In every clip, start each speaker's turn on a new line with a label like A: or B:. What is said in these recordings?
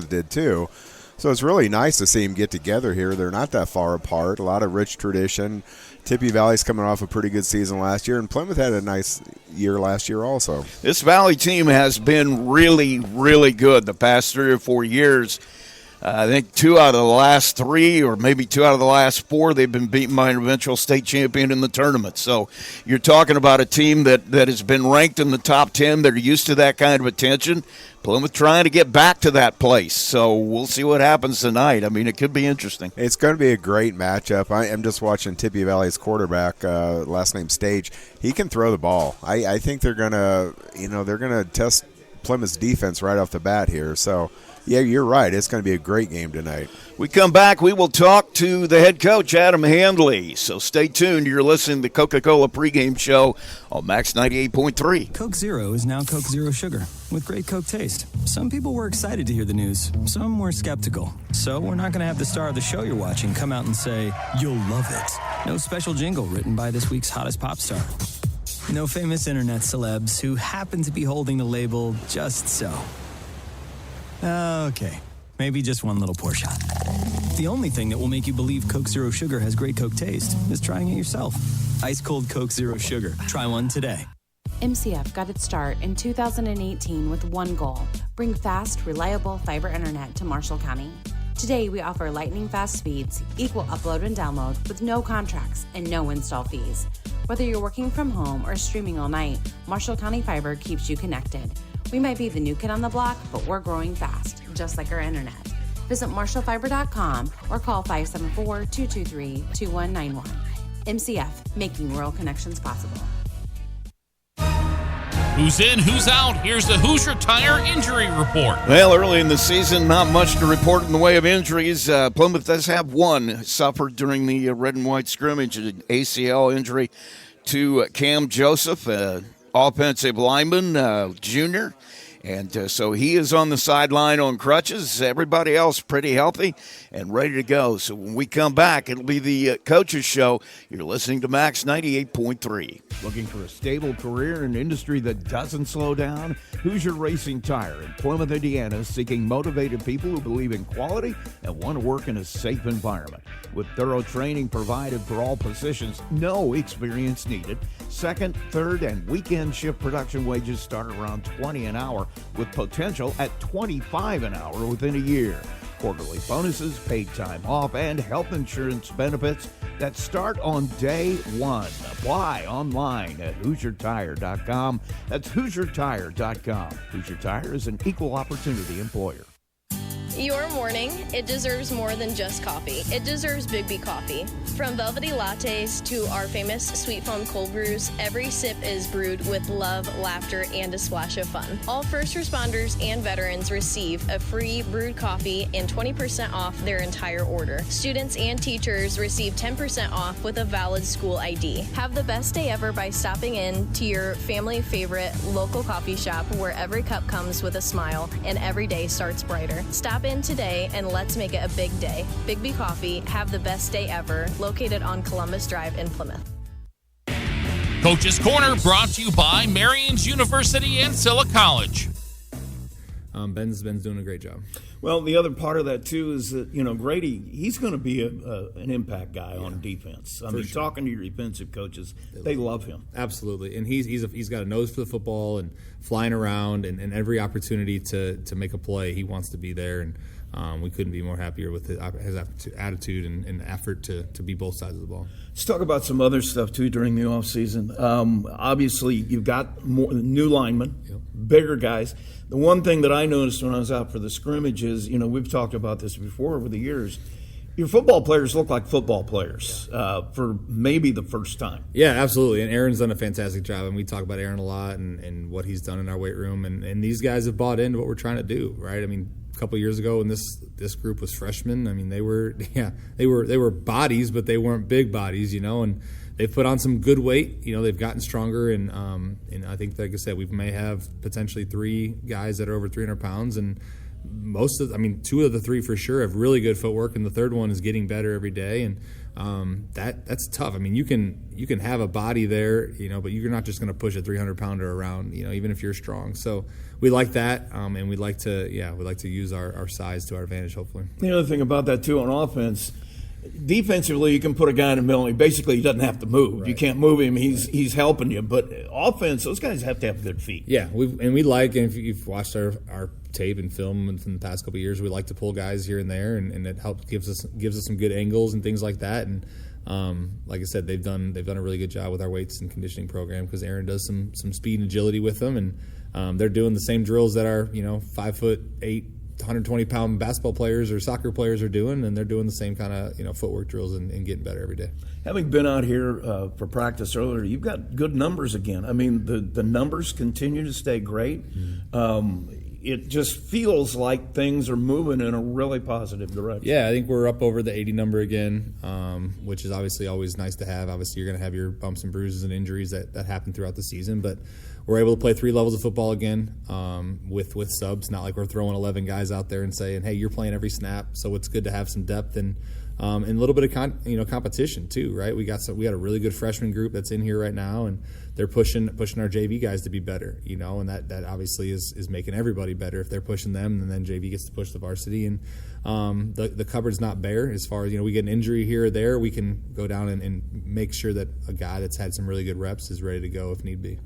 A: did too. So it's really nice to see them get together here. They're not that far apart. A lot of rich tradition. Tippy Valley's coming off a pretty good season last year, and Plymouth had a nice year last year also.
B: This Valley team has been really, really good the past 3 or 4 years. I think 2 out of the last 3 or maybe 2 out of the last 4, they've been beaten by an eventual state champion in the tournament. So you're talking about a team that has been ranked in the top 10. They're used to that kind of attention. Plymouth trying to get back to that place. So we'll see what happens tonight. I mean, it could be interesting.
A: It's going to be a great matchup. I am just watching Tippy Valley's quarterback, last name Stage. He can throw the ball. I think they're going to test Plymouth's defense right off the bat here. So yeah, you're right. It's going to be a great game tonight.
B: We come back, we will talk to the head coach, Adam Handley. So stay tuned. You're listening to the Coca-Cola pregame show on Max 98.3.
C: Coke Zero is now Coke Zero Sugar with great Coke taste. Some people were excited to hear the news. Some were skeptical. So we're not going to have the star of the show you're watching come out and say, "You'll love it." No special jingle written by this week's hottest pop star. No famous internet celebs who happen to be holding the label just so. Okay, maybe just one little pour shot. The only thing that will make you believe Coke Zero Sugar has great Coke taste is trying it yourself. Ice cold Coke Zero Sugar. Try one today.
D: MCF got its start in 2018 with one goal: bring fast, reliable fiber internet to Marshall County. Today, we offer lightning fast speeds, equal upload and download with no contracts and no install fees. Whether you're working from home or streaming all night, Marshall County Fiber keeps you connected. We might be the new kid on the block, but we're growing fast, just like our internet. Visit marshallfiber.com or call 574-223-2191. MCF, making rural connections possible.
E: Who's in, who's out? Here's the Hoosier Tire Injury Report.
B: Well, early in the season, not much to report in the way of injuries. Plymouth does have one suffered during the red and white scrimmage, an ACL injury to Cam Joseph, offensive lineman, junior. And so he is on the sideline on crutches. Everybody else pretty healthy and ready to go. So when we come back, it'll be the Coaches Show. You're listening to Max 98.3. Looking for a stable career in an industry that doesn't slow down? Hoosier Racing Tire in Plymouth, Indiana, is seeking motivated people who believe in quality and want to work in a safe environment. With thorough training provided for all positions, no experience needed. Second, third, and weekend shift production wages start around $20 an hour, with potential at $25 an hour within a year. Quarterly bonuses, paid time off, and health insurance benefits that start on day one. Apply online at HoosierTire.com. That's HoosierTire.com. Hoosier Tire is an equal opportunity employer.
F: Your morning, it deserves more than just coffee. It deserves Big B coffee. From velvety lattes to our famous sweet foam cold brews, every sip is brewed with love, laughter, and a splash of fun. All first responders and veterans receive a free brewed coffee and 20% off their entire order. Students and teachers receive 10% off with a valid school ID. Have the best day ever by stopping in to your family favorite local coffee shop where every cup comes with a smile and every day starts brighter. Stop in today and let's make it a big day. Big B Coffee, have the best day ever, located on Columbus Drive in Plymouth.
E: Coach's Corner brought to you by Marion's University and Silla College.
G: Ben's doing a great job.
B: Well, the other part of that, too, is that, Grady, he's going to be an impact guy on defense. I mean, sure. Talking to your defensive coaches, they love him.
G: Absolutely. And he's got a nose for the football and flying around and every opportunity to make a play, he wants to be there. And we couldn't be more happier with his attitude and effort to be both sides of the ball.
B: Let's talk about some other stuff, too, during the offseason. Obviously, you've got more new linemen, bigger guys. The one thing that I noticed when I was out for the scrimmage is, we've talked about this before over the years, your football players look like football players for maybe the first time.
G: Yeah, absolutely. And Aaron's done a fantastic job. And we talk about Aaron a lot and what he's done in our weight room. And these guys have bought into what we're trying to do, right? I mean, a couple of years ago when this group was freshmen, I mean, they were bodies, but they weren't big bodies, and they've put on some good weight. They've gotten stronger, and I think, like I said, we may have potentially 3 guys that are over 300 pounds, and 2 of the 3 for sure have really good footwork, and the third one is getting better every day. And that's tough. I mean, you can have a body there, but you're not just going to push a 300-pounder around, even if you're strong. So we like that, and we'd like to use our size to our advantage, hopefully.
B: The other thing about that too on offense, defensively, you can put a guy in the middle. Basically, he doesn't have to move. Right. You can't move him. He's helping you. But offense, those guys have to have good feet.
G: Yeah, and if you've watched our tape and film from the past couple of years, we like to pull guys here and there, and it helps gives us some good angles and things like that. And like I said, they've done a really good job with our weights and conditioning program because Aaron does some speed and agility with them, and they're doing the same drills that our 5'8", 120-pound basketball players or soccer players are doing, and they're doing the same kind of footwork drills and getting better every day.
B: Having been out here for practice earlier, you've got good numbers again. I mean, the numbers continue to stay great. Mm-hmm. It just feels like things are moving in a really positive direction.
G: Yeah, I think we're up over the 80 number again, which is obviously always nice to have. Obviously, you're going to have your bumps and bruises and injuries that happen throughout the season, but we're able to play 3 levels of football again with subs. Not like we're throwing 11 guys out there and saying, "Hey, you're playing every snap." So it's good to have some depth and a little bit of competition too, right? We got a really good freshman group that's in here right now, and they're pushing our JV guys to be better, and that obviously is making everybody better if they're pushing them, and then JV gets to push the varsity, and the cupboard's not bare as far as we get an injury here or there, we can go down and make sure that a guy that's had some really good reps is ready to go if need be.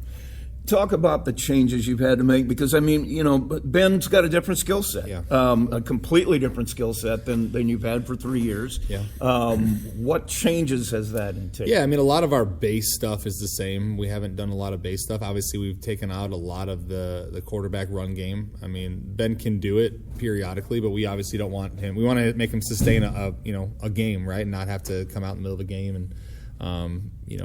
B: Talk about the changes you've had to make because, Ben's got a different skill set, a completely different skill set than you've had for 3 years.
G: Yeah.
B: What changes has that entailed?
G: Yeah, a lot of our base stuff is the same. We haven't done a lot of base stuff. Obviously, we've taken out a lot of the quarterback run game. Ben can do it periodically, but we obviously don't want him. We want to make him sustain a game, right, and not have to come out in the middle of a game and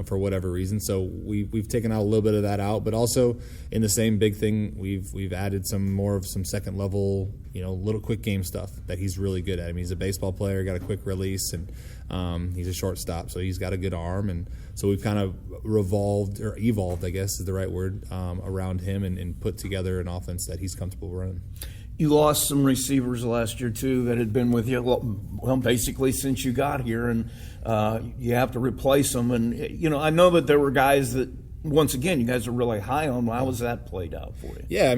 G: for whatever reason. So we've taken out a little bit of that out, but also in the same big thing, we've added some second level, little quick game stuff that he's really good at. He's a baseball player, got a quick release, and he's a shortstop, so he's got a good arm. And so we've kind of evolved, I guess is the right word, around him and put together an offense that he's comfortable running.
B: You lost some receivers last year, too, that had been with you, well, basically since you got here, and you have to replace them. And, I know that there were guys that, once again, you guys are really high on. How was that played out for you?
G: Yeah,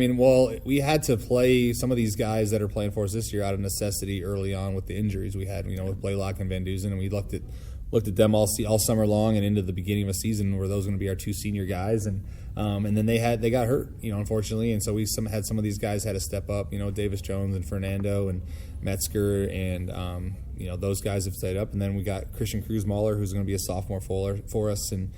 G: we had to play some of these guys that are playing for us this year out of necessity early on with the injuries we had, with Blaylock and Van Duzen, and we looked at them all summer long and into the beginning of a season where those were going to be our 2 senior guys, and then they got hurt, unfortunately, and so we had some of these guys had to step up, Davis Jones and Fernando and Metzger, and those guys have stayed up, and then we got Christian Cruz-Mahler, who's going to be a sophomore for us, and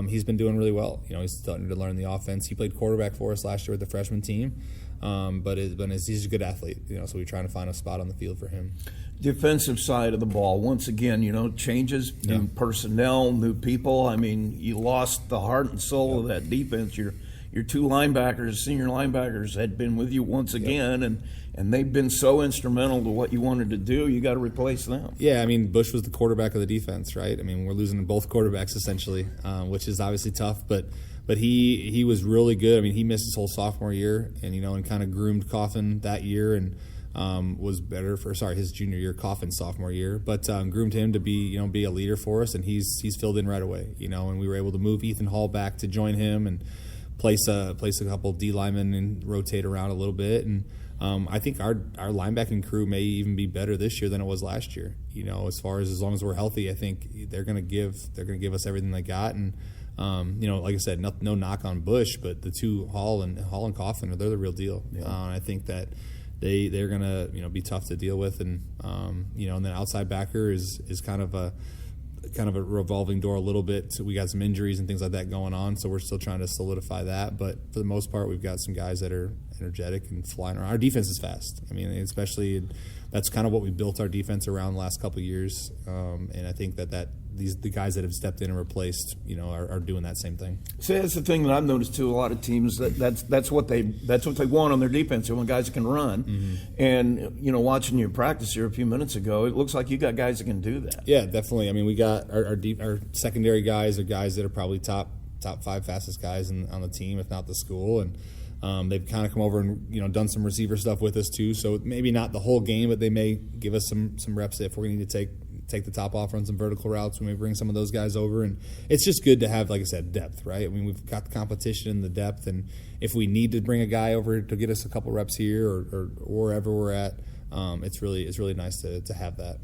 G: he's been doing really well. He's starting to learn the offense. He played quarterback for us last year with the freshman team, but he's a good athlete, so we're trying to find a spot on the field for him.
B: Defensive side of the ball, once again, changes in personnel, new people. You lost the heart and soul of that defense. Your 2 linebackers, senior linebackers, had been with you once again, and they've been so instrumental to what you wanted to do. You got to replace them.
G: Yeah, Bush was the quarterback of the defense, right? We're losing both quarterbacks essentially, which is obviously tough, but he was really good. He missed his whole sophomore year, and kind of groomed Coffin that year, and was better for his junior year, Coffin's sophomore year, but groomed him to be a leader for us, and he's filled in right away, and we were able to move Ethan Hall back to join him and place a couple D linemen and rotate around a little bit, and I think our linebacking crew may even be better this year than it was last year. As long as we're healthy, I think they're going to give us everything they got, and like I said, no knock on Bush, but the 2 Hall and Coffin, they're the real deal. I think that they're gonna be tough to deal with, and and then outside backer is kind of a revolving door a little bit. So we got some injuries and things like that going on, so we're still trying to solidify that. But for the most part, we've got some guys that are energetic and flying around. Our defense is fast. Especially that's kind of what we built our defense around the last couple of years, and I think that the guys that have stepped in and replaced, are doing that same thing.
B: See, that's the thing that I've noticed too. A lot of teams that's what they want on their defense. They want guys that can run. Mm-hmm. And watching you practice here a few minutes ago, it looks like you got guys that can do that.
G: Yeah, definitely. We got our secondary guys are guys that are probably top 5 fastest guys on the team, if not the school, and they've kind of come over and done some receiver stuff with us too. So maybe not the whole game, but they may give us some reps if we need to take the top off, run some vertical routes when we bring some of those guys over. And it's just good to have, like I said, depth, right? I mean, we've got the competition and the depth, and if we need to bring a guy over to get us a couple reps here or wherever we're at, it's really nice to have that.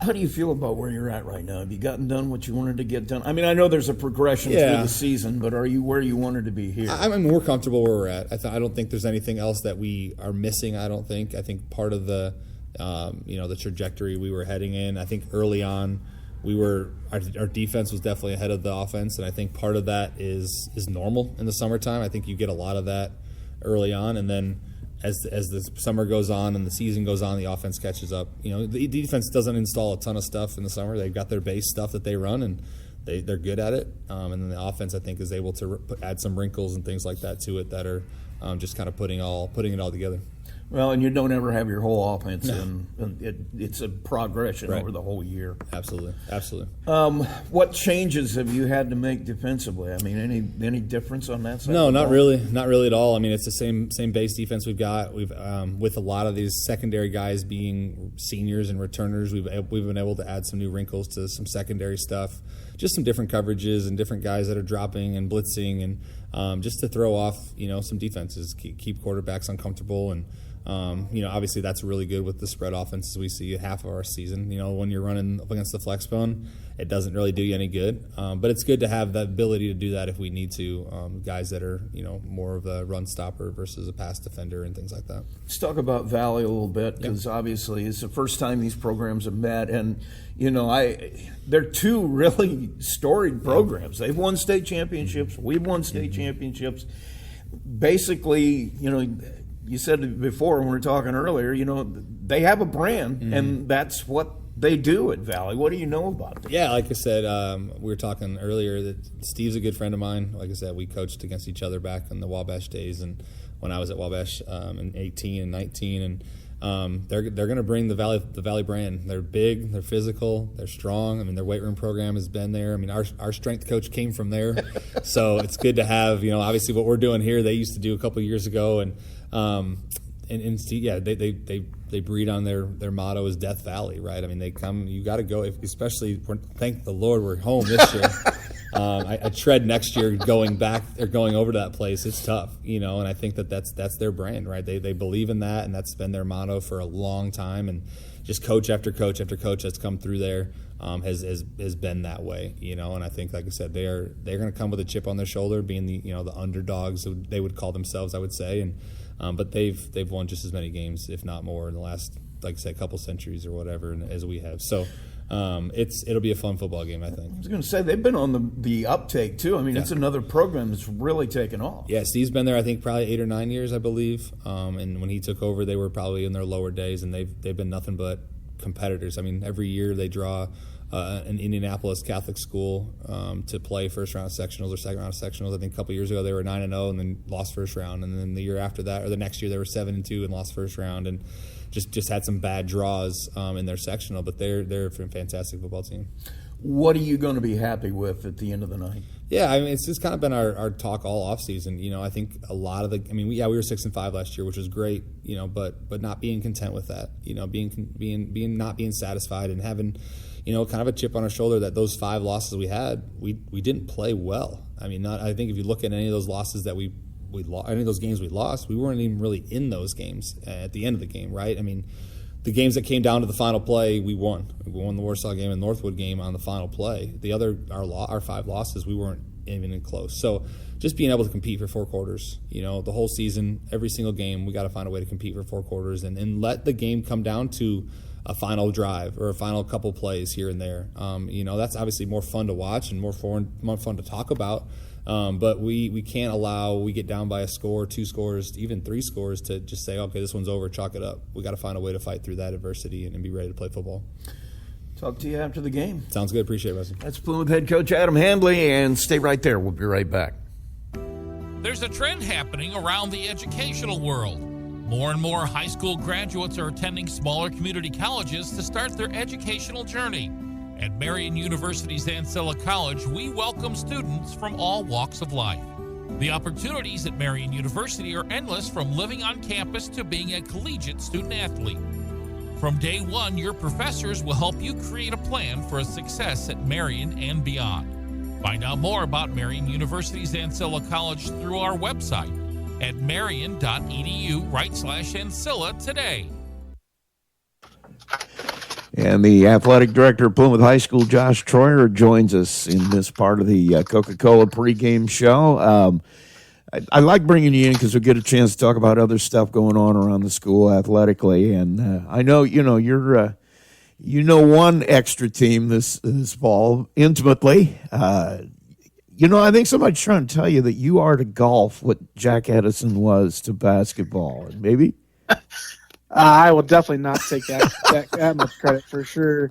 B: How do you feel about where you're at right now? Have you gotten done what you wanted to get done? I mean, I know there's a progression through the season, but are you where you wanted to be here?
G: I'm more comfortable where we're at. I don't think there's anything else that we are missing. I think part of the the trajectory we were heading in. I think early on our defense was definitely ahead of the offense, and I think part of that is normal in the summertime. I think you get a lot of that early on, and then as the summer goes on and the season goes on, the offense catches up. The defense doesn't install a ton of stuff in the summer. They've got their base stuff that they run, and they're good at it. And then the offense, I think, is able to add some wrinkles and things like that to it that are just kind of putting it all together.
B: Well, and you don't ever have your whole offense in. It's a progression over the whole year.
G: Absolutely.
B: What changes have you had to make defensively? I mean, any difference on that side?
G: No, not really at all. I mean, it's the same base defense we've got. We've with a lot of these secondary guys being seniors and returners, we've been able to add some new wrinkles to some secondary stuff, just some different coverages and different guys that are dropping and blitzing, and just to throw off some defenses, keep quarterbacks uncomfortable. And obviously that's really good with the spread offenses we see half of our season. When you're running up against the flex bone, it doesn't really do you any good. But it's good to have the ability to do that if we need to. Guys that are, more of a run stopper versus a pass defender and things like that.
B: Let's talk about Valley a little bit, because obviously it's the first time these programs have met, and they're two really storied programs. They've won state championships. We've won state championships. Basically, you said it before when we were talking earlier, they have a brand, and that's what they do at Valley. What do you know about them?
G: Yeah, like I said, we were talking earlier that Steve's a good friend of mine. Like I said, we coached against each other back in the Wabash days, and when I was at Wabash in 18 and 19, and they're going to bring the Valley brand. They're big, they're physical, they're strong. I mean, their weight room program has been there. I mean, our strength coach came from there, so it's good to have. Obviously what we're doing here, they used to do a couple of years ago, and Steve, they breed on their motto is Death Valley, right? I mean, they come. You got to go, especially. Thank the Lord we're home this year. I tread next year going back or going over to that place. It's tough, and I think that's their brand, right? They believe in that, and that's been their motto for a long time. And just coach after coach after coach that's come through there has been that way, And I think, like I said, they're going to come with a chip on their shoulder, being the underdogs they would call themselves, I would say, and. But they've won just as many games, if not more, in the last, like I said, couple centuries or whatever, as we have. So it'll be a fun football game, I think.
B: I was going to say, they've been on the uptake, too. I mean, it's another program that's really taken off.
G: Yeah, Steve's been there, I think, probably 8 or 9 years, I believe. And when he took over, they were probably in their lower days, and they've been nothing but competitors. I mean, every year they draw an Indianapolis Catholic school to play first round of sectionals or second round of sectionals. I think a couple years ago they were 9-0 and then lost first round, and then the year after that, or the next year, they were 7-2 and lost first round, and just had some bad draws in their sectional. But they're a fantastic football team.
B: What are you going to be happy with at the end of the night?
G: Yeah, I mean, it's just kind of been our talk all off season. I think a lot of we were 6-5 last year, which was great. But not being content with that. Being not being satisfied and having. Kind of a chip on our shoulder that those 5 losses we had, we didn't play well. I mean, I think if you look at any of those losses that we lost, any of those games we lost, we weren't even really in those games at the end of the game, right? I mean, the games that came down to the final play, we won. We won the Warsaw game and Northwood game on the final play. The other, our 5 losses, we weren't even in close. So just being able to compete for 4 quarters, the whole season, every single game, we got to find a way to compete for 4 quarters and let the game come down to a final drive or a final couple plays here and there. That's obviously more fun to watch and more fun to talk about. But we can't allow we get down by a score, 2 scores, even 3 scores to just say, okay, this one's over, chalk it up. We got to find a way to fight through that adversity and be ready to play football.
B: Talk to you after the game.
G: Sounds good. Appreciate it, Wesley.
B: That's Plymouth head coach Adam Handley, and stay right there. We'll be right back.
E: There's a trend happening around the educational world. More and more high school graduates are attending smaller community colleges to start their educational journey. At Marian University's Ancilla College, we welcome students from all walks of life. The opportunities at Marian University are endless, from living on campus to being a collegiate student athlete. From day one, your professors will help you create a plan for a success at Marian and beyond. Find out more about Marian University's Ancilla College through our website at marian.edu/Ancilla today.
B: And the athletic director of Plymouth High School, Josh Troyer, joins us in this part of the Coca-Cola pregame show. I like bringing you in because we get a chance to talk about other stuff going on around the school athletically. And I know you're one extra team this fall intimately. I think somebody's trying to tell you that you are to golf what Jack Edison was to basketball. Maybe.
H: I will definitely not take that much credit for sure.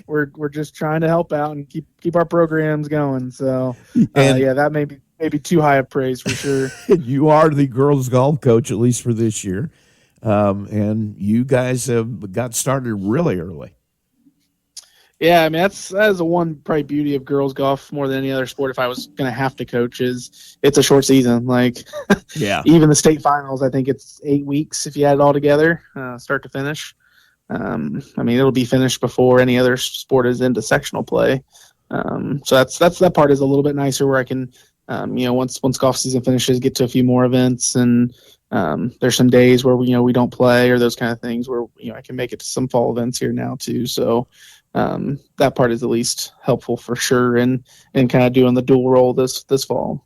H: We're just trying to help out and keep our programs going. So that may be too high of praise for sure.
B: You are the girls golf coach, at least for this year, and you guys have got started really early.
H: Yeah, I mean that is the one probably beauty of girls golf more than any other sport. If I was going to have to coach, is it's a short season. Like,
B: yeah,
H: even the state finals, I think it's 8 weeks if you add it all together, start to finish. I mean, it'll be finished before any other sport is into sectional play. So that part is a little bit nicer where I can, once golf season finishes, get to a few more events, and there's some days where we don't play or those kind of things where I can make it to some fall events here now too. So. That part is at least helpful for sure, and kind of doing the dual role this fall.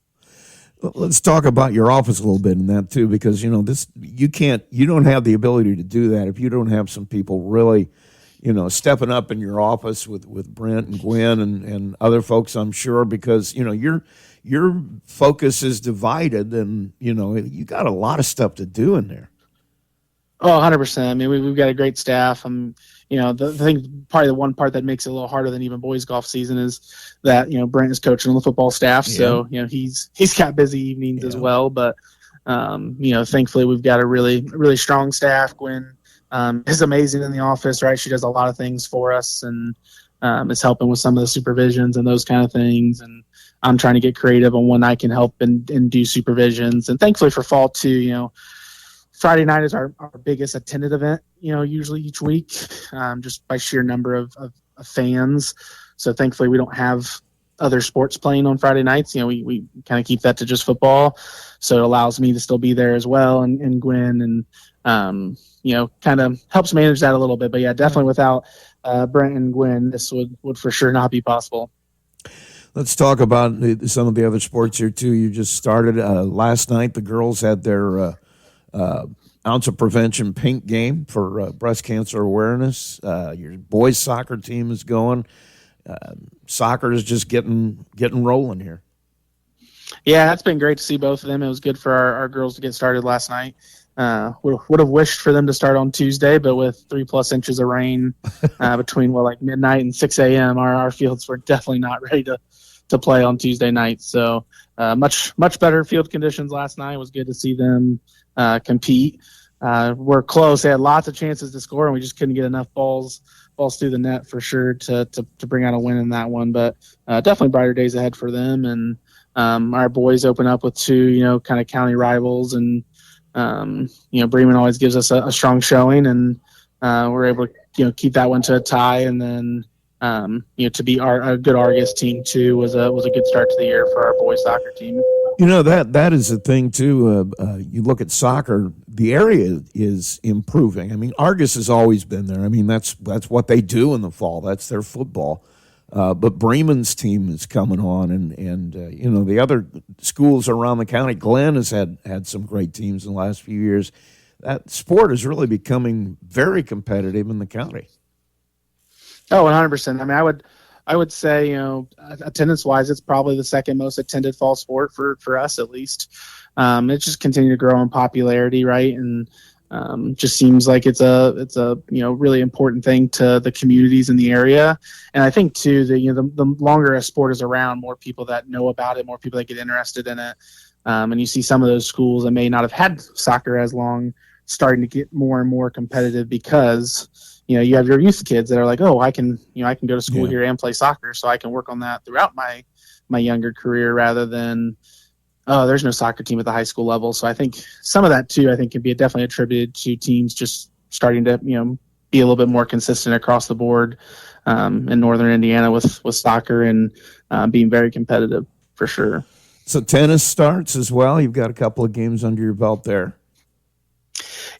B: Let's talk about your office a little bit in that too, because you don't have the ability to do that if you don't have some people really, stepping up in your office with Brent and Gwen and other folks, I'm sure, because your focus is divided, and you got a lot of stuff to do in there.
H: Oh, 100%. I mean, we've got a great staff. The thing, probably the one part that makes it a little harder than even boys golf season is that, Brent is coaching on the football staff. Yeah. So, he's got busy evenings as well. But, thankfully we've got a really, really strong staff. Gwen is amazing in the office, right? She does a lot of things for us and is helping with some of the supervisions and those kind of things. And I'm trying to get creative on when I can help and do supervisions. And thankfully for fall too, Friday night is our biggest attended event, usually each week, just by sheer number of fans. So thankfully we don't have other sports playing on Friday nights. We kind of keep that to just football. So it allows me to still be there as well, and Gwen, and, kind of helps manage that a little bit. But yeah, definitely without Brent and Gwen, this would for sure not be possible.
B: Let's talk about some of the other sports here too. You just started last night. The girls had their ounce of prevention pink game for breast cancer awareness. Your boys soccer team is going. Soccer is just getting rolling here.
H: Yeah, that's been great to see both of them. It was good for our girls to get started last night. Would have wished for them to start on Tuesday, but with 3+ inches of rain between midnight and 6 a.m., our fields were definitely not ready to play on Tuesday night. So much better field conditions last night. It was good to see them compete. We're close. They had lots of chances to score, and we just couldn't get enough balls through the net for sure to bring out a win in that one. But definitely brighter days ahead for them. And our boys open up with two, kind of county rivals, and Bremen always gives us a strong showing, and we're able to keep that one to a tie, and then to beat a good Argus team too was a good start to the year for our boys soccer team.
B: That is the thing too. You look at soccer, the area is improving. I mean, Argus has always been there. I mean, that's what they do in the fall. That's their football. But Bremen's team is coming on, and the other schools around the county. Glenn has had some great teams in the last few years. That sport is really becoming very competitive in the county.
H: Oh, 100%. I mean, I would say, attendance-wise, it's probably the second most attended fall sport for us, at least. It's just continued to grow in popularity, right? And just seems like it's a really important thing to the communities in the area. And I think too the longer a sport is around, more people that know about it, more people that get interested in it. And you see some of those schools that may not have had soccer as long starting to get more and more competitive because you have your youth kids that are like, oh, I can go to school here and play soccer, so I can work on that throughout my younger career rather than, oh, there's no soccer team at the high school level. So I think some of that too, can be definitely attributed to teams just starting to be a little bit more consistent across the board in Northern Indiana with soccer and being very competitive for sure.
I: So tennis starts as well. You've got a couple of games under your belt there.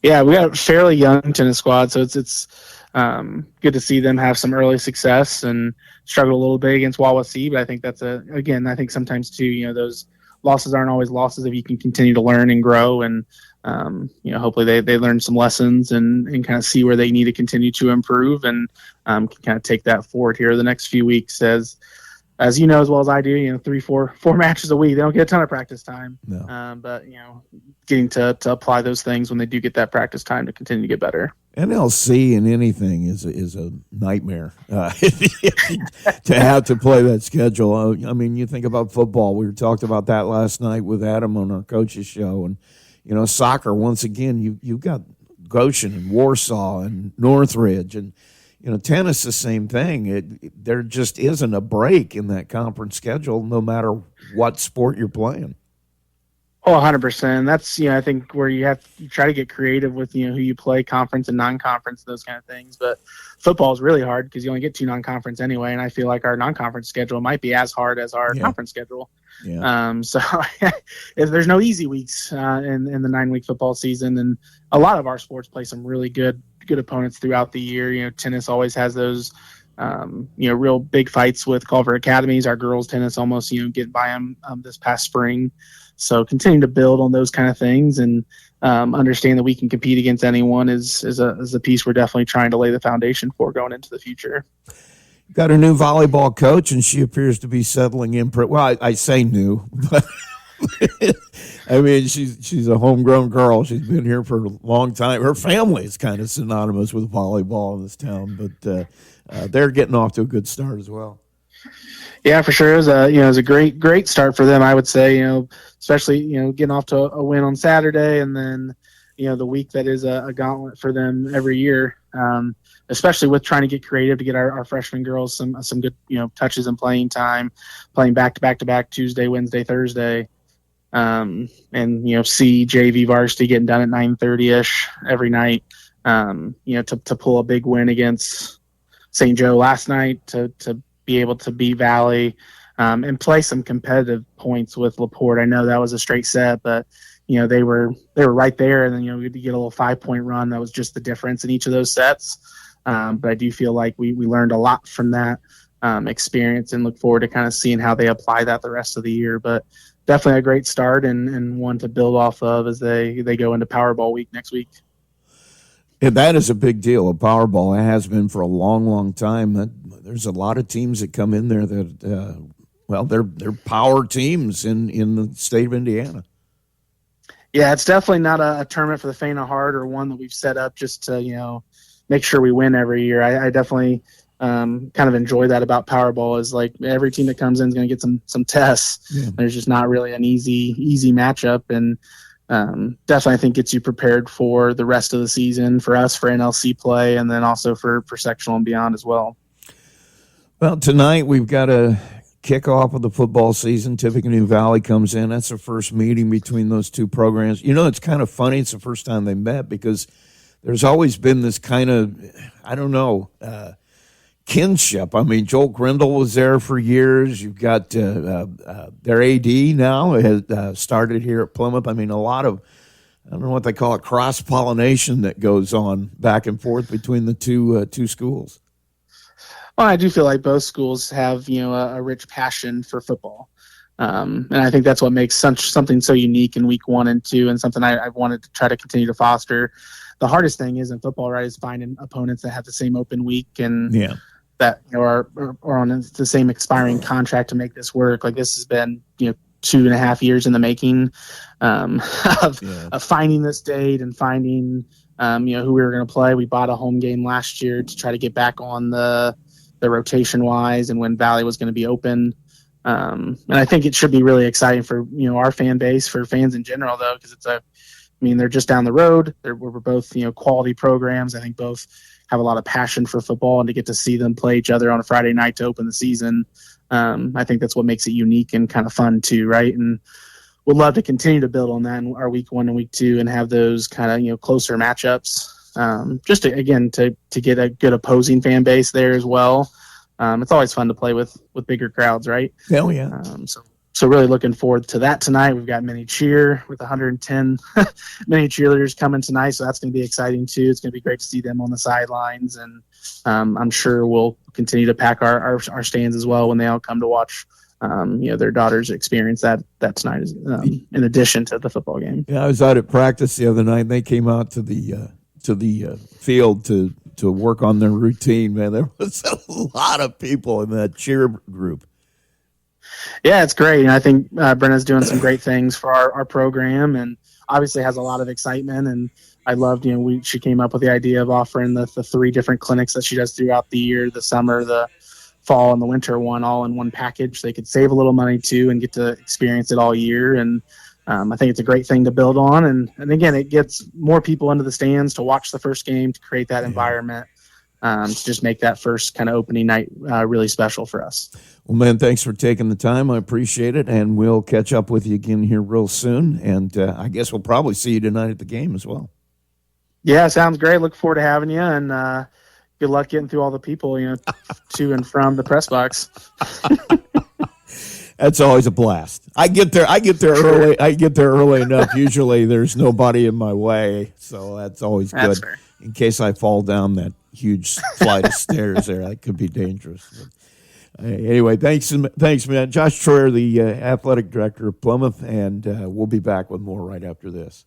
H: Yeah, we got a fairly young tennis squad, so it's good to see them have some early success and struggle a little bit against Wawasee. But I think that's I think sometimes too, those losses aren't always losses if you can continue to learn and grow, and hopefully they learn some lessons and kind of see where they need to continue to improve, and can kind of take that forward here the next few weeks. As you know as well as I do, 3-4 matches a week. They don't get a ton of practice time, but getting to apply those things when they do get that practice time to continue to get better.
I: NLC in anything is a nightmare to have to play that schedule. I mean, you think about football. We talked about that last night with Adam on our coaches show, and soccer. Once again, you've got Goshen and Warsaw and Northridge, and tennis the same thing. There just isn't a break in that conference schedule, no matter what sport you're playing.
H: Oh, 100%. That's I think where you try to get creative with who you play, conference and non-conference, those kind of things. But football is really hard because you only get 2 non-conference anyway, and I feel like our non-conference schedule might be as hard as our conference schedule. Yeah. So there's no easy weeks in the 9-week football season, and a lot of our sports play some really good opponents throughout the year. Tennis always has those real big fights with Culver Academies. Our girls tennis almost get by them this past spring. So continuing to build on those kind of things and understand that we can compete against anyone is a piece we're definitely trying to lay the foundation for going into the future.
I: Got a new volleyball coach, and she appears to be settling in. Well, I say new, but I mean, she's a homegrown girl. She's been here for a long time. Her family is kind of synonymous with volleyball in this town, but they're getting off to a good start as well.
H: Yeah, for sure. It was a great start for them, I would say. Especially getting off to a win on Saturday, and then the week that is a gauntlet for them every year. Especially with trying to get creative to get our freshman girls some good touches and playing time, playing back to back Tuesday, Wednesday, Thursday, and see JV varsity getting done at 9:30ish every night. To pull a big win against St. Joe last night, to be able to beat Valley, and play some competitive points with LaPorte. I know that was a straight set, but they were right there, and then we had to get a little 5-point run. That was just the difference in each of those sets. But I do feel like we learned a lot from that experience, and look forward to kind of seeing how they apply that the rest of the year. But definitely a great start and one to build off of as they go into Powerball week next week.
I: Yeah, that is a big deal. Powerball, it has been for a long, long time. There's a lot of teams that come in there that, they're power teams in the state of Indiana.
H: Yeah, it's definitely not a tournament for the faint of heart, or one that we've set up just to, make sure we win every year. I definitely kind of enjoy that about Powerball, is like every team that comes in is going to get some tests. Yeah. There's just not really an easy matchup, and definitely I think gets you prepared for the rest of the season, for us, for NLC play, and then also for sectional and beyond as well.
I: Well, tonight we've got a kickoff of the football season. Tippecanoe Valley comes in. That's the first meeting between those two programs. It's kind of funny. It's the first time they met, because there's always been this kind of, kinship. I mean, Joel Grindle was there for years. You've got their AD now has started here at Plymouth. I mean, a lot of, I don't know what they call it, cross-pollination that goes on back and forth between the two schools.
H: Well, I do feel like both schools have, a rich passion for football. And I think that's what makes something so unique in week 1 and 2, and something I've wanted to try to continue to foster. The hardest thing is in football, right, is finding opponents that have the same open week and that are on the same expiring contract to make this work. Like, this has been 2.5 years in the making of finding this date and finding who we were going to play. We bought a home game last year to try to get back on the rotation wise, and when Valley was going to be open. And I think it should be really exciting for our fan base, for fans in general, though, because they're just down the road. We're both quality programs. I think both have a lot of passion for football, and to get to see them play each other on a Friday night to open the season, I think that's what makes it unique and kind of fun too, right? And we'd love to continue to build on that in our week 1 and week 2, and have those kind of closer matchups. just to get a good opposing fan base there as well. It's always fun to play with bigger crowds, right?
I: Hell yeah.
H: So really looking forward to that tonight. We've got mini cheer with 110 mini cheerleaders coming tonight, so that's going to be exciting too. It's going to be great to see them on the sidelines, and I'm sure we'll continue to pack our stands as well when they all come to watch their daughters experience that tonight, in addition to the football game.
I: Yeah, I was out at practice the other night, and they came out to the field to work on their routine. Man, there was a lot of people in that cheer group.
H: Yeah, it's great. And I think Brenna's doing some great things for our program, and obviously has a lot of excitement. And I loved, she came up with the idea of offering the 3 different clinics that she does throughout the year, the summer, the fall, and the winter one, all in one package. They could save a little money too and get to experience it all year. And I think it's a great thing to build on. And again, it gets more people into the stands to watch the first game, to create that environment, to just make that first kind of opening night really special for us.
I: Well, man, thanks for taking the time. I appreciate it, and we'll catch up with you again here real soon. And I guess we'll probably see you tonight at the game as well.
H: Yeah, sounds great. Look forward to having you, and good luck getting through all the people, to and from the press box.
I: That's always a blast. I get there early. I get there early enough. Usually, there's nobody in my way, so that's always good.
H: That's fair.
I: In case I fall down that huge flight of stairs there, that could be dangerous. But, anyway, thanks, man. Josh Troyer, the athletic director of Plymouth, and we'll be back with more right after this.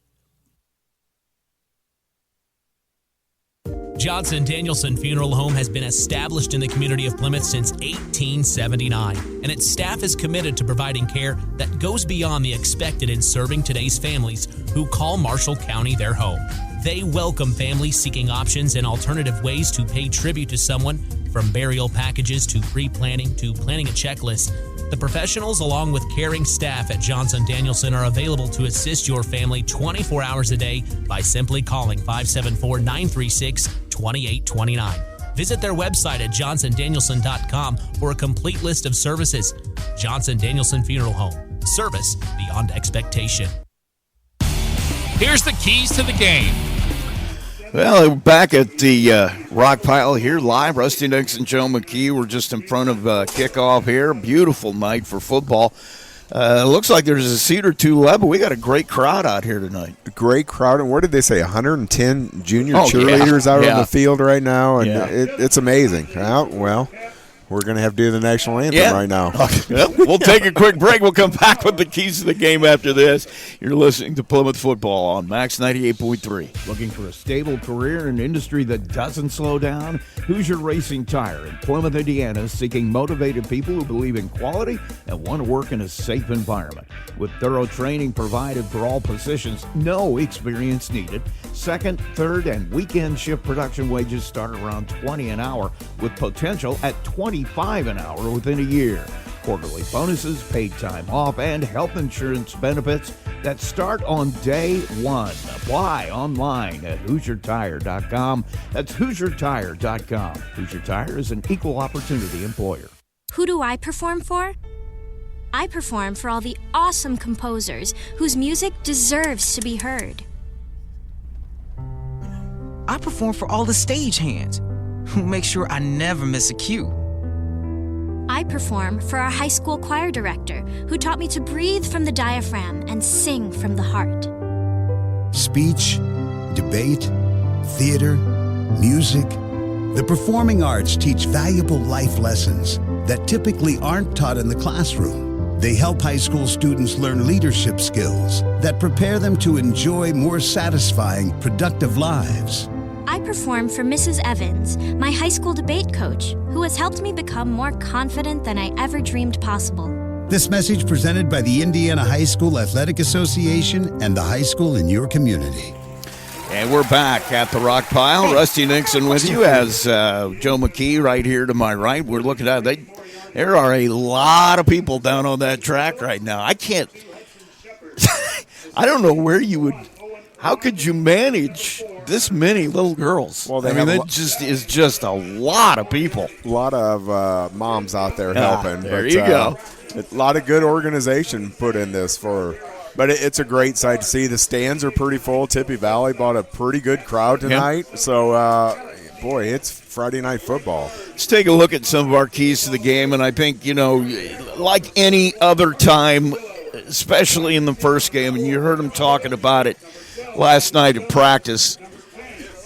J: Johnson Danielson Funeral Home has been established in the community of Plymouth since 1879, and its staff is committed to providing care that goes beyond the expected in serving today's families who call Marshall County their home. They welcome families seeking options and alternative ways to pay tribute to someone, from burial packages to pre-planning to planning a checklist. The professionals, along with caring staff at Johnson Danielson, are available to assist your family 24 hours a day by simply calling 574-936-2829. Visit their website at johnsondanielson.com for a complete list of services. Johnson Danielson Funeral Home. Service beyond expectation.
E: Here's the keys to the game.
B: Well, we're back at the rock pile here live. Rusty Nix and Joe McKee were just in front of kickoff here. Beautiful night for football. Looks like there's a seat or two left, but we got a great crowd out here tonight.
A: A great crowd. And what did they say, 110 junior cheerleaders out on the field right now? And it's amazing. Well, we're going to have to do the national anthem right now.
B: We'll take a quick break. We'll come back with the keys to the game after this. You're listening to Plymouth Football on Max 98.3.
I: Looking for a stable career in an industry that doesn't slow down? Hoosier Racing Tire in Plymouth, Indiana is seeking motivated people who believe in quality and want to work in a safe environment. With thorough training provided for all positions, no experience needed. Second, third, and weekend shift production wages start around $20 an hour, with potential at $25 an hour within a year. Quarterly bonuses, paid time off, and health insurance benefits that start on day one. Apply online at HoosierTire.com. That's HoosierTire.com. Hoosier Tire is an equal opportunity employer.
K: Who do I perform for? I perform for all the awesome composers whose music deserves to be heard.
L: I perform for all the stagehands who make sure I never miss a cue.
K: I perform for our high school choir director who taught me to breathe from the diaphragm and sing from the heart.
M: Speech, debate, theater, music. The performing arts teach valuable life lessons that typically aren't taught in the classroom. They help high school students learn leadership skills that prepare them to enjoy more satisfying, productive lives.
K: I perform for Mrs. Evans, my high school debate coach, who has helped me become more confident than I ever dreamed possible.
M: This message presented by the Indiana High School Athletic Association and the high school in your community.
B: And we're back at the rock pile. Rusty Nixon with you as Joe McKee right here to my right. We're looking at there are a lot of people down on that track right now. I can't I don't know where you would. How could you manage this many little girls?
A: Well,
B: it is just a lot of people.
A: A lot of moms out there helping.
B: There you go.
A: A lot of good organization put in this for But it's a great sight to see. The stands are pretty full. Tippy Valley brought a pretty good crowd tonight. Yep. So, boy, it's Friday night football.
B: Let's take a look at some of our keys to the game. And I think, like any other time, especially in the first game, and you heard them talking about it last night at practice,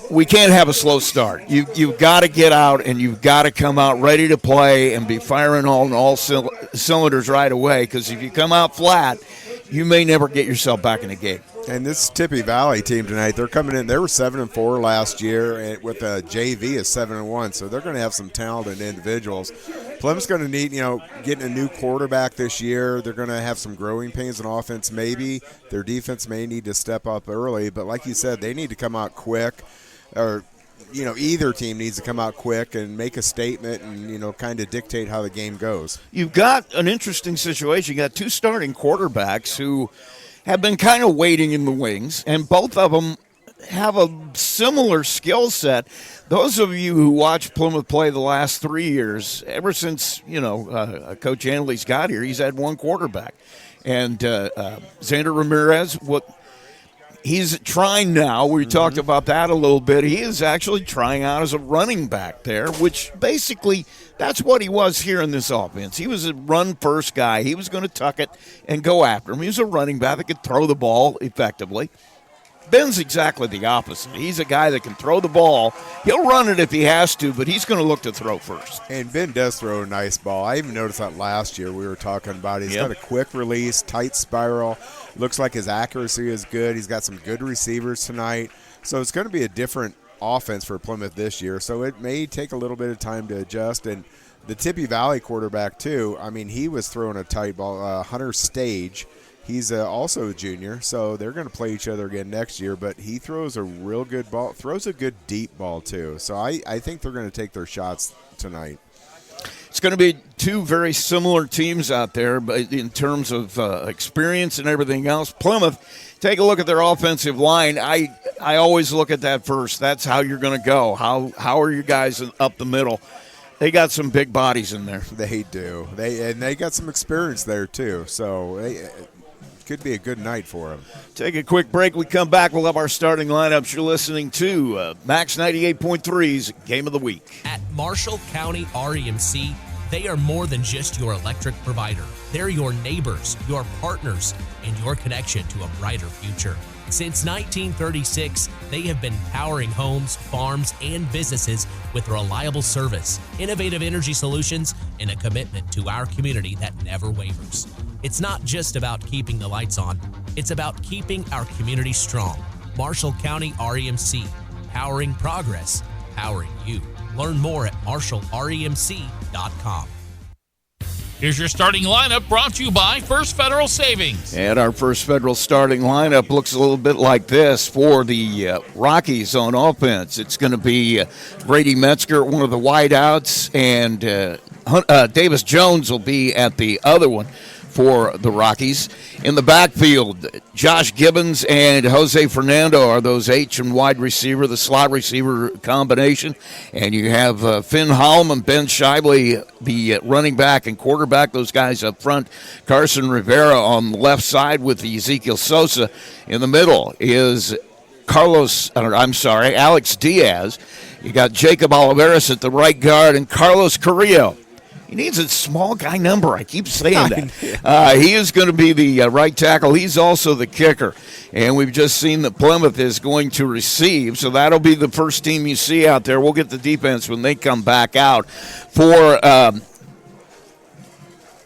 B: we can't have a slow start. You've got to get out, and you've got to come out ready to play and be firing on all cylinders right away, because if you come out flat, you may never get yourself back in the game.
A: And this Tippy Valley team tonight, they're coming in. They were 7-4 last year, and with a JV is 7-1. So they're going to have some talented individuals. Plymouth's going to need, getting a new quarterback this year. They're going to have some growing pains in offense. Maybe their defense may need to step up early, but like you said, they need to come out quick. Or, either team needs to come out quick and make a statement and, kind of dictate how the game goes.
B: You've got an interesting situation. You got two starting quarterbacks who have been kind of waiting in the wings, and both of them have a similar skill set. Those of you who watched Plymouth play the last 3 years, ever since, Coach Hanley's got here, he's had one quarterback. And Xander Ramirez, he's trying now. We talked about that a little bit. He is actually trying out as a running back there, which basically that's what he was here in this offense. He was a run-first guy. He was going to tuck it and go after him. He was a running back that could throw the ball effectively. Ben's exactly the opposite. He's a guy that can throw the ball. He'll run it if he has to, but he's going to look to throw first.
A: And Ben does throw a nice ball. I even noticed that last year we were talking about. He's got a quick release, tight spiral. Looks like his accuracy is good. He's got some good receivers tonight. So it's going to be a different offense for Plymouth this year. So it may take a little bit of time to adjust. And the Tippy Valley quarterback, too, he was throwing a tight ball. Hunter Stage. He's also a junior, so they're going to play each other again next year, but he throws a real good ball, throws a good deep ball too. So I think they're going to take their shots tonight.
B: It's going to be two very similar teams out there, but in terms of experience and everything else. Plymouth, take a look at their offensive line. I always look at that first. That's how you're going to go. How are you guys up the middle? They got some big bodies in there.
A: They do. They got some experience there too. So could be a good night for them.
B: Take a quick break. We come back. We'll have our starting lineups. You're listening to Max 98.3's Game of the Week.
J: At Marshall County REMC, they are more than just your electric provider. They're your neighbors, your partners, and your connection to a brighter future. Since 1936, they have been powering homes, farms, and businesses with reliable service, innovative energy solutions, and a commitment to our community that never wavers. It's not just about keeping the lights on, it's about keeping our community strong. Marshall County REMC, powering progress, powering you. Learn more at marshallremc.com.
E: Here's your starting lineup brought to you by First Federal Savings.
B: And our First Federal starting lineup looks a little bit like this for the Rockies on offense. It's going to be Brady Metzger, one of the wideouts, and Davis Jones will be at the other one for the Rockies. In the backfield, Josh Gibbons and Jose Fernando are those H and wide receiver, the slot receiver combination. And you have Finn Holm and Ben Shively, the running back and quarterback, those guys up front. Carson Rivera on the left side with Ezekiel Sosa. In the middle is Alex Diaz. You got Jacob Oliveras at the right guard and Carlos Carrillo. He needs a small guy number. I keep saying that. He is going to be the right tackle. He's also the kicker. And we've just seen that Plymouth is going to receive, so that'll be the first team you see out there. We'll get the defense when they come back out. For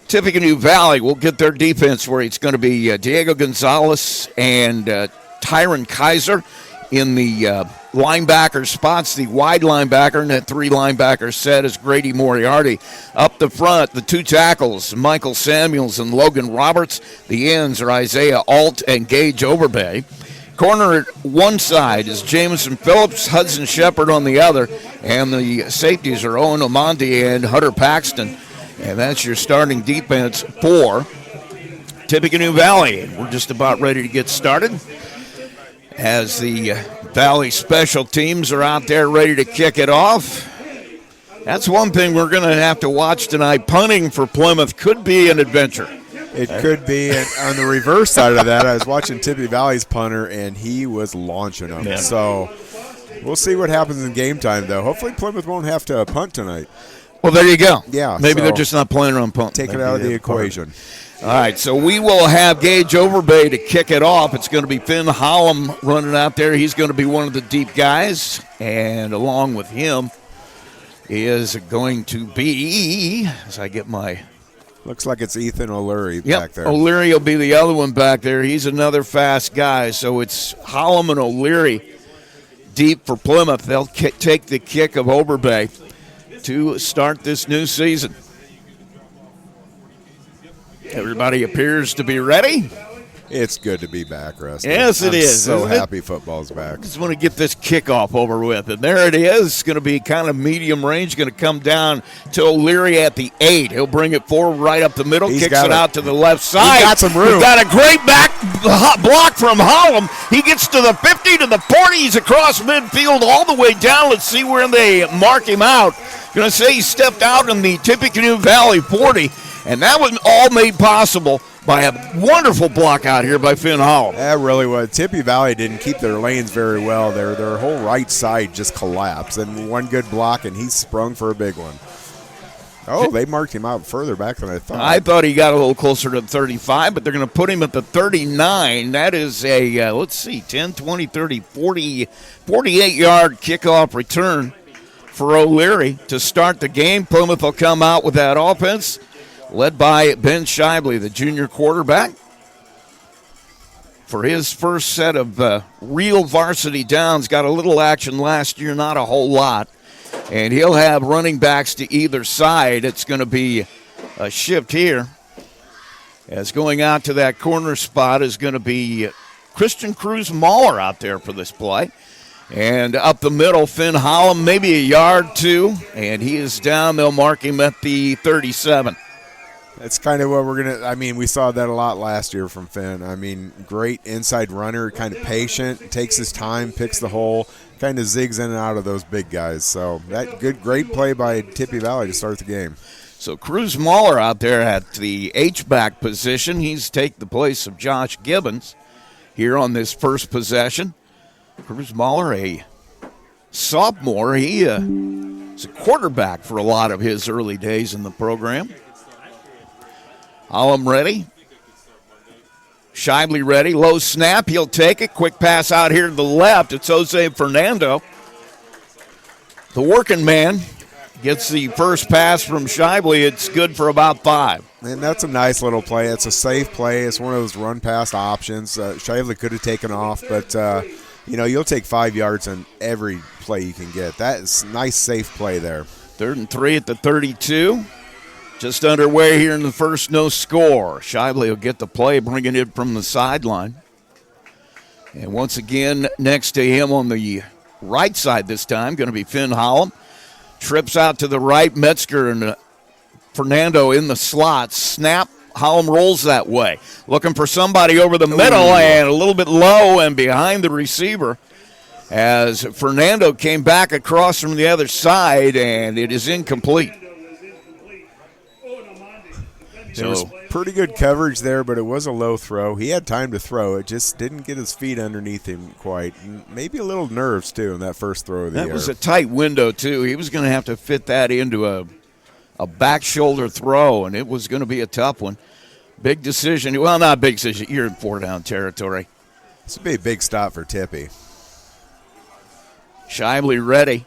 B: Tippecanoe Valley, we'll get their defense where it's going to be Diego Gonzalez and Tyron Kaiser in the linebacker spots. The wide linebacker and that three linebacker set is Grady Moriarty. Up the front, the two tackles, Michael Samuels and Logan Roberts. The ends are Isaiah Alt and Gage Overbay. Corner at one side is Jameson Phillips, Hudson Shepard on the other, and the safeties are Owen Omondi and Hunter Paxton. And that's your starting defense for Tippecanoe Valley. We're just about ready to get started as the Valley special teams are out there ready to kick it off. That's one thing we're going to have to watch tonight. Punting for Plymouth could be an adventure.
A: It could be. And on the reverse side of that, I was watching Tippy Valley's punter, and he was launching them.
B: Yeah.
A: So we'll see what happens in game time, though. Hopefully Plymouth won't have to punt tonight.
B: Well, there you go.
A: Yeah.
B: Maybe
A: so
B: they're just not planning on punting.
A: take it out of the equation.
B: All right, so we will have Gage Overbay to kick it off. It's going to be Finn Hollum running out there. He's going to be one of the deep guys, and along with him is going to be, as I get my...
A: Looks like it's Ethan O'Leary
B: Yep,
A: back there.
B: O'Leary will be the other one back there. He's another fast guy, so it's Hollum and O'Leary deep for Plymouth. They'll take the kick of Overbay to start this new season. Everybody appears to be ready.
A: It's good to be back, Rusty.
B: Yes, it is.
A: So
B: isn't it?
A: happy football's back.
B: Just want to get this kickoff over with. And there it is. It's going to be kind of medium range. Going to come down to O'Leary at the 8. He'll bring it forward right up the middle. Kicks it out to the left side.
A: He's got some room.
B: He's got a great back block from Hollum. He gets to the 50, to the 40. He's across midfield all the way down. Let's see where they mark him out. Going to say he stepped out in the Tippecanoe Valley 40. And that was all made possible by a wonderful block out here by Finn Hollum.
A: That really was. Tippy Valley didn't keep their lanes very well. Their whole right side just collapsed. And one good block, and he sprung for a big one. Oh, they marked him out further back than I thought.
B: I thought he got a little closer to 35, but they're going to put him at the 39. That is a, let's see, 10, 20, 30, 40, 48-yard kickoff return for O'Leary to start the game. Plymouth will come out with that offense, led by Ben Shively, the junior quarterback, for his first set of real varsity downs. Got a little action last year, not a whole lot. And he'll have running backs to either side. It's going to be a shift here. As going out to that corner spot is going to be Christian Cruz Mahler out there for this play. And up the middle, Finn Hollum, maybe a yard, two. And he is down. They'll mark him at the 37.
A: That's kind of what we're going to – I mean, we saw that a lot last year from Finn. I mean, great inside runner, kind of patient, takes his time, picks the hole, kind of zigs in and out of those big guys. So that great play by Tippy Valley to start the game.
B: So Cruz Mahler out there at the H-back position. He's taken the place of Josh Gibbons here on this first possession. Cruz Mahler, a sophomore. He is a quarterback for a lot of his early days in the program. Hollum ready. Shively ready. Low snap. He'll take it. Quick pass out here to the left. It's Jose Fernando. The working man gets the first pass from Shively. It's good for about 5.
A: And that's a nice little play. It's a safe play. It's one of those run-past options. Shively could have taken off, but, you'll take 5 yards on every play you can get. That is a nice, safe play there.
B: 3rd and 3 at the 32. Just underway here in the first, no score. Shively will get the play, bringing it from the sideline. And once again, next to him on the right side this time, going to be Finn Hollum. Trips out to the right, Metzger and Fernando in the slot. Snap, Hollum rolls that way. Looking for somebody over the middle and a little bit low and behind the receiver as Fernando came back across from the other side, and it is incomplete.
A: There was pretty good coverage there, but it was a low throw. He had time to throw. It just didn't get his feet underneath him quite. And maybe a little nerves, too, in that first throw of the year.
B: That was a tight window, too. He was going to have to fit that into a back shoulder throw, and it was going to be a tough one. Big decision. Well, not big decision. You're in 4-down territory.
A: This would be a big stop for Tippy.
B: Shively ready.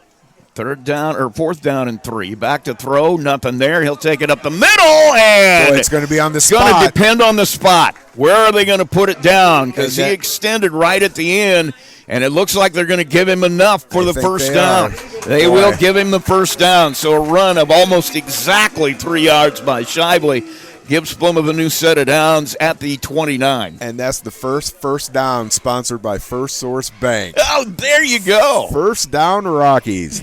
B: 4th down and 3. Back to throw, nothing there. He'll take it up the middle, and
A: Boy, it's going to be on the spot.
B: It's going to depend on the spot. Where are they going to put it down? Because he extended right at the end, and it looks like they're going to give him enough for the first down. They will give him the first down. So a run of almost exactly 3 yards by Shively gives Plymouth a new set of downs at the 29.
A: And that's the first down sponsored by First Source Bank.
B: Oh, there you go.
A: First down Rockies.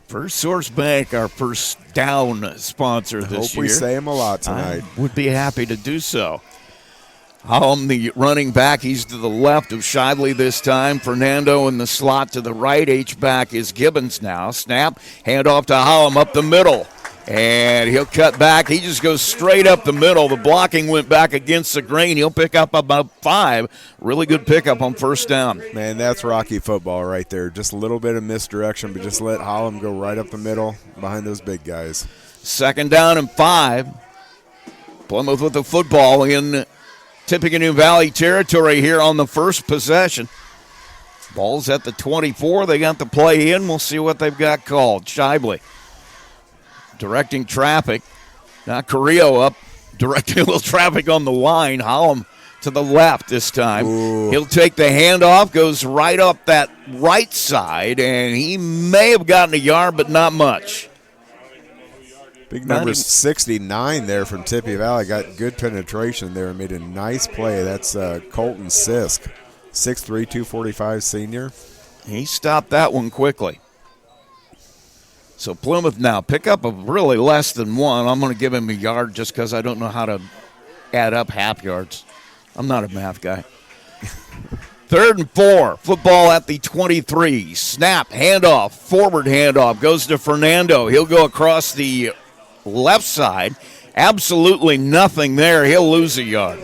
B: First Source Bank, our first down sponsor this year.
A: Hope we say him a lot tonight.
B: I would be happy to do so. Hollum, the running back, he's to the left of Shively this time. Fernando in the slot to the right. H-back is Gibbons now. Snap, hand off to Hollum up the middle. And he'll cut back. He just goes straight up the middle. The blocking went back against the grain. He'll pick up about 5. Really good pickup on first down.
A: Man, that's Rocky football right there. Just a little bit of misdirection, but just let Holland go right up the middle behind those big guys.
B: 2nd down and 5. Plymouth with the football in Tippecanoe Valley territory here on the first possession. Ball's at the 24. They got the play in. We'll see what they've got called. Shively directing traffic. Now Carrillo up, directing a little traffic on the line. Holland to the left this time.
A: Ooh.
B: He'll take the handoff, goes right up that right side, and he may have gotten a yard, but not much.
A: Big number 69 there from Tippy Valley. Got good penetration there and made a nice play. That's Colton Sisk, 6'3", 245 senior.
B: He stopped that one quickly. So Plymouth now pick up a really less than 1. I'm going to give him a yard just because I don't know how to add up half yards. I'm not a math guy. 3rd and 4. Football at the 23. Snap, handoff, forward handoff. Goes to Fernando. He'll go across the left side. Absolutely nothing there. He'll lose a yard.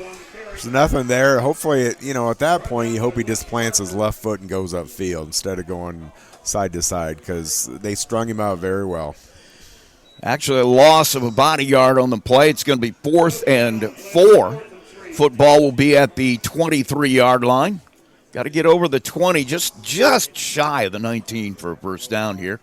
A: There's nothing there. Hopefully, at that point, you hope he just plants his left foot and goes upfield instead of going side to side because they strung him out very well.
B: Actually, a loss of about a yard on the play. It's going to be 4th and 4. Football will be at the 23-yard line. Got to get over the 20, just shy of the 19 for a first down here.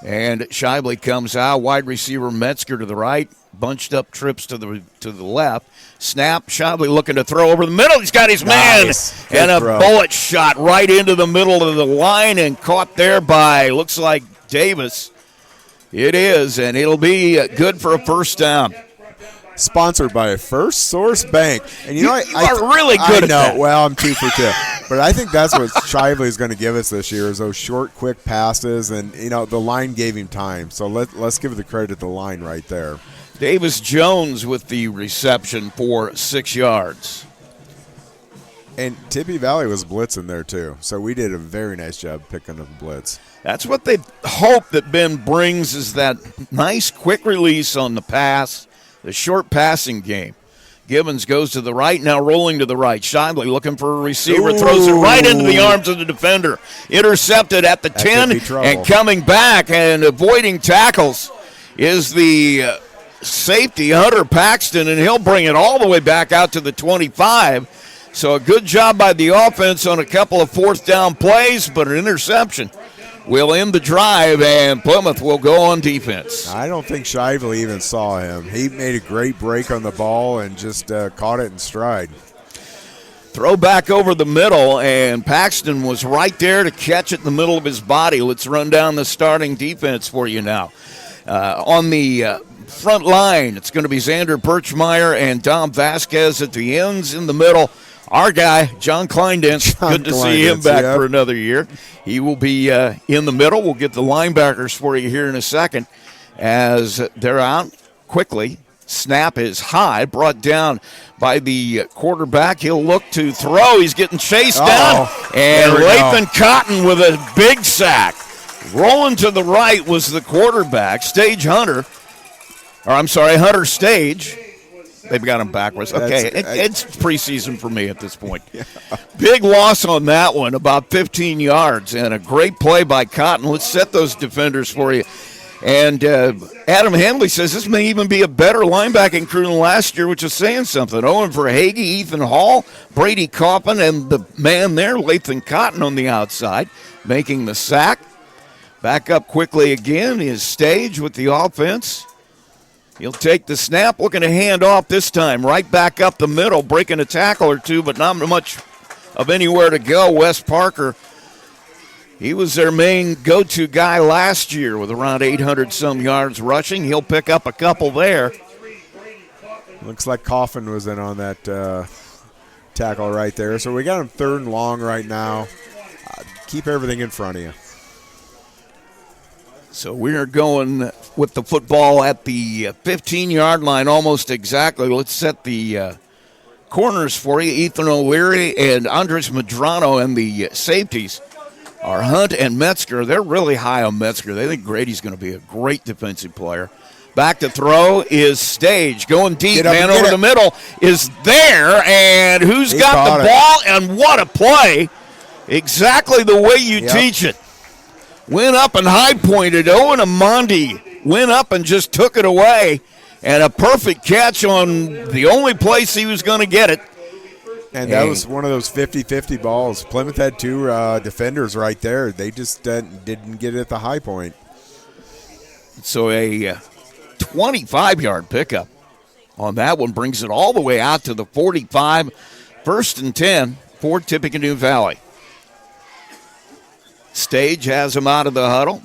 B: And Shively comes out. Wide receiver Metzger to the right. Bunched up trips to the left. Snap. Shively looking to throw over the middle. He's got his man. And a bullet shot right into the middle of the line and caught there by, looks like, Davis. It is, and it'll be good for a first down.
A: Sponsored by First Source Bank. And you are
B: really good at that.
A: Well, I'm 2 for 2. But I think that's what Shively is going to give us this year is those short, quick passes. And, the line gave him time. So let's give the credit to the line right there.
B: Davis Jones with the reception for 6 yards.
A: And Tippy Valley was blitzing there, too. So we did a very nice job picking up the blitz.
B: That's what they hope that Ben brings is that nice, quick release on the pass, the short passing game. Gibbons goes to the right, now rolling to the right. Shively looking for a receiver, throws it right into the arms of the defender. Intercepted at the 10 and coming back and avoiding tackles is the safety, Hunter Paxton, and he'll bring it all the way back out to the 25. So a good job by the offense on a couple of 4th down plays, but an interception will end the drive, and Plymouth will go on defense.
A: I don't think Shively even saw him. He made a great break on the ball and just caught it in stride.
B: Throw back over the middle, and Paxton was right there to catch it in the middle of his body. Let's run down the starting defense for you now. On the front line, it's going to be Xander Birchmeyer and Dom Vasquez at the ends. In the middle, our guy, John Kleindance. Good to see him back for another year. He will be in the middle. We'll get the linebackers for you here in a second as they're out quickly. Snap is high, brought down by the quarterback. He'll look to throw. He's getting chased down. And Lathan Cotton with a big sack. Rolling to the right was the quarterback, Hunter Stage. They've got him backwards. Okay, it's preseason for me at this point. Yeah. Big loss on that one, about 15 yards, and a great play by Cotton. Let's set those defenders for you. And Adam Henley says this may even be a better linebacking crew than last year, which is saying something. Owen Verhage, Ethan Hall, Brady Coppin, and the man there, Lathan Cotton on the outside, making the sack. Back up quickly again is Stage with the offense. He'll take the snap, looking to hand off this time. Right back up the middle, breaking a tackle or two, but not much of anywhere to go. Wes Parker, he was their main go-to guy last year with around 800-some yards rushing. He'll pick up a couple there.
A: Looks like Coffin was in on that tackle right there. So we got him 3rd and long right now. Keep everything in front of you.
B: So we're going with the football at the 15-yard line almost exactly. Let's set the corners for you. Ethan O'Leary and Andres Medrano and the safeties are Hunt and Metzger. They're really high on Metzger. They think Grady's going to be a great defensive player. Back to throw is Stage. Going deep, man over the middle is there. And who's got the ball? And what a play. Exactly the way you teach it. Went up and high-pointed. Owen Amandi went up and just took it away. And a perfect catch on the only place he was going to get it.
A: And that was one of those 50-50 balls. Plymouth had two defenders right there. They just didn't get it at the high point.
B: So a 25-yard pickup on that one brings it all the way out to the 45. 1st and 10 for Tippecanoe Valley. Stage has him out of the huddle.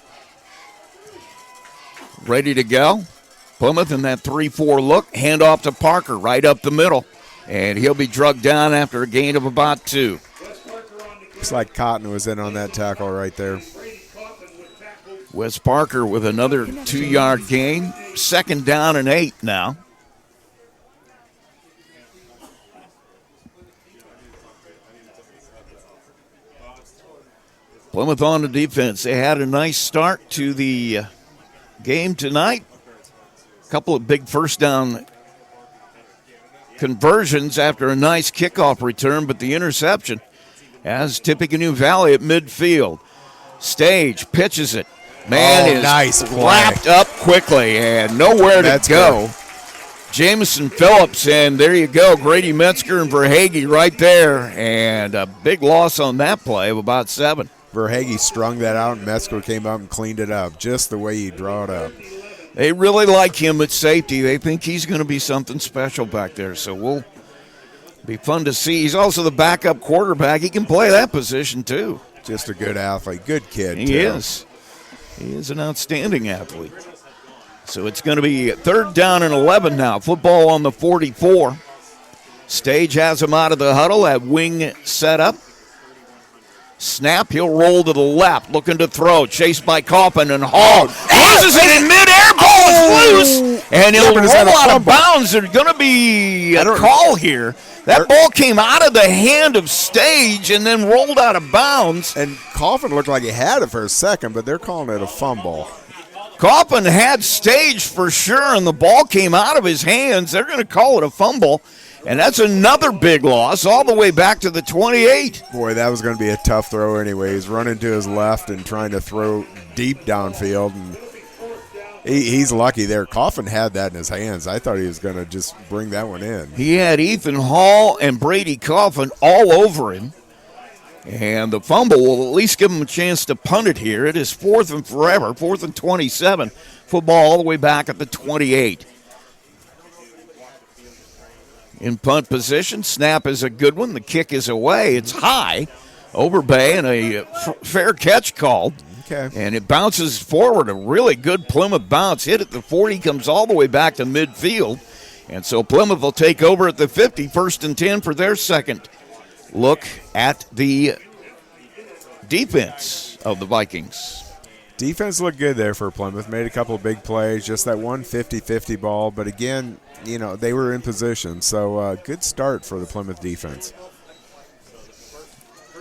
B: Ready to go. Plymouth in that 3-4 look. Hand off to Parker right up the middle. And he'll be drugged down after a gain of about 2.
A: Looks like Cotton was in on that tackle right there.
B: Wes Parker with another 2-yard gain. 2nd down and 8 now. Plymouth on the defense. They had a nice start to the game tonight. A couple of big first down conversions after a nice kickoff return, but the interception has Tippecanoe Valley at midfield. Stage pitches it. Man is
A: nice
B: wrapped up quickly and nowhere to go. Jameson Phillips, and there you go. Grady Metzger and Verhage right there, and a big loss on that play of about 7.
A: Verhage strung that out, and Metzger came up and cleaned it up, just the way you draw it up.
B: They really like him at safety. They think he's going to be something special back there, so we'll be fun to see. He's also the backup quarterback. He can play that position, too.
A: Just a good athlete. Good kid,
B: He is. He is an outstanding athlete. So it's going to be 3rd down and 11 now. Football on the 44. Stage has him out of the huddle at wing setup. Snap, he'll roll to the left, looking to throw. Chased by Coffin, and Hall loses it in midair. Ball is loose, and he'll roll out of bounds. There's going to be a call here. That ball came out of the hand of Stage and then rolled out of bounds.
A: And Coffin looked like he had it for a second, but they're calling it a fumble.
B: Coffin had Stage for sure, and the ball came out of his hands. They're going to call it a fumble. And that's another big loss all the way back to the 28.
A: Boy, that was going to be a tough throw anyway. He's running to his left and trying to throw deep downfield. And he's lucky there. Coffin had that in his hands. I thought he was going to just bring that one in.
B: He had Ethan Hall and Brady Coffin all over him. And the fumble will at least give him a chance to punt it here. It is 4th and forever, 4th and 27. Football all the way back at the 28. In punt position, snap is a good one. The kick is away. It's high over Bay, and a fair catch called.
A: Okay.
B: And it bounces forward. A really good Plymouth bounce. Hit at the 40, comes all the way back to midfield. And so Plymouth will take over at the 50, 1st and 10 for their second look at the defense of the Vikings.
A: Defense looked good there for Plymouth. Made a couple of big plays. Just that one 50-50 ball. But again, you know, they were in position. So good start for the Plymouth defense.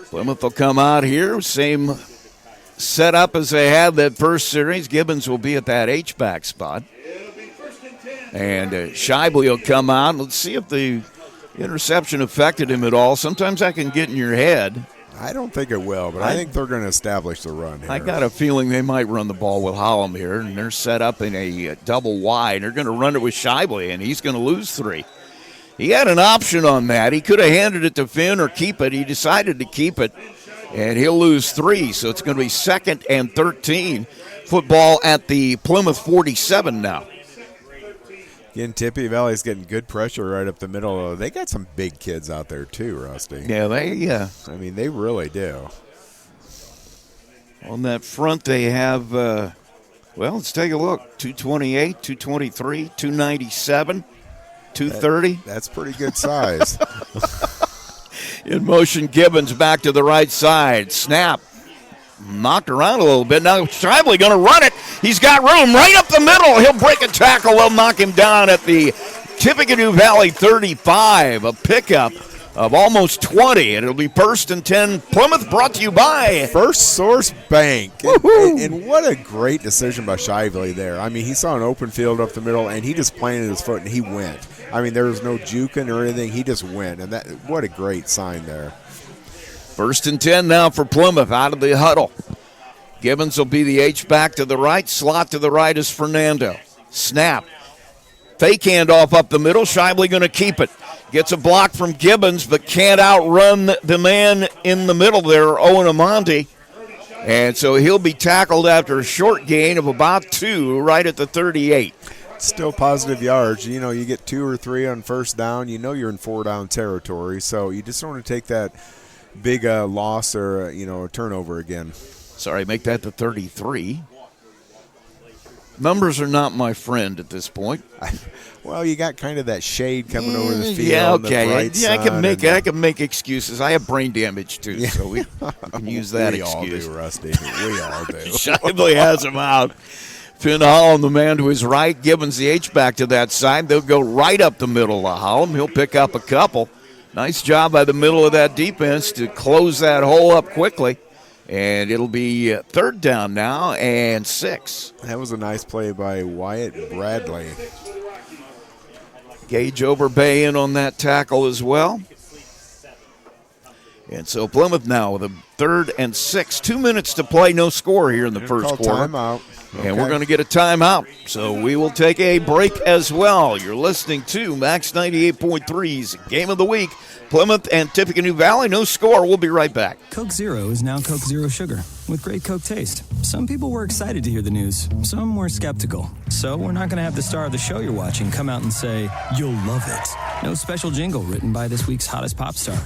B: Plymouth will come out here. Same setup as they had that first series. Gibbons will be at that H-back spot. And Shibley will come out. Let's see if the interception affected him at all. Sometimes that can get in your head.
A: I don't think it will, but I think they're going to establish the run here.
B: I got a feeling they might run the ball with Hollum here, and they're set up in a double wide. They're going to run it with Shibley, and he's going to lose 3. He had an option on that. He could have handed it to Finn or keep it. He decided to keep it, and he'll lose 3. So it's going to be 2nd and 13. Football at the Plymouth 47 now.
A: Again, Tippy Valley's getting good pressure right up the middle. They got some big kids out there too, Rusty.
B: Yeah,
A: I mean, they really do.
B: On that front, they have, well, let's take a look. 228, 223, 297, 230.
A: That's pretty good size.
B: In motion, Gibbons back to the right side. Snap. Knocked around a little bit. Now Shibley going to run it. He's got room right up the middle. He'll break a tackle. They'll knock him down at the Tippecanoe Valley 35. A pickup of almost 20, and it'll be first and 10. Plymouth brought to you by
A: First Source Bank. And what a great decision by Shively there. I mean, he saw an open field up the middle, and he just planted his foot, and he went. I mean, there was no juking or anything. He just went, and what a great sign there.
B: First and 10 now for Plymouth out of the huddle. Gibbons will be the H-back to the right. Slot to the right is Fernando. Snap. Fake handoff up the middle. Shively going to keep it. Gets a block from Gibbons, but can't outrun the man in the middle there, Owen Amonte. And so he'll be tackled after a short gain of about 2 right at the 38.
A: Still positive yards. You know, you get 2 or 3 on first down. You know you're in 4-down territory, so you just don't want to take that big loss or, a turnover again.
B: Sorry, make that the 33. Numbers are not my friend at this point.
A: Well, you got kind of that shade coming over the field.
B: Yeah, okay. I can make excuses. I have brain damage too, so we can use that excuse.
A: We all do, Rusty. We all do.
B: Shively has him out. Finn Holland, the man to his right. Gibbons the H-back to that side. They'll go right up the middle of Holland. He'll pick up a couple. Nice job by the middle of that defense to close that hole up quickly. And it'll be third down now and 6.
A: That was a nice play by Wyatt Bradley.
B: Gage Overbay in on that tackle as well. And so Plymouth now with a 3rd and 6. 2 minutes to play, no score here in the first quarter.
A: Timeout. Okay.
B: And we're going to get a timeout. So we will take a break as well. You're listening to Max 98.3's Game of the Week. Plymouth and Tippecanoe Valley, no score. We'll be right back.
C: Coke Zero is now Coke Zero Sugar with great Coke taste. Some people were excited to hear the news. Some were skeptical. So we're not going to have the star of the show you're watching come out and say, "You'll love it." No special jingle written by this week's hottest pop star.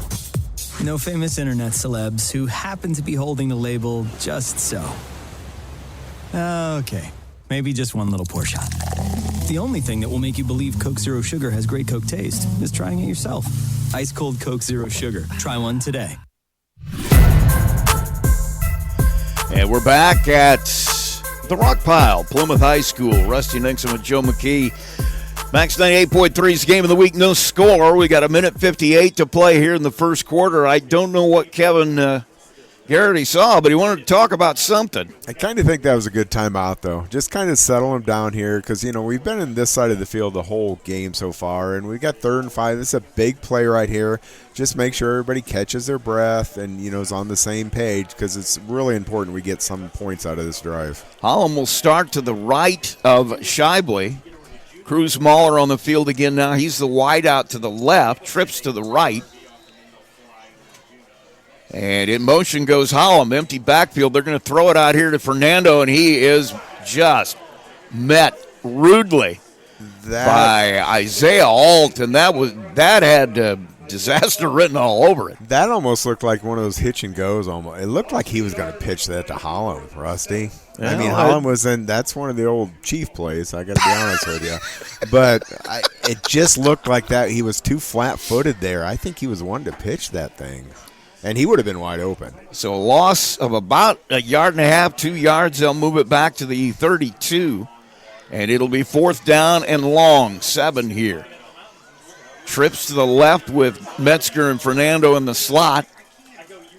C: No famous internet celebs who happen to be holding the label just so. Okay, maybe just one little pour shot. The only thing that will make you believe Coke Zero Sugar has great Coke taste is trying it yourself. Ice cold Coke Zero Sugar. Try one today.
B: And we're back at the Rock Pile, Plymouth High School. Rusty Nixon with Joe McKee. Max 98.3's Game of the Week, no score. We got 1:58 to play here in the first quarter. I don't know what Kevin Garrity saw, but he wanted to talk about something.
A: I kind of think that was a good timeout, though. Just kind of settle him down here because, we've been in this side of the field the whole game so far, and we got 3rd and 5. This is a big play right here. Just make sure everybody catches their breath and, is on the same page because it's really important we get some points out of this drive.
B: Holland will start to the right of Shively. Cruz Mahler on the field again now. He's the wide out to the left, trips to the right. And in motion goes Holland, empty backfield. They're going to throw it out here to Fernando, and he is just met rudely by Isaiah Alt, and that had disaster written all over it.
A: That almost looked like one of those hitch and goes. Almost, it looked like he was going to pitch that to Holland, Rusty.
B: Yeah,
A: I mean, Holland was in. That's one of the old Chief plays. I got to be honest with you, but it just looked like that he was too flat-footed there. I think he was one to pitch that thing. And he would have been wide open.
B: So a loss of about 1.5 yards, 2 yards. They'll move it back to the 32. And it'll be 4th down and long, 7 here. Trips to the left with Metzger and Fernando in the slot.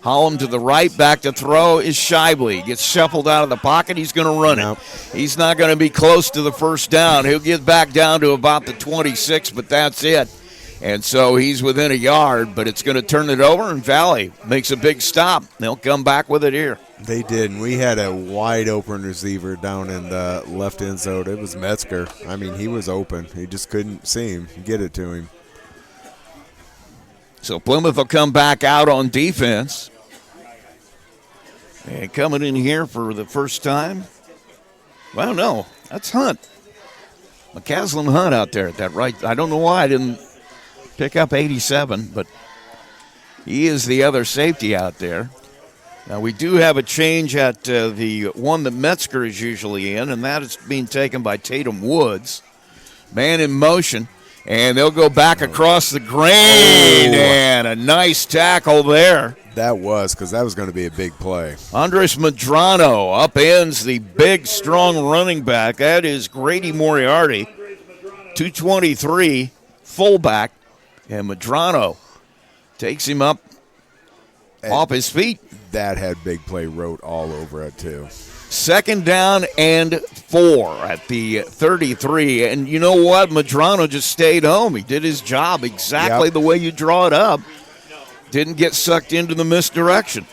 B: Holland to the right, back to throw is Shively. Gets shuffled out of the pocket. He's going to run it. He's not going to be close to the first down. He'll get back down to about the 26, but that's it. And so he's within 1 yard, but it's going to turn it over, and Valley makes a big stop. They'll come back with it here.
A: They did, and we had a wide-open receiver down in the left end zone. It was Metzger. I mean, he was open. He just couldn't see him, get it to him.
B: So Plymouth will come back out on defense. And coming in here for the first time, well, no, that's Hunt. McCaslin Hunt out there at that right. I don't know why I didn't pick up 87, but he is the other safety out there. Now, we do have a change at the one that Metzger is usually in, and that is being taken by Tatum Woods. Man in motion, and they'll go back across the grain, and a nice tackle there.
A: That was, because that was going to be a big play.
B: Andres Medrano upends the big, strong running back. That is Grady Moriarty, 223, fullback. And Medrano takes him up off his feet.
A: That had big play wrote all over it, too.
B: 2nd down and 4 at the 33. And you know what? Madrano just stayed home. He did his job exactly the way you draw it up. Didn't get sucked into the misdirection.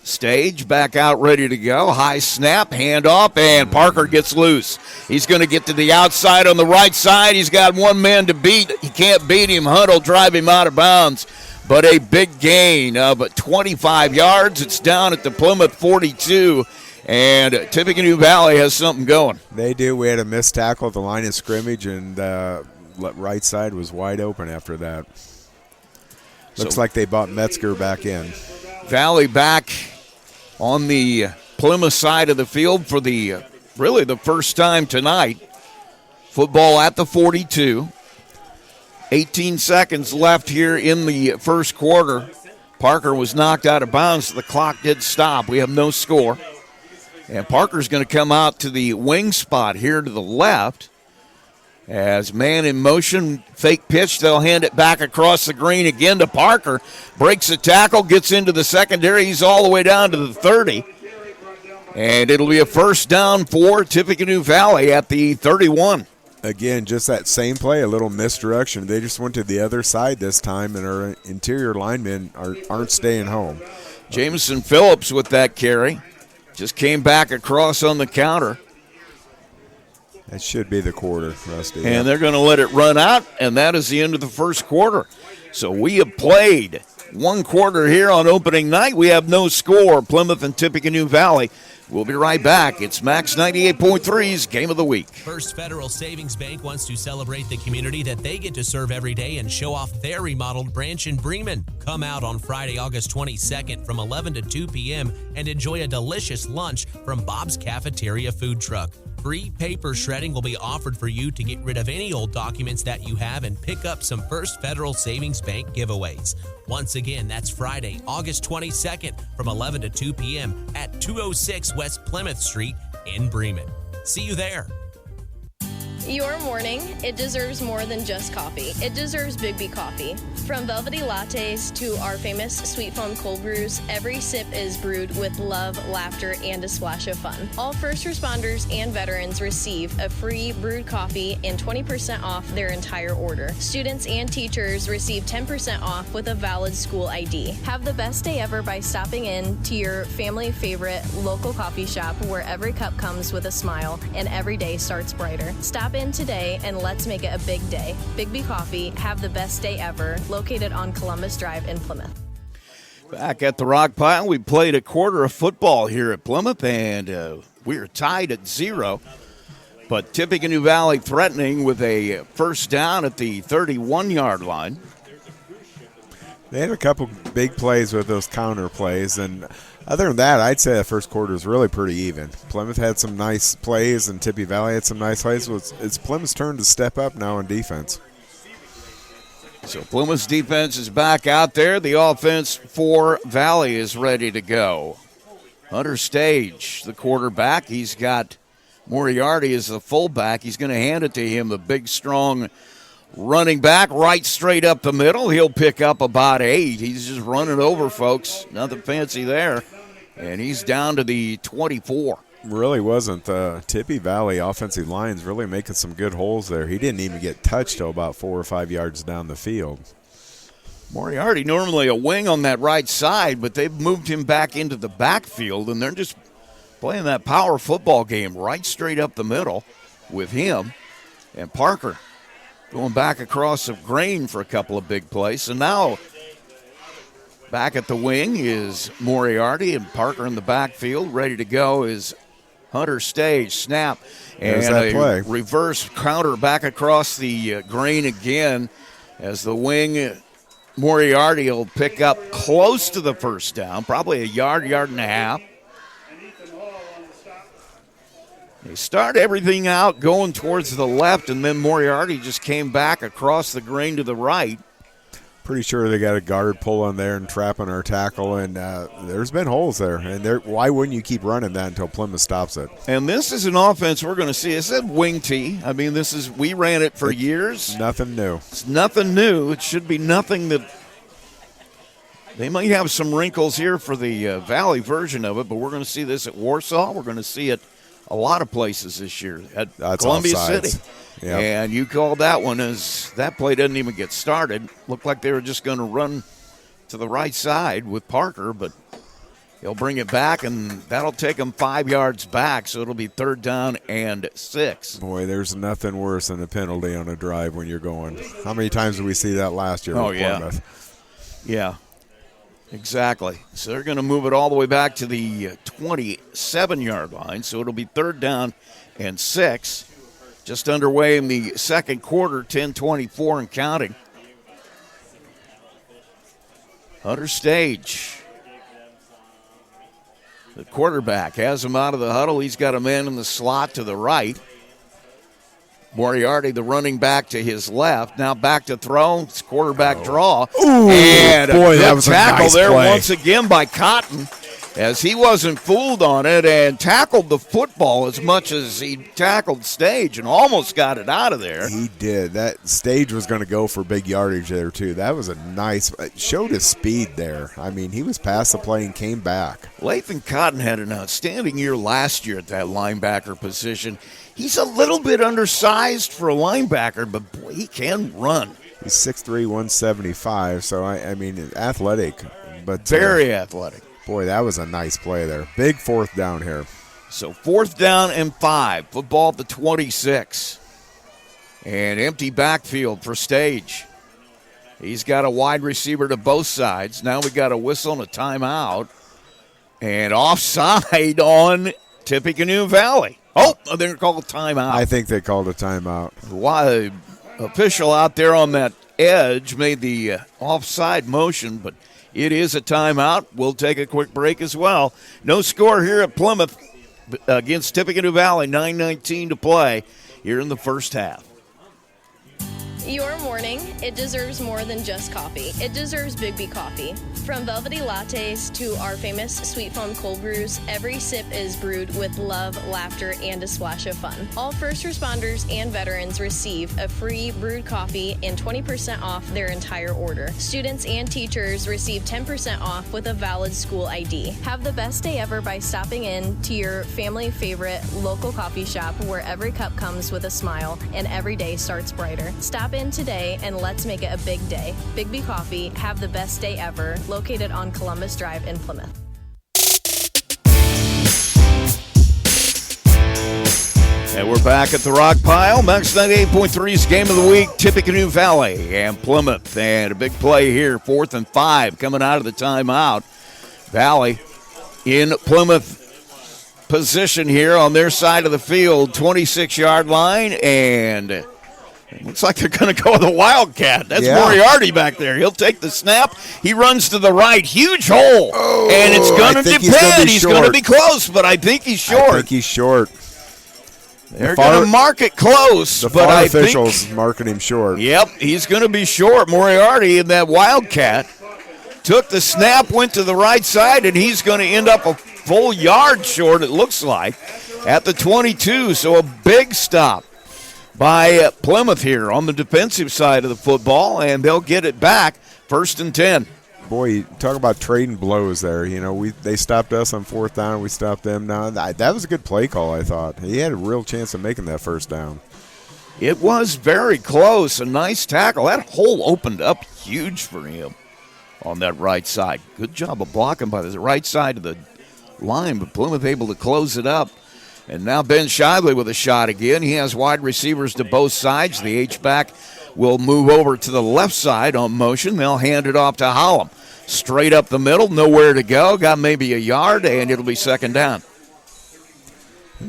B: Stage back out, ready to go. High snap, handoff, and Parker gets loose. He's going to get to the outside on the right side. He's got one man to beat. He can't beat him. Hunt will drive him out of bounds. But a big gain of 25 yards. It's down at the Plymouth 42, and Tippecanoe Valley has something going.
A: They do. We had a missed tackle at the line of scrimmage, and right side was wide open after that. Looks like they bought Metzger back in.
B: Valley back on the Plymouth side of the field for the first time tonight. Football at the 42. 18 seconds left here in the first quarter. Parker was knocked out of bounds. The clock did stop. We have no score. And Parker's going to come out to the wing spot here to the left. As man in motion, fake pitch. They'll hand it back across the green again to Parker. Breaks a tackle, gets into the secondary. He's all the way down to the 30. And it'll be a first down for Tippecanoe Valley at the 31.
A: Again, just that same play, a little misdirection. They just went to the other side this time, and our interior linemen aren't staying home.
B: Jameson Phillips with that carry. Just came back across on the counter.
A: That should be the quarter, Rusty.
B: And they're going to let it run out, and that is the end of the first quarter. So we have played one quarter here on opening night. We have no score. Plymouth and Tippecanoe Valley. We'll be right back. It's Max 98.3's Game of the Week.
J: First Federal Savings Bank wants to celebrate the community that they get to serve every day and show off their remodeled branch in Bremen. Come out on Friday, August 22nd from 11 to 2 p.m. and enjoy a delicious lunch from Bob's Cafeteria Food Truck. Free paper shredding will be offered for you to get rid of any old documents that you have and pick up some First Federal Savings Bank giveaways. Once again, that's Friday, August 22nd from 11 to 2 p.m. at 206 West Plymouth Street in Bremen. See you there.
F: Your morning, it deserves more than just coffee. It deserves Big coffee. From velvety lattes to our famous sweet foam cold brews, every sip is brewed with love, laughter, and a splash of fun. All first responders and veterans receive a free brewed coffee and 20% off their entire order. Students and teachers receive 10% off with a valid school ID. Have the best day ever by stopping in to your family favorite local coffee shop where every cup comes with a smile and every day starts brighter. Stop in today and let's make it a big day. Big B Coffee, have the best day ever, located on Columbus Drive in Plymouth.
B: Back at the Rock Pile, we played a quarter of football here at Plymouth, and we are tied at 0. But Tippecanoe Valley threatening with a first down at the 31-yard line.
A: They had a couple big plays with those counter plays, and other than that, I'd say the first quarter is really pretty even. Plymouth had some nice plays, and Tippy Valley had some nice plays. So it's Plymouth's turn to step up now in defense.
B: So Plymouth's defense is back out there. The offense for Valley is ready to go. Hunter Stage, the quarterback. He's got Moriarty as the fullback. He's going to hand it to him, the big, strong running back, right straight up the middle. He'll pick up about 8. He's just running over folks. Nothing fancy there. And he's down to the 24.
A: Really wasn't. Tippy Valley offensive line's really making some good holes there. He didn't even get touched till about 4 or 5 yards down the field.
B: Moriarty normally a wing on that right side, but they've moved him back into the backfield, and they're just playing that power football game right straight up the middle with him. And Parker going back across the grain for a couple of big plays. And now back at the wing is Moriarty, and Parker in the backfield. Ready to go is Hunter Stage. Snap.
A: There's
B: and
A: that
B: a
A: play.
B: Reverse counter back across the grain again as the wing. Moriarty will pick up close to the first down, probably a yard and a half. They start everything out going towards the left, and then Moriarty just came back across the grain to the right.
A: Pretty sure they got a guard pulling there and trapping our tackle, and there's been holes there. And why wouldn't you keep running that until Plymouth stops it?
B: And this is an offense we're going to see. It's that wing tee. I mean, we ran it for years.
A: Nothing new.
B: It's nothing new. It should be nothing that they might have some wrinkles here for the Valley version of it, but we're going to see this at Warsaw. We're going to see it a lot of places this year at Columbia City.
A: Yep.
B: And you called that one as that play didn't even get started. Looked like they were just going to run to the right side with Parker, but he'll bring it back, and that'll take them 5 yards back, so it'll be 3rd down and 6.
A: Boy, there's nothing worse than a penalty on a drive when you're going. How many times did we see that last year with Plymouth?
B: Yeah, exactly. So they're going to move it all the way back to the 27-yard line, so it'll be 3rd down and 6. Just underway in the second quarter, 10:24 and counting. Hunter Stage, the quarterback, has him out of the huddle. He's got a man in the slot to the right. Moriarty, the running back, to his left. Now back to throw. It's quarterback draw.
A: Ooh,
B: and
A: boy, that was a
B: tackle
A: nice
B: there
A: play.
B: once again by Cotton, as he wasn't fooled on it and tackled the football as much as he tackled Stage and almost got it out of there.
A: He did. That Stage was going to go for big yardage there, too. That was a nice – showed his speed there. I mean, he was past the play and came back.
B: Lathan Cotton had an outstanding year last year at that linebacker position. He's a little bit undersized for a linebacker, but, boy, he can run.
A: He's 6'3", 175, so, I mean, athletic. But
B: very athletic.
A: Boy, that was a nice play there. Big 4th down here.
B: So 4th down and 5. Football at the 26. And empty backfield for Stage. He's got a wide receiver to both sides. Now we got a whistle and a timeout. And offside on Tippecanoe Valley. Oh, they're going to call a timeout.
A: I think they called a timeout.
B: Why, official out there on that edge made the offside motion, but it is a timeout. We'll take a quick break as well. No score here at Plymouth against Tippecanoe Valley. 9:19 to play here in the first half.
F: Your morning, it deserves more than just coffee. It deserves Big coffee. From velvety lattes to our famous sweet foam cold brews, every sip is brewed with love, laughter, and a splash of fun. All first responders and veterans receive a free brewed coffee and 20% off their entire order. Students and teachers receive 10% off with a valid school ID. Have the best day ever by stopping in to your family favorite local coffee shop where every cup comes with a smile and every day starts brighter. Stop in today and let's make it a big day. Big B Coffee, have the best day ever, located on Columbus Drive in Plymouth.
B: And we're back at the Rock Pile. Max 98.3's Game of the Week, Tippecanoe Valley and Plymouth. And a big play here, 4th and 5 coming out of the timeout. Valley in Plymouth position here on their side of the field, 26-yard line, and looks like they're going to go with a Wildcat. That's Moriarty back there. He'll take the snap. He runs to the right. Huge hole.
A: Oh,
B: and it's going to depend. He's going to be close, but I think he's short.
A: I think he's short.
B: They're going to mark it close.
A: The
B: but
A: FAR
B: I
A: officials
B: think,
A: marking him short.
B: Yep, he's going to be short. Moriarty in that Wildcat took the snap, went to the right side, and he's going to end up a full yard short, it looks like, at the 22. So a big stop by Plymouth here on the defensive side of the football, and they'll get it back, 1st and 10.
A: Boy, talk about trading blows there. You know, they stopped us on 4th down. We stopped them. Now that was a good play call, I thought. He had a real chance of making that 1st down.
B: It was very close. A nice tackle. That hole opened up huge for him on that right side. Good job of blocking by the right side of the line, but Plymouth able to close it up. And now Ben Shively with a shot again. He has wide receivers to both sides. The H-back will move over to the left side on motion. They'll hand it off to Hollum. Straight up the middle, nowhere to go. Got maybe a yard, and it'll be 2nd down.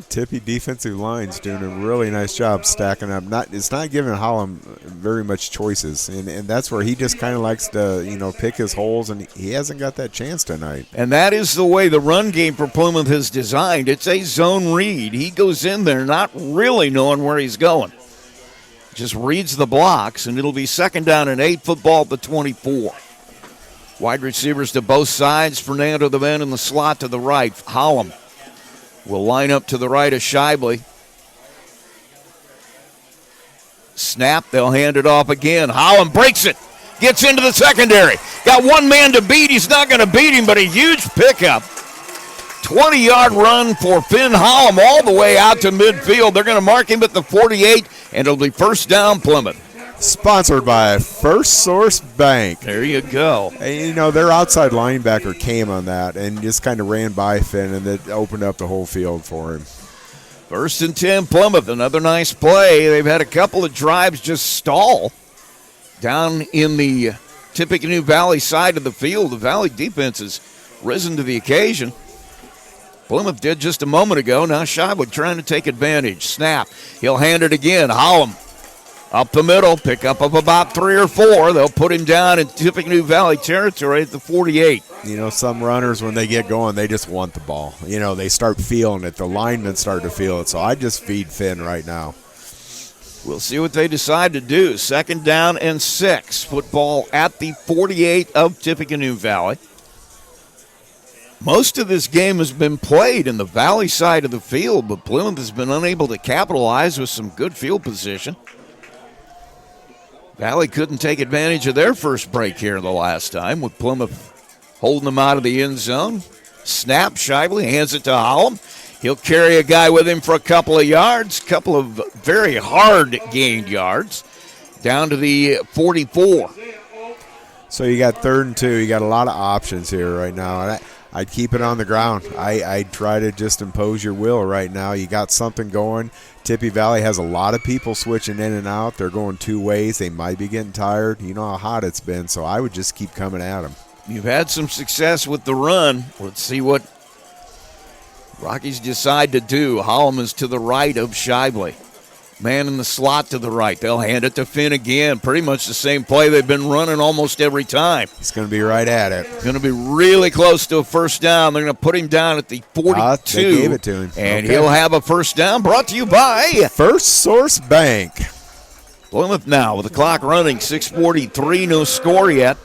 A: Tippy defensive line's doing a really nice job stacking up. It's not giving Hollum very much choices, and that's where he just kind of likes to pick his holes, and he hasn't got that chance tonight.
B: And that is the way the run game for Plymouth is designed. It's a zone read. He goes in there not really knowing where he's going. just reads the blocks, and it'll be 2nd down and 8, football at the 24. Wide receivers to both sides. Fernando the man in the slot to the right. Holland will line up to the right of Shively. Snap, they'll hand it off again. Holland breaks it, gets into the secondary. Got one man to beat. He's not going to beat him, but a huge pickup. 20-yard run for Finn Holland all the way out to midfield. They're going to mark him at the 48, and it'll be 1st down Plymouth.
A: Sponsored by First Source Bank.
B: There you go.
A: And, their outside linebacker came on that and just kind of ran by Finn, and it opened up the whole field for him.
B: 1st and 10 Plymouth. Another nice play. They've had a couple of drives just stall down in the Tippecanoe Valley side of the field. The Valley defense has risen to the occasion. Plymouth did just a moment ago. Now Shivewood trying to take advantage. Snap. He'll hand it again. Holland up the middle. Pickup of about 3 or 4. They'll put him down in Tippecanoe Valley territory at the 48.
A: Some runners, when they get going, they just want the ball. They start feeling it. The linemen start to feel it. So I just feed Finn right now.
B: We'll see what they decide to do. 2nd down and 6. Football at the 48 of Tippecanoe Valley. Most of this game has been played in the Valley side of the field, but Plymouth has been unable to capitalize with some good field position. Valley couldn't take advantage of their first break here the last time, with Plymouth holding them out of the end zone. Snap, Shively hands it to Holland. He'll carry a guy with him for a couple of yards, couple of very hard gained yards, down to the 44.
A: So you got 3rd and 2. You got a lot of options here right now. And I'd keep it on the ground. I'd try to just impose your will right now. You got something going. Tippy Valley has a lot of people switching in and out. They're going 2 ways. They might be getting tired. You know how hot it's been, so I would just keep coming at them.
B: You've had some success with the run. Let's see what Rockies decide to do. Holland is to the right of Shively. Man in the slot to the right. They'll hand it to Finn again. Pretty much the same play they've been running almost every time.
A: He's going to be right at it.
B: Going to be really close to a 1st down. They're going to put him down at the 42.
A: They gave it to him.
B: And he'll have a 1st down, brought to you by
A: First Source Bank.
B: Plymouth now with the clock running. 6:43, no score yet.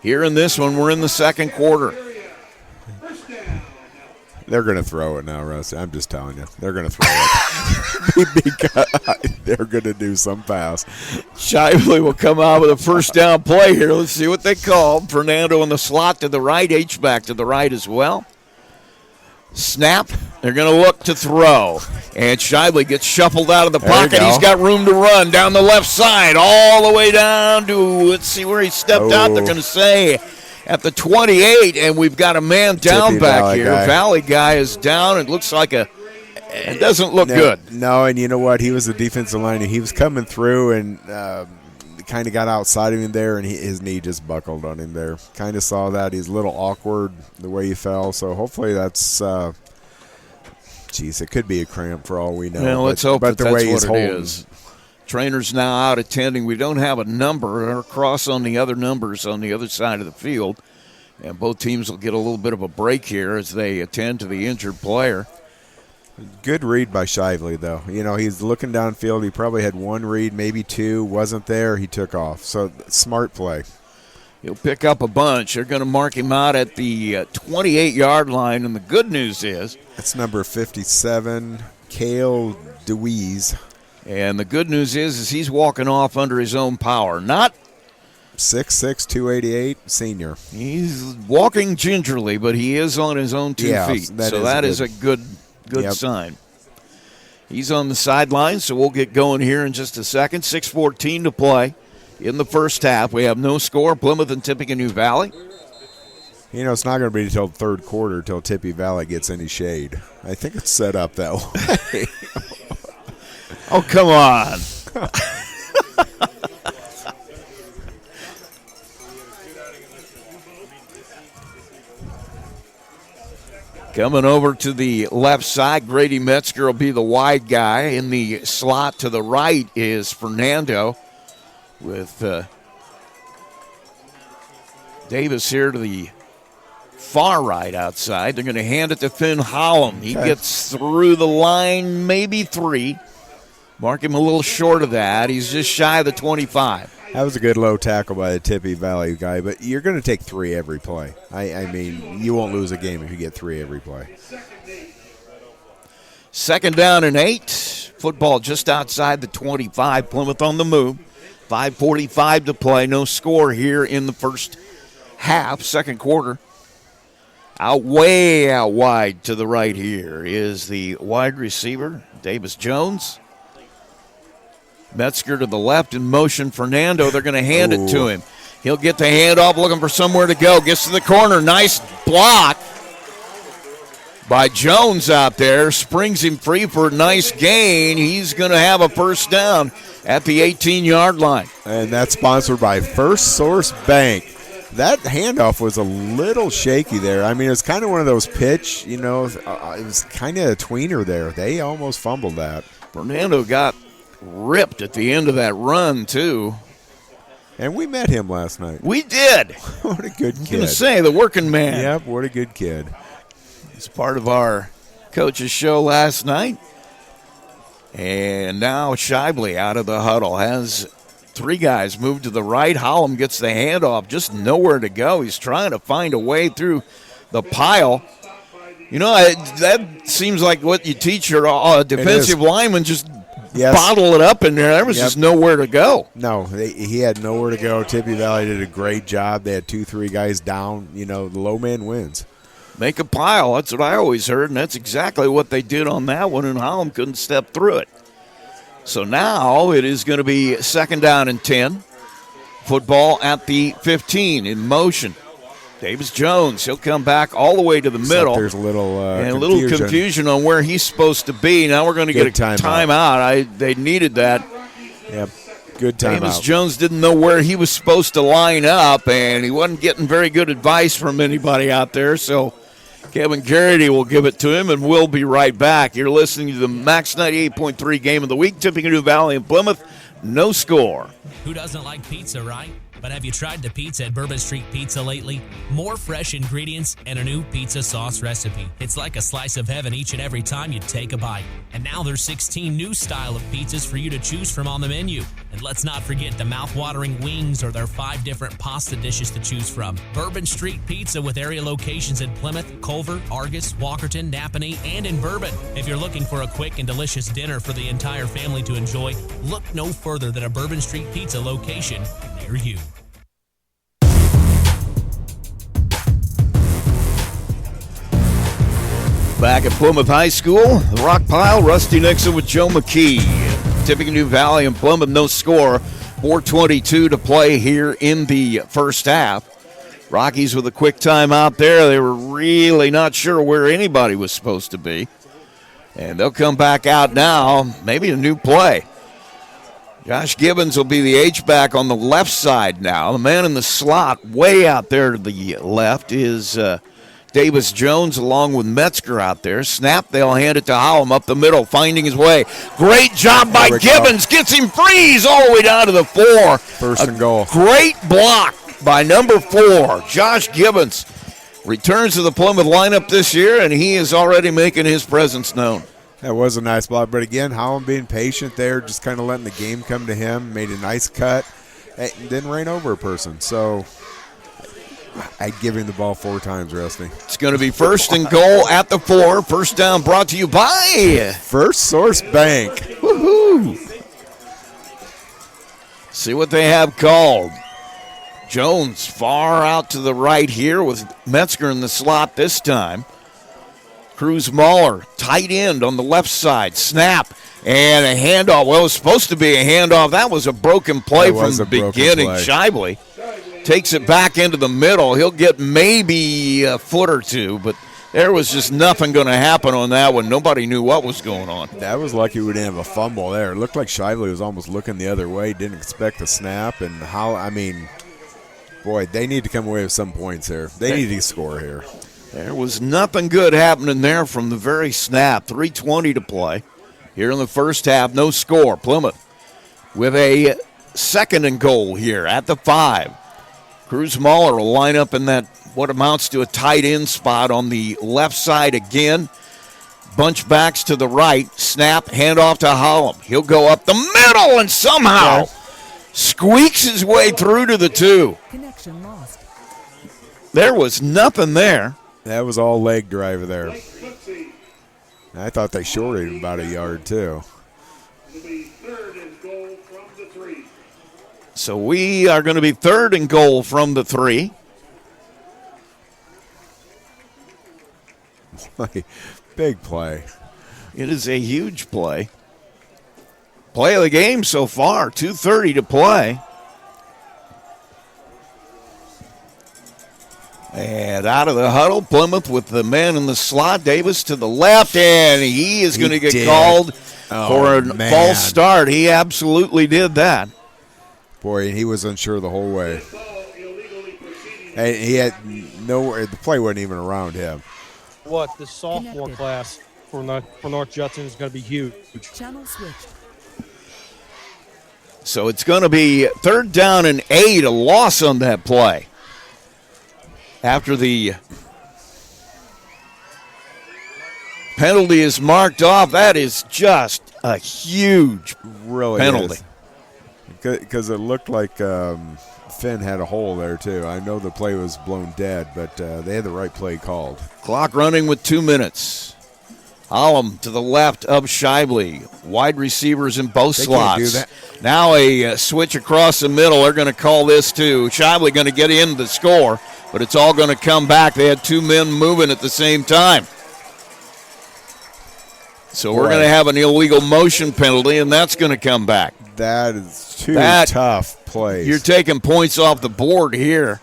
B: Here in this one, we're in the 2nd quarter.
A: They're going to throw it now, Rusty. I'm just telling you. They're going to throw it. Because they're going to do some pass.
B: Shively will come out with a 1st down play here. Let's see what they call. Fernando in the slot to the right. H-back to the right as well. Snap. They're going to look to throw. And Shively gets shuffled out of the pocket. He's got room to run down the left side all the way down to, let's see where he stepped out. They're going to say at the 28, and we've got a man down back here. Valley guy is down. It looks like it doesn't look good.
A: No, and you know what? He was the defensive line. He was coming through and kind of got outside of him there, and his knee just buckled on him there. Kind of saw that. He's a little awkward the way he fell, so hopefully that's it could be a cramp for all we know.
B: Well, let's hope that's what it is. Trainer's now out attending. We don't have a number or cross on the other numbers on the other side of the field. And both teams will get a little bit of a break here as they attend to the injured player.
A: Good read by Shively, though. He's looking downfield. He probably had 1 read, maybe 2. Wasn't there. He took off. So, smart play.
B: He'll pick up a bunch. They're going to mark him out at the 28-yard line. And the good news is
A: that's number 57, Cale DeWeese.
B: And the good news is he's walking off under his own power. Not
A: 6'6", 288, senior.
B: He's walking gingerly, but he is on his own 2 feet. So that is a good sign. He's on the sideline, so we'll get going here in just a second. 6:14 to play in the first half. We have no score. Plymouth and Tippecanoe Valley.
A: It's not going to be until the 3rd quarter till Tippy Valley gets any shade. I think it's set up that way.
B: Oh, come on. Coming over to the left side, Grady Metzger will be the wide guy. In the slot to the right is Fernando with Davis here to the far right outside. They're going to hand it to Finn Holland. He gets through the line, maybe 3. Mark him a little short of that. He's just shy of the 25.
A: That was a good low tackle by the Tippy Valley guy, but you're going to take 3 every play. I mean, you won't lose a game if you get 3 every play.
B: 2nd down and 8. Football just outside the 25. Plymouth on the move. 5:45 to play. No score here in the first half, second quarter. Way out wide to the right here is the wide receiver, Davis Jones. Metzger to the left in motion. Fernando, they're going to hand it to him. He'll get the handoff, looking for somewhere to go. Gets to the corner. Nice block by Jones out there. Springs him free for a nice gain. He's going to have a first down at the 18-yard line.
A: And that's sponsored by First Source Bank. That handoff was a little shaky there. I mean, it's kind of one of those pitch, it was kind of a tweener there. They almost fumbled that.
B: Fernando got ripped at the end of that run, too.
A: And we met him last night.
B: We did.
A: What a good kid.
B: I was going to say, the working man.
A: Yep, what a good kid.
B: He's part of our coach's show last night. And now Shibley out of the huddle has 3 guys moved to the right. Hollum gets the handoff, just nowhere to go. He's trying to find a way through the pile. That seems like what you teach your defensive lineman, just bottle it up in there. There was just nowhere to go.
A: No, he had nowhere to go. Tippy Valley did a great job. They had 2-3 guys down. The low man wins.
B: Make a pile. That's what I always heard, and that's exactly what they did on that one, and Hollum couldn't step through it. So now it is going to be 2nd down and 10. Football at the 15 in motion. Davis Jones, he'll come back all the way to the middle.
A: There's a little
B: little confusion on where he's supposed to be. Now we're going to get a timeout. They needed that.
A: Yep, good timeout.
B: Davis Jones didn't know where he was supposed to line up, and he wasn't getting very good advice from anybody out there, so Kevin Garrity will give it to him, and we'll be right back. You're listening to the Max 98.3 Game of the Week, Tippecanoe Valley and Plymouth. No score.
J: Who doesn't like pizza, right? But have you tried the pizza at Bourbon Street Pizza lately? More fresh ingredients and a new pizza sauce recipe. It's like a slice of heaven each and every time you take a bite. And now there's 16 new style of pizzas for you to choose from on the menu. And let's not forget the mouth-watering wings or their 5 different pasta dishes to choose from. Bourbon Street Pizza with area locations in Plymouth, Culver, Argus, Walkerton, Napanee, and in Bourbon. If you're looking for a quick and delicious dinner for the entire family to enjoy, look no further than a Bourbon Street Pizza location near you.
B: Back at Plymouth High School, the rock pile, Rusty Nixon with Joe McKee. Tippecanoe Valley and Plymouth, no score. 4:22 to play here in the first half. Rockies with a quick time out there. They were really not sure where anybody was supposed to be. And they'll come back out now, maybe a new play. Josh Gibbons will be the H-back on the left side now. The man in the slot way out there to the left is Davis Jones along with Metzger out there. Snap, they'll hand it to Hollum up the middle, finding his way. Great job by Gibbons. Gets him freeze all the way down to the 4.
A: First and goal.
B: Great block by number 4, Josh Gibbons. Returns to the Plymouth lineup this year, and he is already making his presence known.
A: That was a nice block. But again, Hollum being patient there, just kind of letting the game come to him, made a nice cut, and didn't rain over a person. So I'd give him the ball 4 times, Rusty.
B: It's going to be first and goal at the 4. First down brought to you by
A: First Source Bank.
B: Woohoo! See what they have called. Jones far out to the right here with Metzger in the slot this time. Cruz Mahler, tight end on the left side. Snap and a handoff. Well, it was supposed to be a handoff. That was a broken play from the beginning. Shibley takes it back into the middle. He'll get maybe a foot or 2, but there was just nothing going to happen on that one. Nobody knew what was going on.
A: That was lucky we didn't have a fumble there. It looked like Shibley was almost looking the other way, didn't expect the snap. And boy, they need to come away with some points here. They need to score here.
B: There was nothing good happening there from the very snap. 3:20 to play here in the first half. No score. Plymouth with a second and goal here at the 5. Cruz Mahler will line up in that what amounts to a tight end spot on the left side again. bunch backs to the right. Snap, handoff to Hollum. He'll go up the middle and somehow squeaks his way through to the 2.
N: Connection lost.
B: There was nothing there.
A: That was all leg drive there. I thought they shorted him about a yard, too.
B: So we are going to be 3rd and goal from the 3.
A: Big play.
B: It is a huge play. Play of the game so far, 2:30 to play. And out of the huddle, Plymouth with the man in the slot, Davis to the left, and he is going to get called for a false start. He absolutely did that.
A: Boy, he was unsure the whole way. And he had nowhere. The play wasn't even around him.
O: What the sophomore class for North Judson is going to be huge.
N: Channel switched.
B: So it's going to be 3rd down and 8, a loss on that play. After the penalty is marked off, that is just a huge penalty.
A: Because it looked like Finn had a hole there, too. I know the play was blown dead, but they had the right play called.
B: Clock running with 2 minutes. Hollum to the left of Shively. Wide receivers in both slots.
A: Can't do that.
B: Now a switch across the middle. They're going to call this too. Shively going to get in the score, but it's all going to come back. They had 2 men moving at the same time. So we're going to have an illegal motion penalty, and that's going to come back.
A: That is two tough plays.
B: You're taking points off the board here.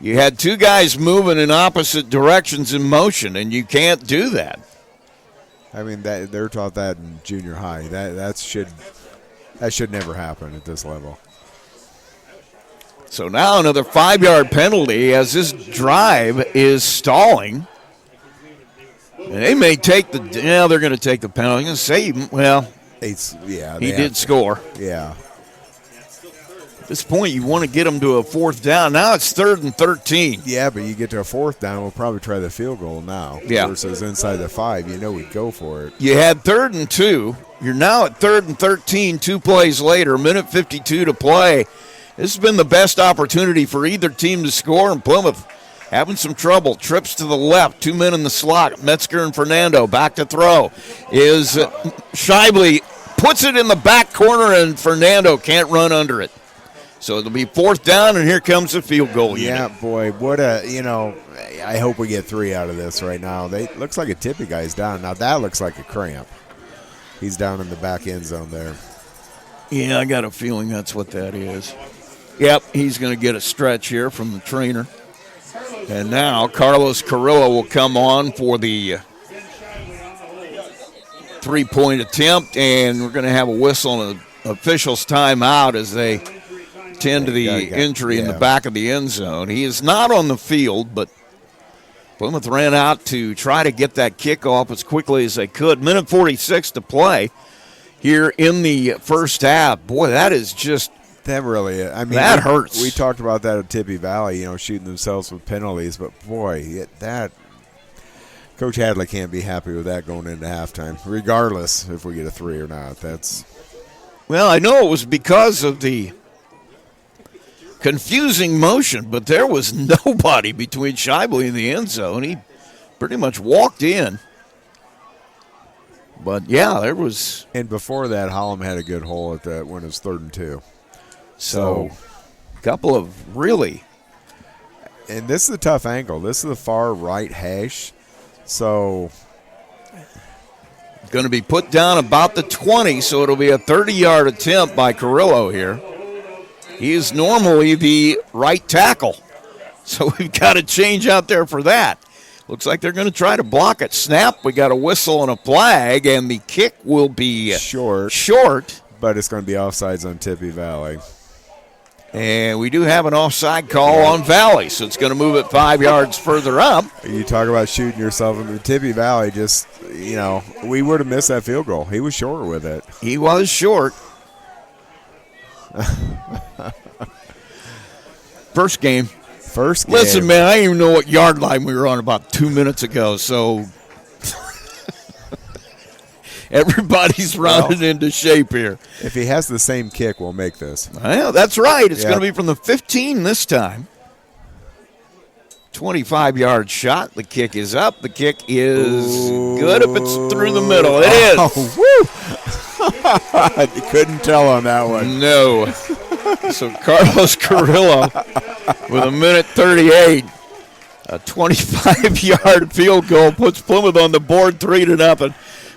B: You had 2 guys moving in opposite directions in motion, and you can't do that.
A: I mean, they're taught that in junior high. That should never happen at this level.
B: So now another 5-yard penalty as this drive is stalling. And they may take they're going to take the penalty. I'm going to say, he did score.
A: Yeah.
B: At this point, you want to get them to a 4th down. Now it's 3rd and 13.
A: Yeah, but you get to a 4th down, we'll probably try the field goal now.
B: Yeah.
A: Versus inside the 5, we'd go for it.
B: You had 3rd and 2. You're now at 3rd and 13, 2 plays later, minute 52 to play. This has been the best opportunity for either team to score, and Plymouth having some trouble. Trips to the left, 2 men in the slot. Metzger and Fernando back to throw. Is Shively puts it in the back corner, and Fernando can't run under it. So it'll be 4th down, and here comes the field goal unit.
A: Yeah, boy, I hope we get 3 out of this right now. Looks like a Tippy guy's down. Now that looks like a cramp. He's down in the back end zone there.
B: Yeah, I got a feeling that's what that is. Yep, he's going to get a stretch here from the trainer. And now Carlos Carrillo will come on for the 3-point attempt, and we're going to have a whistle and an official's timeout as they tend to the injury in the back of the end zone. He is not on the field, but Plymouth ran out to try to get that kickoff as quickly as they could. Minute 46 to play here in the first half. Boy, that is just...
A: That really,
B: that hurts.
A: We talked about that at Tippy Valley, shooting themselves with penalties, but boy, Coach Hadley can't be happy with that going into halftime, regardless if we get a 3 or not.
B: Well, I know it was because of the confusing motion, but there was nobody between Shively and the end zone. He pretty much walked in. But, yeah, there was...
A: And before that, Hollum had a good hole at that when it was 3rd and 2.
B: So, a couple of really...
A: And this is a tough angle. This is the far right hash. So...
B: Going to be put down about the 20, so it'll be a 30-yard attempt by Carrillo here. He is normally the right tackle, so we've got to change out there for that. Looks like they're going to try to block it. Snap, we got a whistle and a flag, and the kick will be short.
A: But it's going to be offsides on Tippy Valley.
B: And we do have an offside call on Valley, so it's going to move it 5 yards further up.
A: You talk about shooting yourself in the Tippy Valley, just, we would have missed that field goal. He was short with it.
B: He was short. First game.
A: First game.
B: Listen, man, I didn't even know what yard line we were on about 2 minutes ago, so Everybody's rounded into shape here.
A: If he has the same kick, we'll make this.
B: Well, that's right. It's going to be from the 15 this time. 25-yard shot. The kick is up. The kick is good if it's through the middle. It is.
A: You couldn't tell on that one.
B: No. So Carlos Carrillo with 1:38. A 25-yard field goal puts Plymouth on the board 3-0.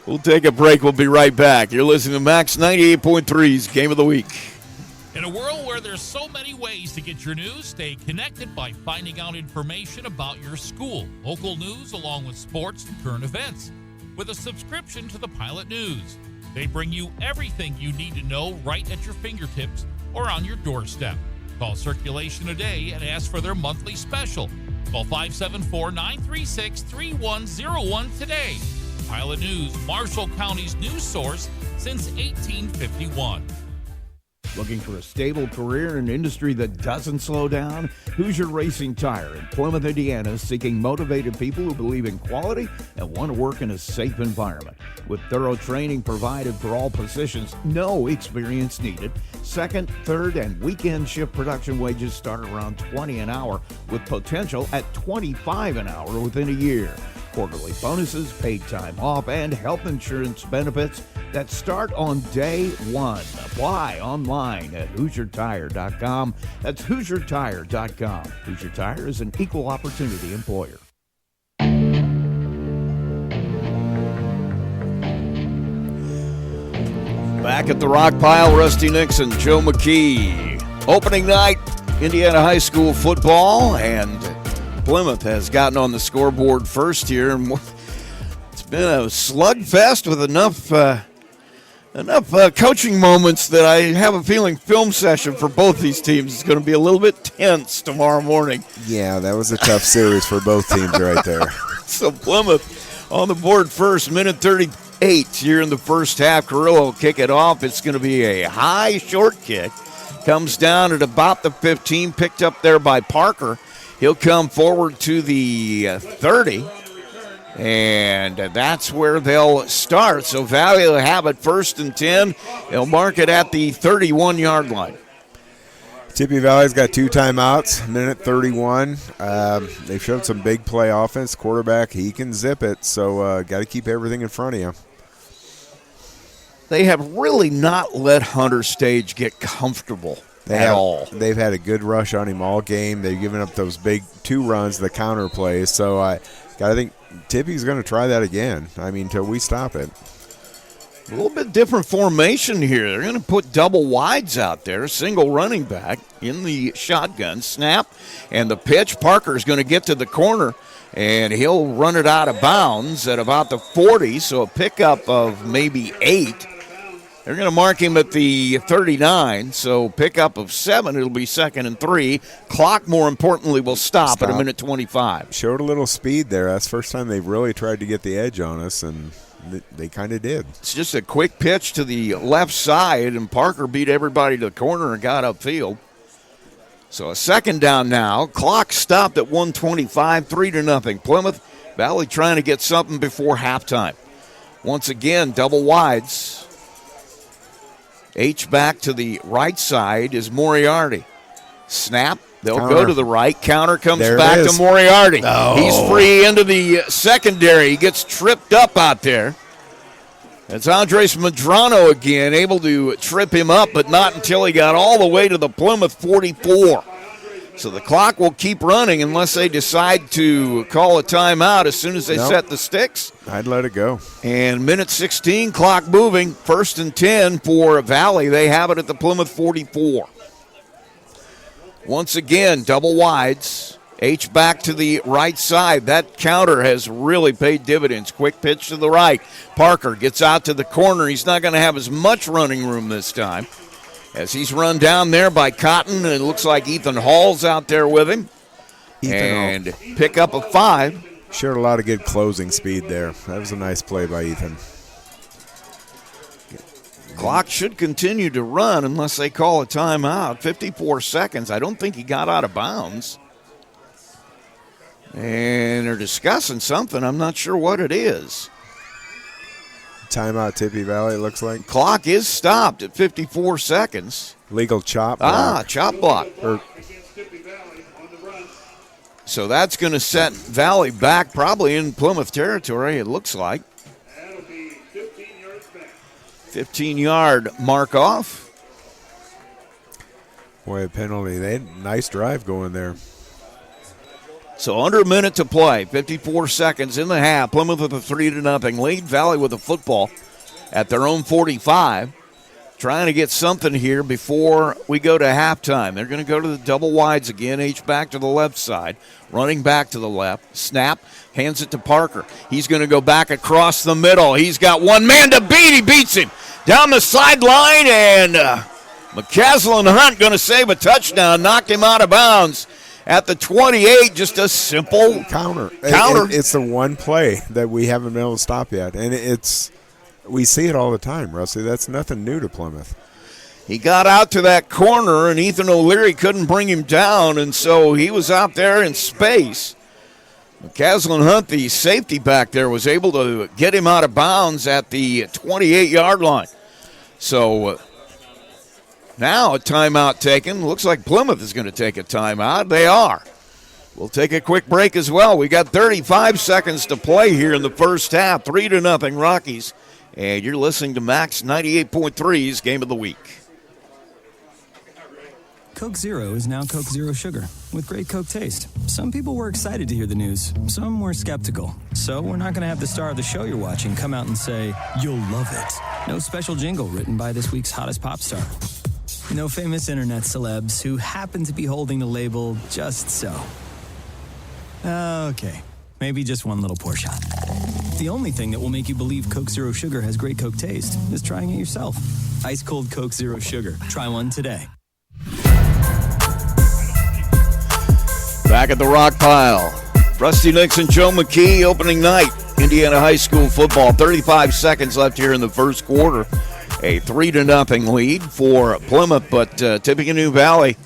B: We'll take a break. We'll be right back. You're listening to Max 98.3's Game of the Week.
E: In a world where there's so many ways to get your news, stay connected by finding out information about your school, local news, along with sports and current events. With a subscription to the Pilot News, they bring you everything you need to know right at your fingertips or on your doorstep. Call Circulation today and ask for their monthly special. Call 574-936-3101 today. Pilot News, Marshall County's news source since 1851.
I: Looking for a stable career in an industry that doesn't slow down? Hoosier Racing Tire in Plymouth, Indiana is seeking motivated people who believe in quality and want to work in a safe environment. With thorough training provided for all positions, no experience needed. Second, third, and weekend shift production wages start around $20 an hour with potential at $25 an hour within a year. Quarterly bonuses, paid time off, and health insurance benefits that start on day one. Apply online at HoosierTire.com. That's HoosierTire.com. Hoosier Tire is an equal opportunity employer.
B: Back at the rock pile, Rusty Nixon, Joe McKee. Opening night, Indiana High School football, and Plymouth has gotten on the scoreboard first here, and it's been a slugfest with enough coaching moments that I have a feeling film session for both these teams is going to be a little bit tense tomorrow morning.
A: Yeah, that was a tough series for both teams right there.
B: So Plymouth on the board first, 1:38 here in the first half. Carrillo will kick it off. It's going to be a high short kick. Comes down at about the 15, picked up there by Parker. He'll come forward to the 30, and that's where they'll start. So Valley will have it 1st and 10. They'll mark it at the 31-yard line.
A: Tippy Valley's got 2 timeouts, 1:31. They've showed some big play offense. Quarterback, he can zip it, so got to keep everything in front of you.
B: They have really not let Hunter Stage get comfortable at all.
A: They've had a good rush on him all game. They've given up those big 2 runs, the counter plays. So I think Tippy's going to try that again. I mean, until we stop it.
B: A little bit different formation here. They're going to put double wides out there, single running back in the shotgun. Snap and the pitch. Parker's going to get to the corner, and he'll run it out of bounds at about the 40, so a pickup of maybe 8. They're going to mark him at the 39, so pickup of 7. It'll be 2nd and 3. Clock, more importantly, will stop at 1:25.
A: Showed a little speed there. That's the first time they've really tried to get the edge on us, and they kind of did.
B: It's just a quick pitch to the left side, and Parker beat everybody to the corner and got upfield. So a 2nd down now. Clock stopped at 1:25, 3-0. Plymouth Valley trying to get something before halftime. Once again, double wides. H back to the right side is Moriarty. Snap. They'll go to the right. Counter comes back to Moriarty.
A: No.
B: He's free into the secondary. He gets tripped up out there. It's Andres Medrano again, able to trip him up, but not until he got all the way to the Plymouth 44. So the clock will keep running unless they decide to call a timeout as soon as they set the sticks.
A: I'd let it go.
B: And 1:16, clock moving. 1st and 10 for Valley. They have it at the Plymouth 44. Once again, double wides. H back to the right side. That counter has really paid dividends. Quick pitch to the right. Parker gets out to the corner. He's not going to have as much running room this time, as he's run down there by Cotton, and it looks like Ethan Hall's out there with him. And pick up a 5.
A: Showed a lot of good closing speed there. That was a nice play by Ethan.
B: Clock should continue to run unless they call a timeout. 54 seconds. I don't think he got out of bounds. And they're discussing something. I'm not sure what it is.
A: Timeout, Tippy Valley, it looks like.
B: Clock is stopped at 54 seconds.
A: Legal chop block.
B: Chop block. So that's going to set Valley back probably in Plymouth territory, it looks like. 15-yard mark off.
A: Boy, a penalty. They had a nice drive going there.
B: So under a minute to play, 54 seconds in the half. Plymouth with a 3-0 lead. Valley with the football at their own 45. Trying to get something here before we go to halftime. They're going to go to the double wides again. H-back to the left side. Running back to the left. Snap. Hands it to Parker. He's going to go back across the middle. He's got one man to beat. He beats him down the sideline. And McCaslin Hunt going to save a touchdown. Knocked him out of bounds. At the 28, just a simple
A: counter.
B: Counter.
A: It's the one play that we haven't been able to stop yet. And we see it all the time, Rusty. That's nothing new to Plymouth.
B: He got out to that corner, and Ethan O'Leary couldn't bring him down, and so he was out there in space. McCaslin Hunt, the safety back there, was able to get him out of bounds at the 28-yard line. So now a timeout taken. Looks like Plymouth is going to take a timeout. They are. We'll take a quick break as well. We got 35 seconds to play here in the first half. 3-0 Rockies. And you're listening to Max 98.3's Game of the Week.
C: Coke Zero is now Coke Zero Sugar with great Coke taste. Some people were excited to hear the news. Some were skeptical. So we're not going to have the star of the show you're watching come out and say, "You'll love it." No special jingle written by this week's hottest pop star. No famous internet celebs who happen to be holding the label just so. Okay, maybe just one little pour shot. The only thing that will make you believe Coke Zero Sugar has great Coke taste is trying it yourself. Ice cold Coke Zero Sugar. Try one today.
B: Back at the rock pile. Rusty Nixon, Joe McKee, opening night. Indiana High School football. 35 seconds left here in the first quarter. A 3-0 lead for Plymouth, but Tippecanoe Valley,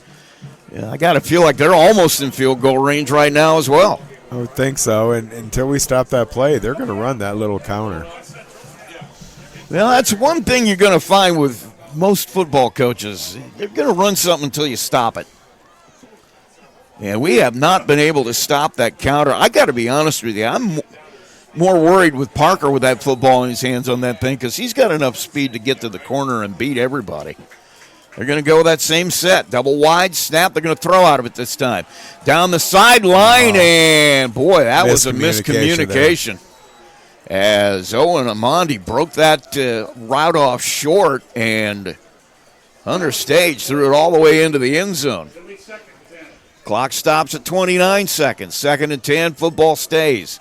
B: I got to feel like they're almost in field goal range right now as well.
A: I would think so, and until we stop that play, they're going to run that little counter.
B: Well, that's one thing you're going to find with most football coaches. They're going to run something until you stop it. And we have not been able to stop that counter. I got to be honest with you, I'm more worried with Parker with that football in his hands on that thing because he's got enough speed to get to the corner and beat everybody. They're going to go with that same set. Double wide snap. They're going to throw out of it this time. Down the sideline, and boy, that was a miscommunication. As Owen Amandi broke that route off short, and Hunter Stage threw it all the way into the end zone. Clock stops at 29 seconds. 2nd and 10, football stays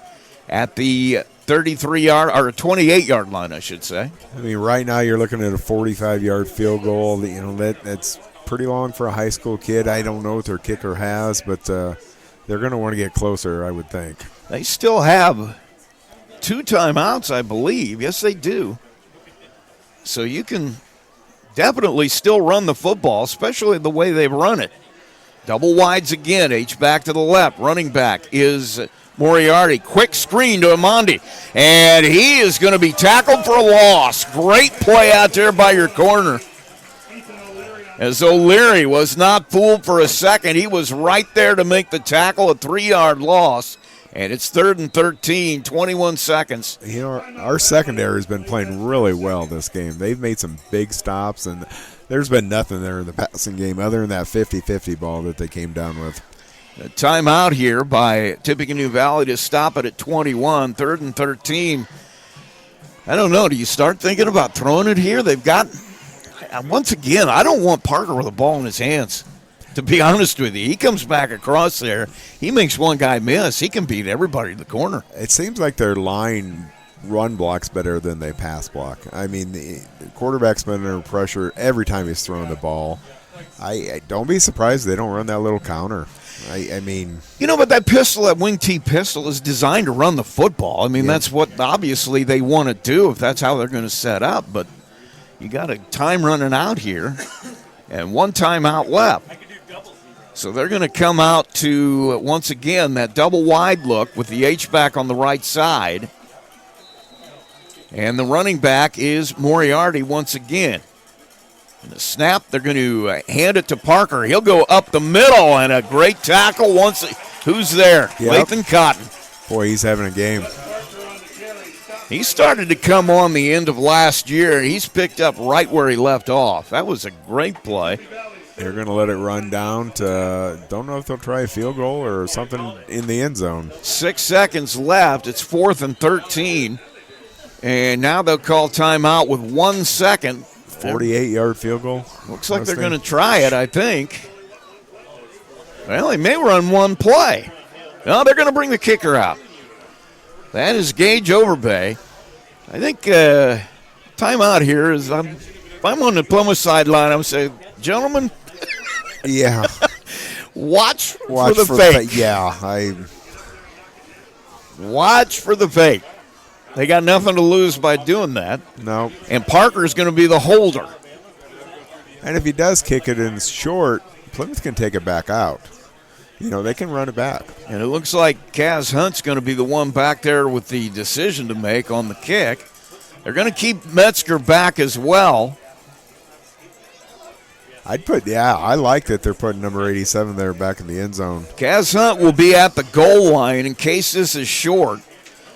B: at the 33-yard or 28-yard line, I should say.
A: I mean, right now you're looking at a 45-yard field goal. You know, that's pretty long for a high school kid. I don't know what their kicker has, but they're going to want to get closer, I would think.
B: They still have 2 timeouts, I believe. Yes, they do. So you can definitely still run the football, especially the way they've run it. Double wides again. H-back to the left. Running back is Moriarty. Quick screen to Amandi. And he is going to be tackled for a loss. Great play out there by your corner. As O'Leary was not fooled for a second. He was right there to make the tackle. A 3-yard loss. And it's 3rd and 13, 21 seconds.
A: You know, our secondary has been playing really well this game. They've made some big stops, and there's been nothing there in the passing game other than that 50-50 ball that they came down with.
B: A timeout here by Tippecanoe Valley to stop it at 21, 3rd and 13. I don't know. Do you start thinking about throwing it here? They've got, once again, I don't want Parker with a ball in his hands, to be honest with you. He comes back across there. He makes one guy miss. He can beat everybody in the corner.
A: It seems like their line run blocks better than they pass block. I mean, the quarterback's been under pressure every time he's throwing the ball. I don't be surprised they don't run that little counter. I mean,
B: you know, but that pistol, that wing T pistol, is designed to run the football. I mean, that's what obviously they want to do if that's how they're going to set up. But you got a time running out here, and 1 timeout left. So they're going to come out to, once again, that double wide look with the H-back on the right side. And the running back is Moriarty once again. And the snap, they're going to hand it to Parker. He'll go up the middle, and a great tackle once. Who's there?
A: Yep.
B: Lathan Cotton.
A: Boy, he's having a game.
B: He started to come on the end of last year. He's picked up right where he left off. That was a great play.
A: They're going to let it run down to, don't know if they'll try a field goal or something in the end zone.
B: 6 seconds left. It's 4th and 13. And now they'll call timeout with 1 second.
A: 48-yard field goal.
B: Looks like they're going to try it, I think. Well, they may run one play. No, they're going to bring the kicker out. That is Gage Overbay. I think timeout here is, if I'm on the Plymouth sideline, I'm saying, gentlemen,
A: yeah,
B: watch for the fake. Watch for the fake. They got nothing to lose by doing that.
A: No.
B: And Parker's going to be the holder.
A: And if he does kick it in short, Plymouth can take it back out. You know, they can run it back.
B: And it looks like Kaz Hunt's going to be the one back there with the decision to make on the kick. They're going to keep Metzger back as well.
A: I like that they're putting number 87 there back in the end zone.
B: Kaz Hunt will be at the goal line in case this is short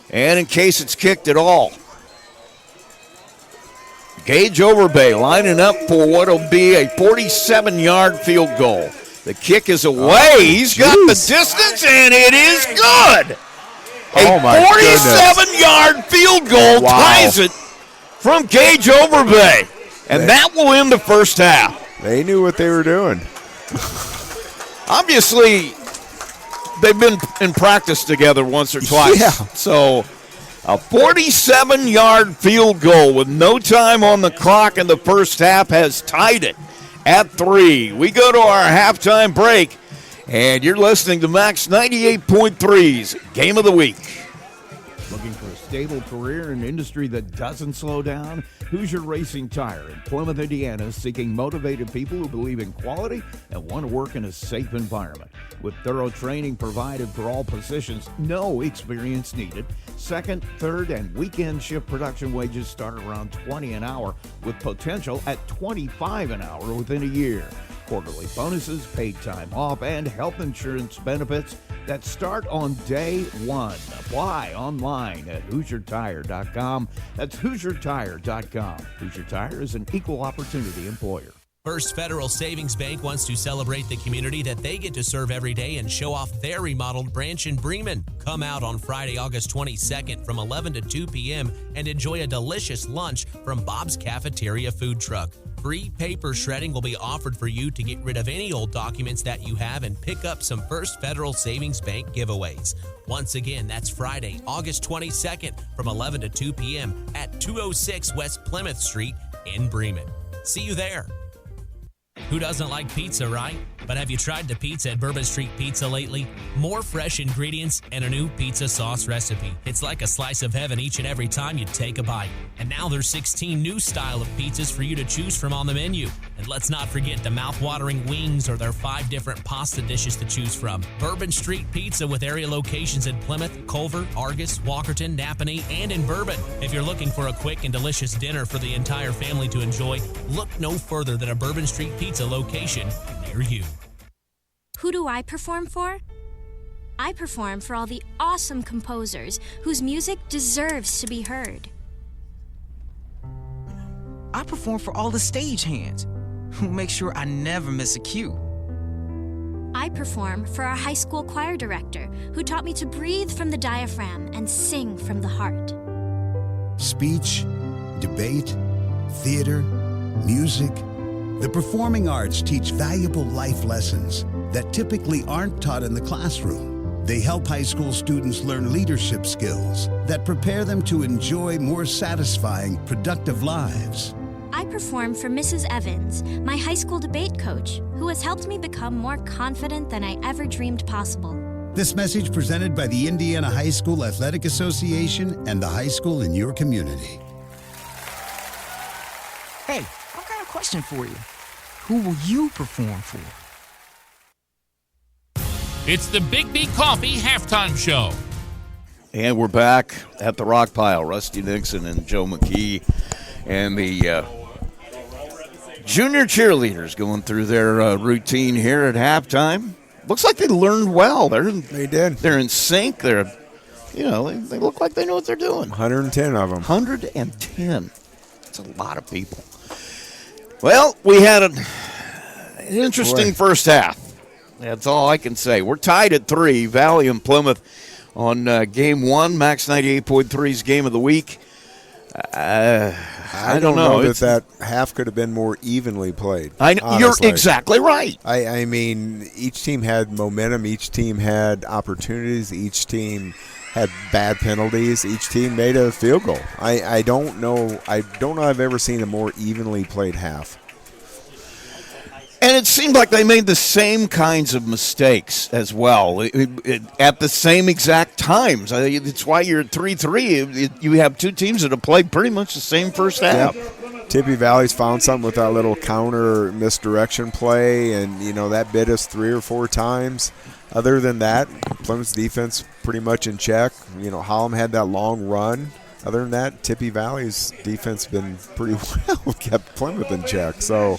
B: and in case it's kicked at all. Gage Overbay lining up for what will be a 47-yard field goal. The kick is away. He's got the distance, and it is good. A 47-yard field goal ties it from Gage Overbay. And that will end the first half.
A: They knew what they were doing.
B: Obviously, they've been in practice together once or twice.
A: Yeah.
B: So a 47-yard field goal with no time on the clock in the first half has tied it at 3. We go to our halftime break, and you're listening to Max 98.3's Game of the Week.
I: Looking for a stable career in an industry that doesn't slow down? Hoosier Racing Tire in Plymouth, Indiana is seeking motivated people who believe in quality and want to work in a safe environment. With thorough training provided for all positions, no experience needed. Second, third, and weekend shift production wages start around $20 an hour with potential at $25 an hour within a year. Quarterly bonuses, paid time off, and health insurance benefits that start on day one. Apply online at HoosierTire.com. That's HoosierTire.com. Hoosier Tire is an equal opportunity employer.
J: First Federal Savings Bank wants to celebrate the community that they get to serve every day and show off their remodeled branch in Bremen. Come out on Friday, August 22nd from 11 to 2 p.m. and enjoy a delicious lunch from Bob's Cafeteria Food Truck. Free paper shredding will be offered for you to get rid of any old documents that you have and pick up some First Federal Savings Bank giveaways. Once again, that's Friday, August 22nd from 11 to 2 p.m. at 206 West Plymouth Street in Bremen. See you there. Who doesn't like pizza, right? But have you tried the pizza at Bourbon Street Pizza lately? More fresh ingredients and a new pizza sauce recipe. It's like a slice of heaven each and every time you take a bite. And now there's 16 new style of pizzas for you to choose from on the menu. And let's not forget the mouth-watering wings or their 5 different pasta dishes to choose from. Bourbon Street Pizza with area locations in Plymouth, Culver, Argus, Walkerton, Napanee, and in Bourbon. If you're looking for a quick and delicious dinner for the entire family to enjoy, look no further than a Bourbon Street Pizza location near you.
K: Who do I perform for? I perform for all the awesome composers whose music deserves to be heard.
L: I perform for all the stagehands who make sure I never miss a cue.
K: I perform for our high school choir director who taught me to breathe from the diaphragm and sing from the heart.
M: Speech, debate, theater, music. The performing arts teach valuable life lessons that typically aren't taught in the classroom. They help high school students learn leadership skills that prepare them to enjoy more satisfying, productive lives.
K: I perform for Mrs. Evans, my high school debate coach, who has helped me become more confident than I ever dreamed possible.
M: This message presented by the Indiana High School Athletic Association and the high school in your community.
L: Hey, I've got a question for you. Who will you perform for?
E: It's the Big B Coffee Halftime Show.
B: And we're back at the Rock Pile. Rusty Nixon and Joe McKee and the junior cheerleaders going through their routine here at halftime. Looks like they learned well.
A: They did.
B: They're in sync. They look like they know what they're doing.
A: 110 of them.
B: 110. That's a lot of people. Well, we had an interesting first half. That's all I can say. We're tied at 3, Valley and Plymouth on game 1, Max 98.3's game of the week. I don't know
A: that half could have been more evenly played.
B: You're exactly right.
A: I mean, each team had momentum. Each team had opportunities. Each team had bad penalties. Each team made a field goal. I don't know I've ever seen a more evenly played half.
B: And it seemed like they made the same kinds of mistakes as well at the same exact times. It's why you're at 3-3. You have two teams that have played pretty much the same first half.
A: Yep. Tippy Valley's found something with that little counter misdirection play, and, that bit us 3 or 4 times. Other than that, Plymouth's defense pretty much in check. Holland had that long run. Other than that, Tippy Valley's defense been pretty well kept Plymouth in check. So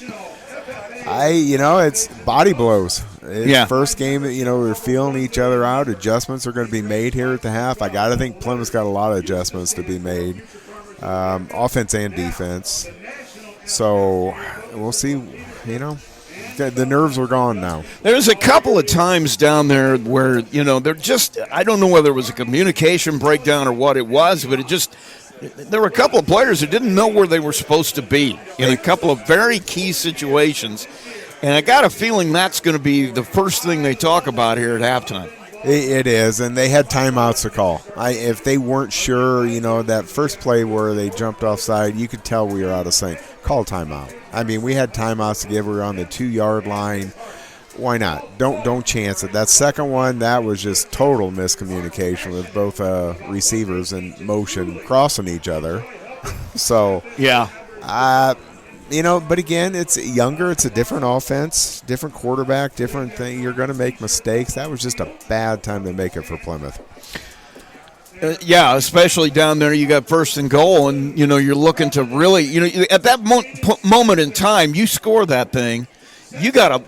A: it's body blows. It's first game, we're feeling each other out. Adjustments are going to be made here at the half. I got to think Plymouth's got a lot of adjustments to be made, offense and defense. So we'll see, the nerves are gone now.
B: There's a couple of times down there where, they're just, I don't know whether it was a communication breakdown or what it was, but there were a couple of players who didn't know where they were supposed to be in a couple of very key situations. And I got a feeling that's going to be the first thing they talk about here at halftime.
A: It is, and they had timeouts to call. If they weren't sure, that first play where they jumped offside, you could tell we were out of sync. Call timeout. I mean, we had timeouts to give. We were on the 2-yard line. Why not? Don't chance it. That second one, that was just total miscommunication with both receivers in motion crossing each other. So
B: yeah,
A: but again, it's younger. It's a different offense, different quarterback, different thing. You're going to make mistakes. That was just a bad time to make it for Plymouth.
B: Yeah, especially down there, you got 1st and goal, and you're looking to really, at that moment in time, you score that thing, you got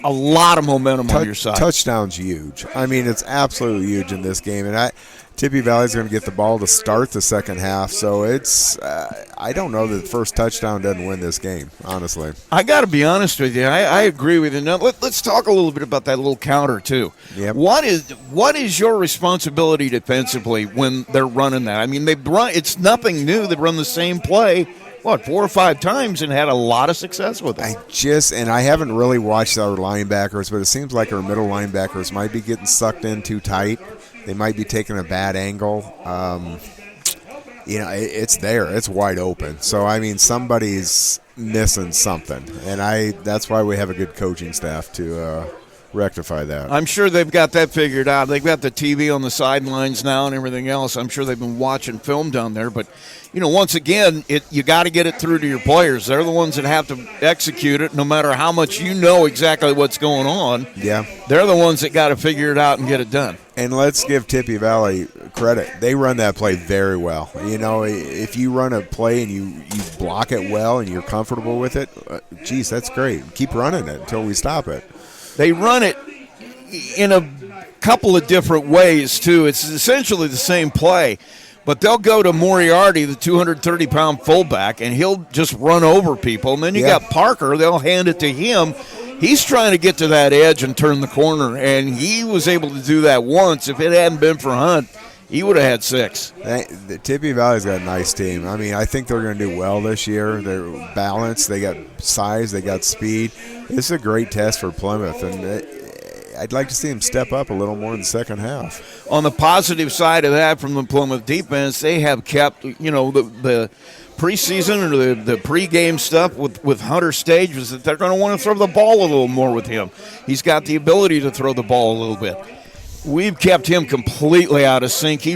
B: a lot of momentum on your side.
A: Touchdown's huge. I mean, it's absolutely huge in this game. And Tippy Valley's going to get the ball to start the second half. So it's I don't know that the first touchdown doesn't win this game, honestly.
B: I got to be honest with you. I agree with you. Now, let's talk a little bit about that little counter, too.
A: Yep.
B: What is your responsibility defensively when they're running that? I mean, it's nothing new. They run the same play. 4 or 5 times and had a lot of success with it.
A: I haven't really watched our linebackers, but it seems like our middle linebackers might be getting sucked in too tight. They might be taking a bad angle. It's there. It's wide open. So, I mean, somebody's missing something. And that's why we have a good coaching staff to rectify that.
B: I'm sure they've got that figured out. They've got the TV on the sidelines now and everything else. I'm sure they've been watching film down there. But, once again, you got to get it through to your players. They're the ones that have to execute it no matter how much you know exactly what's going on.
A: Yeah.
B: They're the ones that got to figure it out and get it done.
A: And let's give Tippy Valley credit. They run that play very well. If you run a play and you block it well and you're comfortable with it, that's great. Keep running it until we stop it.
B: They run it in a couple of different ways, too. It's essentially the same play, but they'll go to Moriarty, the 230-pound fullback, and he'll just run over people. And then you got Parker. They'll hand it to him. He's trying to get to that edge and turn the corner, and he was able to do that once. If it hadn't been for Hunt, he would have had 6.
A: The Tippy Valley's got a nice team. I mean, I think they're going to do well this year. They're balanced. They got size. They got speed. This is a great test for Plymouth, and I'd like to see them step up a little more in the second half.
B: On the positive side of that, from the Plymouth defense, they have kept, the preseason or the pregame stuff with Hunter Stage was that they're going to want to throw the ball a little more with him. He's got the ability to throw the ball a little bit. We've kept him completely out of sync. He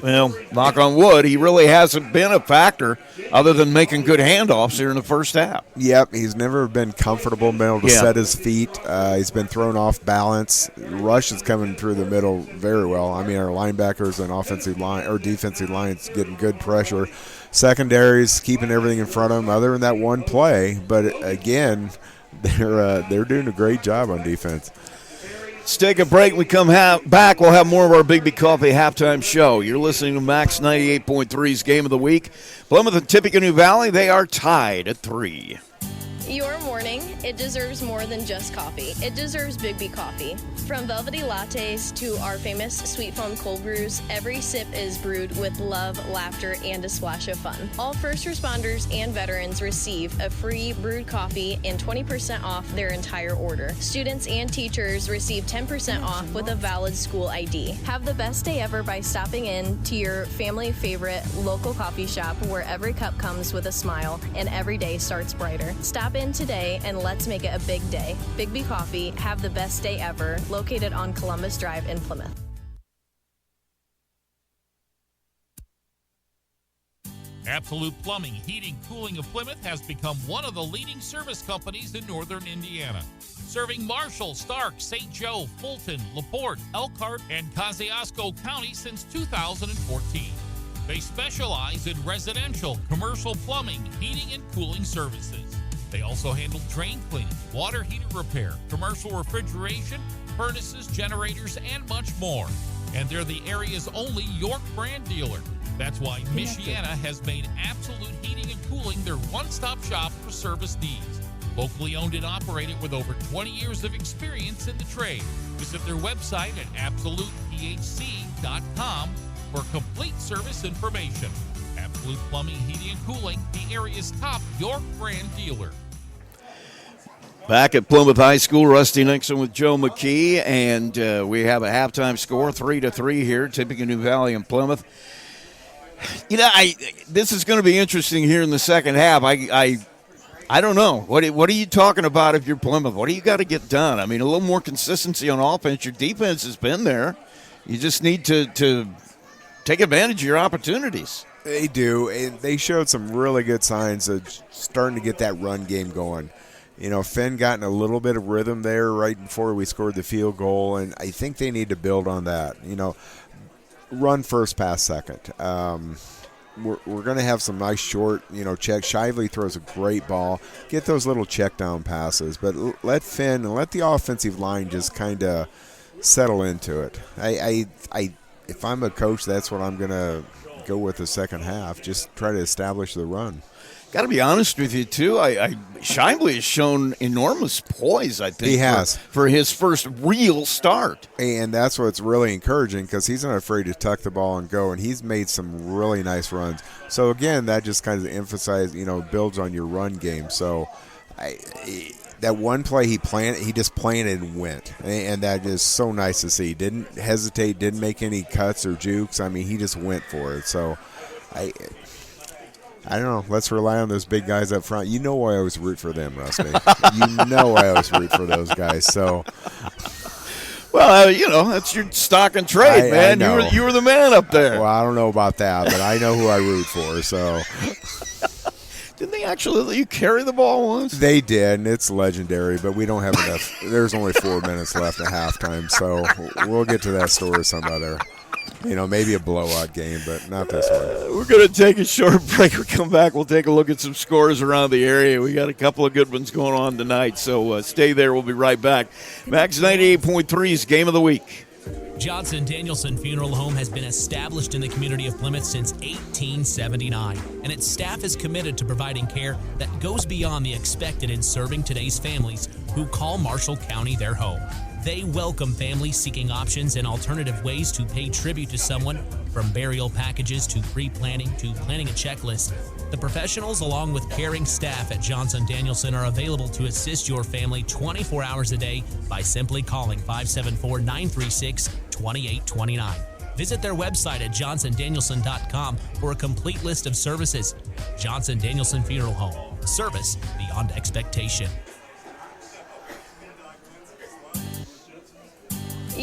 B: Well, knock on wood, he really hasn't been a factor other than making good handoffs here in the first half.
A: Yep, he's never been comfortable being able to set his feet. He's been thrown off balance. Rush is coming through the middle very well. I mean, our linebackers and offensive line or defensive lines getting good pressure. Secondaries keeping everything in front of them other than that one play. But again, they're doing a great job on defense.
B: Let's take a break. We come back. We'll have more of our Big B Coffee halftime show. You're listening to Max 98.3's Game of the Week. Plymouth and Tippecanoe Valley, they are tied at 3.
F: Your morning, it deserves more than just coffee. It deserves Big B coffee. From velvety lattes to our famous sweet foam cold brews, every sip is brewed with love, laughter, and a splash of fun. All first responders and veterans receive a free brewed coffee and 20% off their entire order. Students and teachers receive 10% off with a valid school ID. Have the best day ever by stopping in to your family favorite local coffee shop where every cup comes with a smile and every day starts brighter. Stop in today and let's make it a big day. Big B Coffee, have the best day ever, located on Columbus Drive in Plymouth.
E: Absolute Plumbing, Heating, Cooling of Plymouth has become one of the leading service companies in northern Indiana. Serving Marshall, Stark, St. Joe, Fulton, LaPorte, Elkhart, and Kosciuszko County since 2014. They specialize in residential, commercial plumbing, heating, and cooling services. They also handle drain cleaning, water heater repair, commercial refrigeration, furnaces, generators, and much more. And they're the area's only York brand dealer. That's why Michiana has made Absolute Heating and Cooling their one-stop shop for service needs. Locally owned and operated with over 20 years of experience in the trade. Visit their website at absolutephc.com for complete service information. Absolute Plumbing, Heating, and Cooling, the area's top York brand dealer.
B: Back at Plymouth High School, Rusty Nixon with Joe McKee, and we have a halftime score, 3-3 here, Tippecanoe Valley and Plymouth. You know, this is going to be interesting here in the second half. I don't know. What are you talking about if you're Plymouth? What do you got to get done? I mean, a little more consistency on offense. Your defense has been there. You just need to take advantage of your opportunities.
A: They do. And they showed some really good signs of starting to get that run game going. You know, Finn got in a little bit of rhythm there right before we scored the field goal, and I think they need to build on that. You know, run first, pass second. We're going to have some nice short, checks. Shively throws a great ball. Get those little check down passes, but let Finn and let the offensive line just kind of settle into it. If I'm a coach, that's what I'm going to go with the second half. Just try to establish the run.
B: Got to be honest with you, too. Shively has shown enormous poise, I think.
A: He has.
B: For his first real start.
A: And that's what's really encouraging because he's not afraid to tuck the ball and go, and he's made some really nice runs. So, again, that just kind of emphasizes, builds on your run game. So, that one play he just planted and went. And that is so nice to see. Didn't hesitate, didn't make any cuts or jukes. I mean, he just went for it. So, I don't know. Let's rely on those big guys up front. You know I always root for them, Rusty. You know I always root for those guys. So,
B: well, that's your stock and trade, man. You were the man up there.
A: Well, I don't know about that, but I know who I root for. So,
B: didn't they actually let you carry the ball once?
A: They did, and it's legendary. But we don't have enough. There's only 4 minutes left at halftime, so we'll get to that story some other. Maybe a blowout game, but not this one.
B: We're going to take a short break. We come back, we'll take a look at some scores around the area. We got a couple of good ones going on tonight, so stay there. We'll be right back. Max 98.3's Game of the Week.
J: Johnson Danielson Funeral Home has been established in the community of Plymouth since 1879, and its staff is committed to providing care that goes beyond the expected in serving today's families who call Marshall County their home. They welcome families seeking options and alternative ways to pay tribute to someone, from burial packages to pre-planning to planning a checklist. The professionals, along with caring staff at Johnson Danielson, are available to assist your family 24 hours a day by simply calling 574-936-2829. Visit their website at johnsondanielson.com for a complete list of services. Johnson Danielson Funeral Home. Service beyond expectation.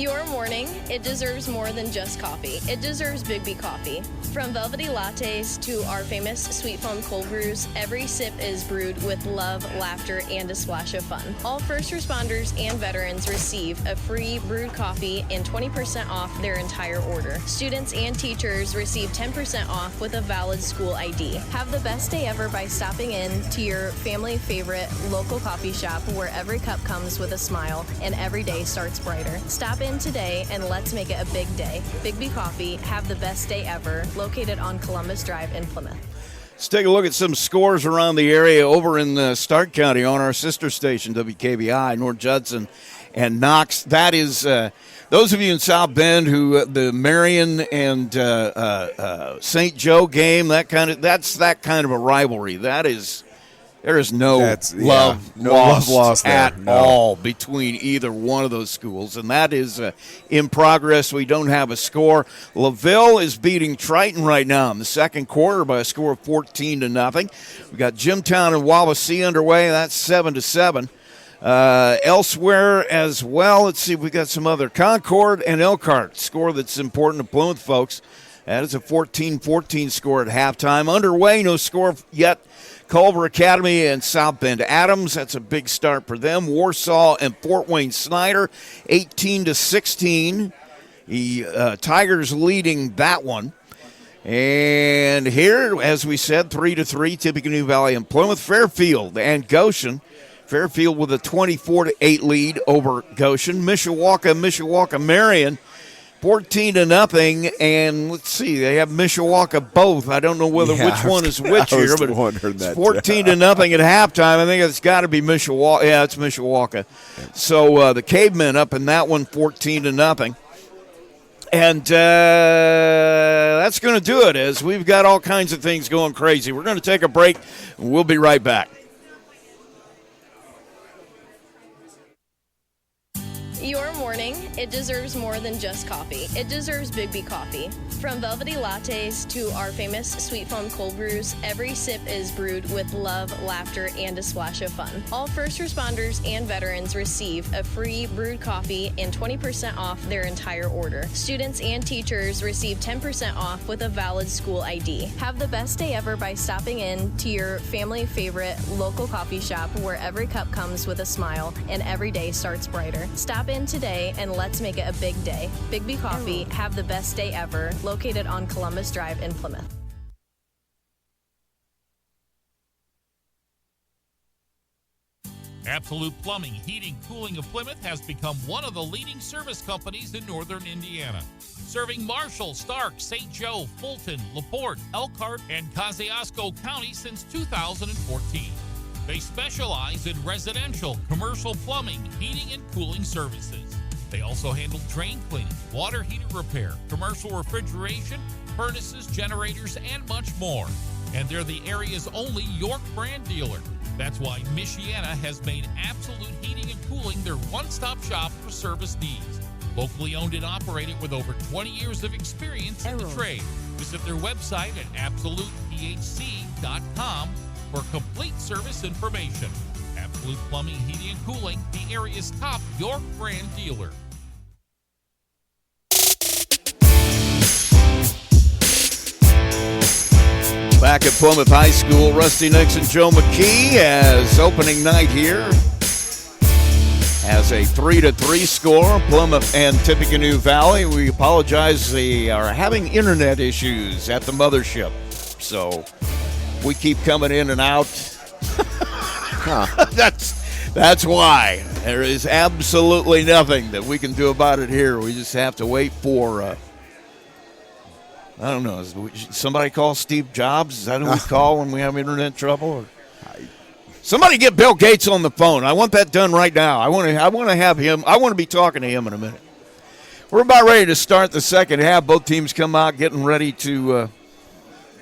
F: Your morning, it deserves more than just coffee. It deserves Big B coffee. From velvety lattes to our famous sweet foam cold brews, every sip is brewed with love, laughter, and a splash of fun. All first responders and veterans receive a free brewed coffee and 20% off their entire order. Students and teachers receive 10% off with a valid school ID. Have the best day ever by stopping in to your family favorite local coffee shop where every cup comes with a smile and every day starts brighter. Stop in today and let's make it a big day. Big B Coffee, have the best day ever, located on Columbus Drive in Plymouth.
B: Let's take a look at some scores around the area over in Stark County on our sister station, WKBI, North Judson and Knox. That is, those of you in South Bend who the Marion and St. Joe game, that's that kind of a rivalry. There is no love lost at all between either one of those schools, and that is in progress. We don't have a score. LaVille is beating Triton right now in the second quarter by a score of 14-0. We got Jimtown and Wawasee underway. That's 7-7. Elsewhere as well, let's see if we got some other. Concord and Elkhart, score that's important to Plymouth folks. That is a 14-14 score at halftime. Underway, no score yet. Culver Academy and South Bend Adams, that's a big start for them. Warsaw and Fort Wayne Snyder, 18-16. The Tigers leading that one. And here, as we said, 3-3, Tippecanoe Valley and Plymouth. Fairfield and Goshen. Fairfield with a 24-8 lead over Goshen. Mishawaka Marion, 14-0, and let's see, they have Mishawaka both. I don't know which one is which here, but it's 14-0 at halftime. I think it's got to be Mishawaka. Yeah, it's Mishawaka. So the Cavemen up in that one, 14-0. And that's going to do it, as we've got all kinds of things going crazy. We're going to take a break, and we'll be right back.
F: Your morning, it deserves more than just coffee. It deserves Big B coffee. From velvety lattes to our famous sweet foam cold brews, every sip is brewed with love, laughter, and a splash of fun. All first responders and veterans receive a free brewed coffee and 20% off their entire order. Students and teachers receive 10% off with a valid school ID. Have the best day ever by stopping in to your family favorite local coffee shop where every cup comes with a smile and every day starts brighter. Stop in today and let's make it a big day. Big B Coffee, have the best day ever, located on Columbus Drive in Plymouth.
E: Absolute Plumbing, Heating, Cooling of Plymouth has become one of the leading service companies in northern Indiana, serving Marshall, Stark, St. Joe, Fulton, LaPorte, Elkhart, and Kosciuszko County since 2014. They specialize in residential, commercial plumbing, heating, and cooling services. They also handle drain cleaning, water heater repair, commercial refrigeration, furnaces, generators, and much more. And they're the area's only York brand dealer. That's why Michiana has made Absolute Heating and Cooling their one-stop shop for service needs. Locally owned and operated with over 20 years of experience in the trade. Visit their website at absolutephc.com for complete service information. Absolute Plumbing, Heating, and Cooling, the area's top York brand dealer.
B: Back at Plymouth High School, Rusty Nix and Joe McKee as opening night here. Has a 3-3 score, Plymouth and Tippecanoe Valley. We apologize, they are having internet issues at the mothership. So we keep coming in and out. That's why. There is absolutely nothing that we can do about it here. We just have to wait for, I don't know, somebody call Steve Jobs? Is that who we call when we have internet trouble? Somebody get Bill Gates on the phone. I want that done right now. I want to have him. I want to be talking to him in a minute. We're about ready to start the second half. Both teams come out getting ready to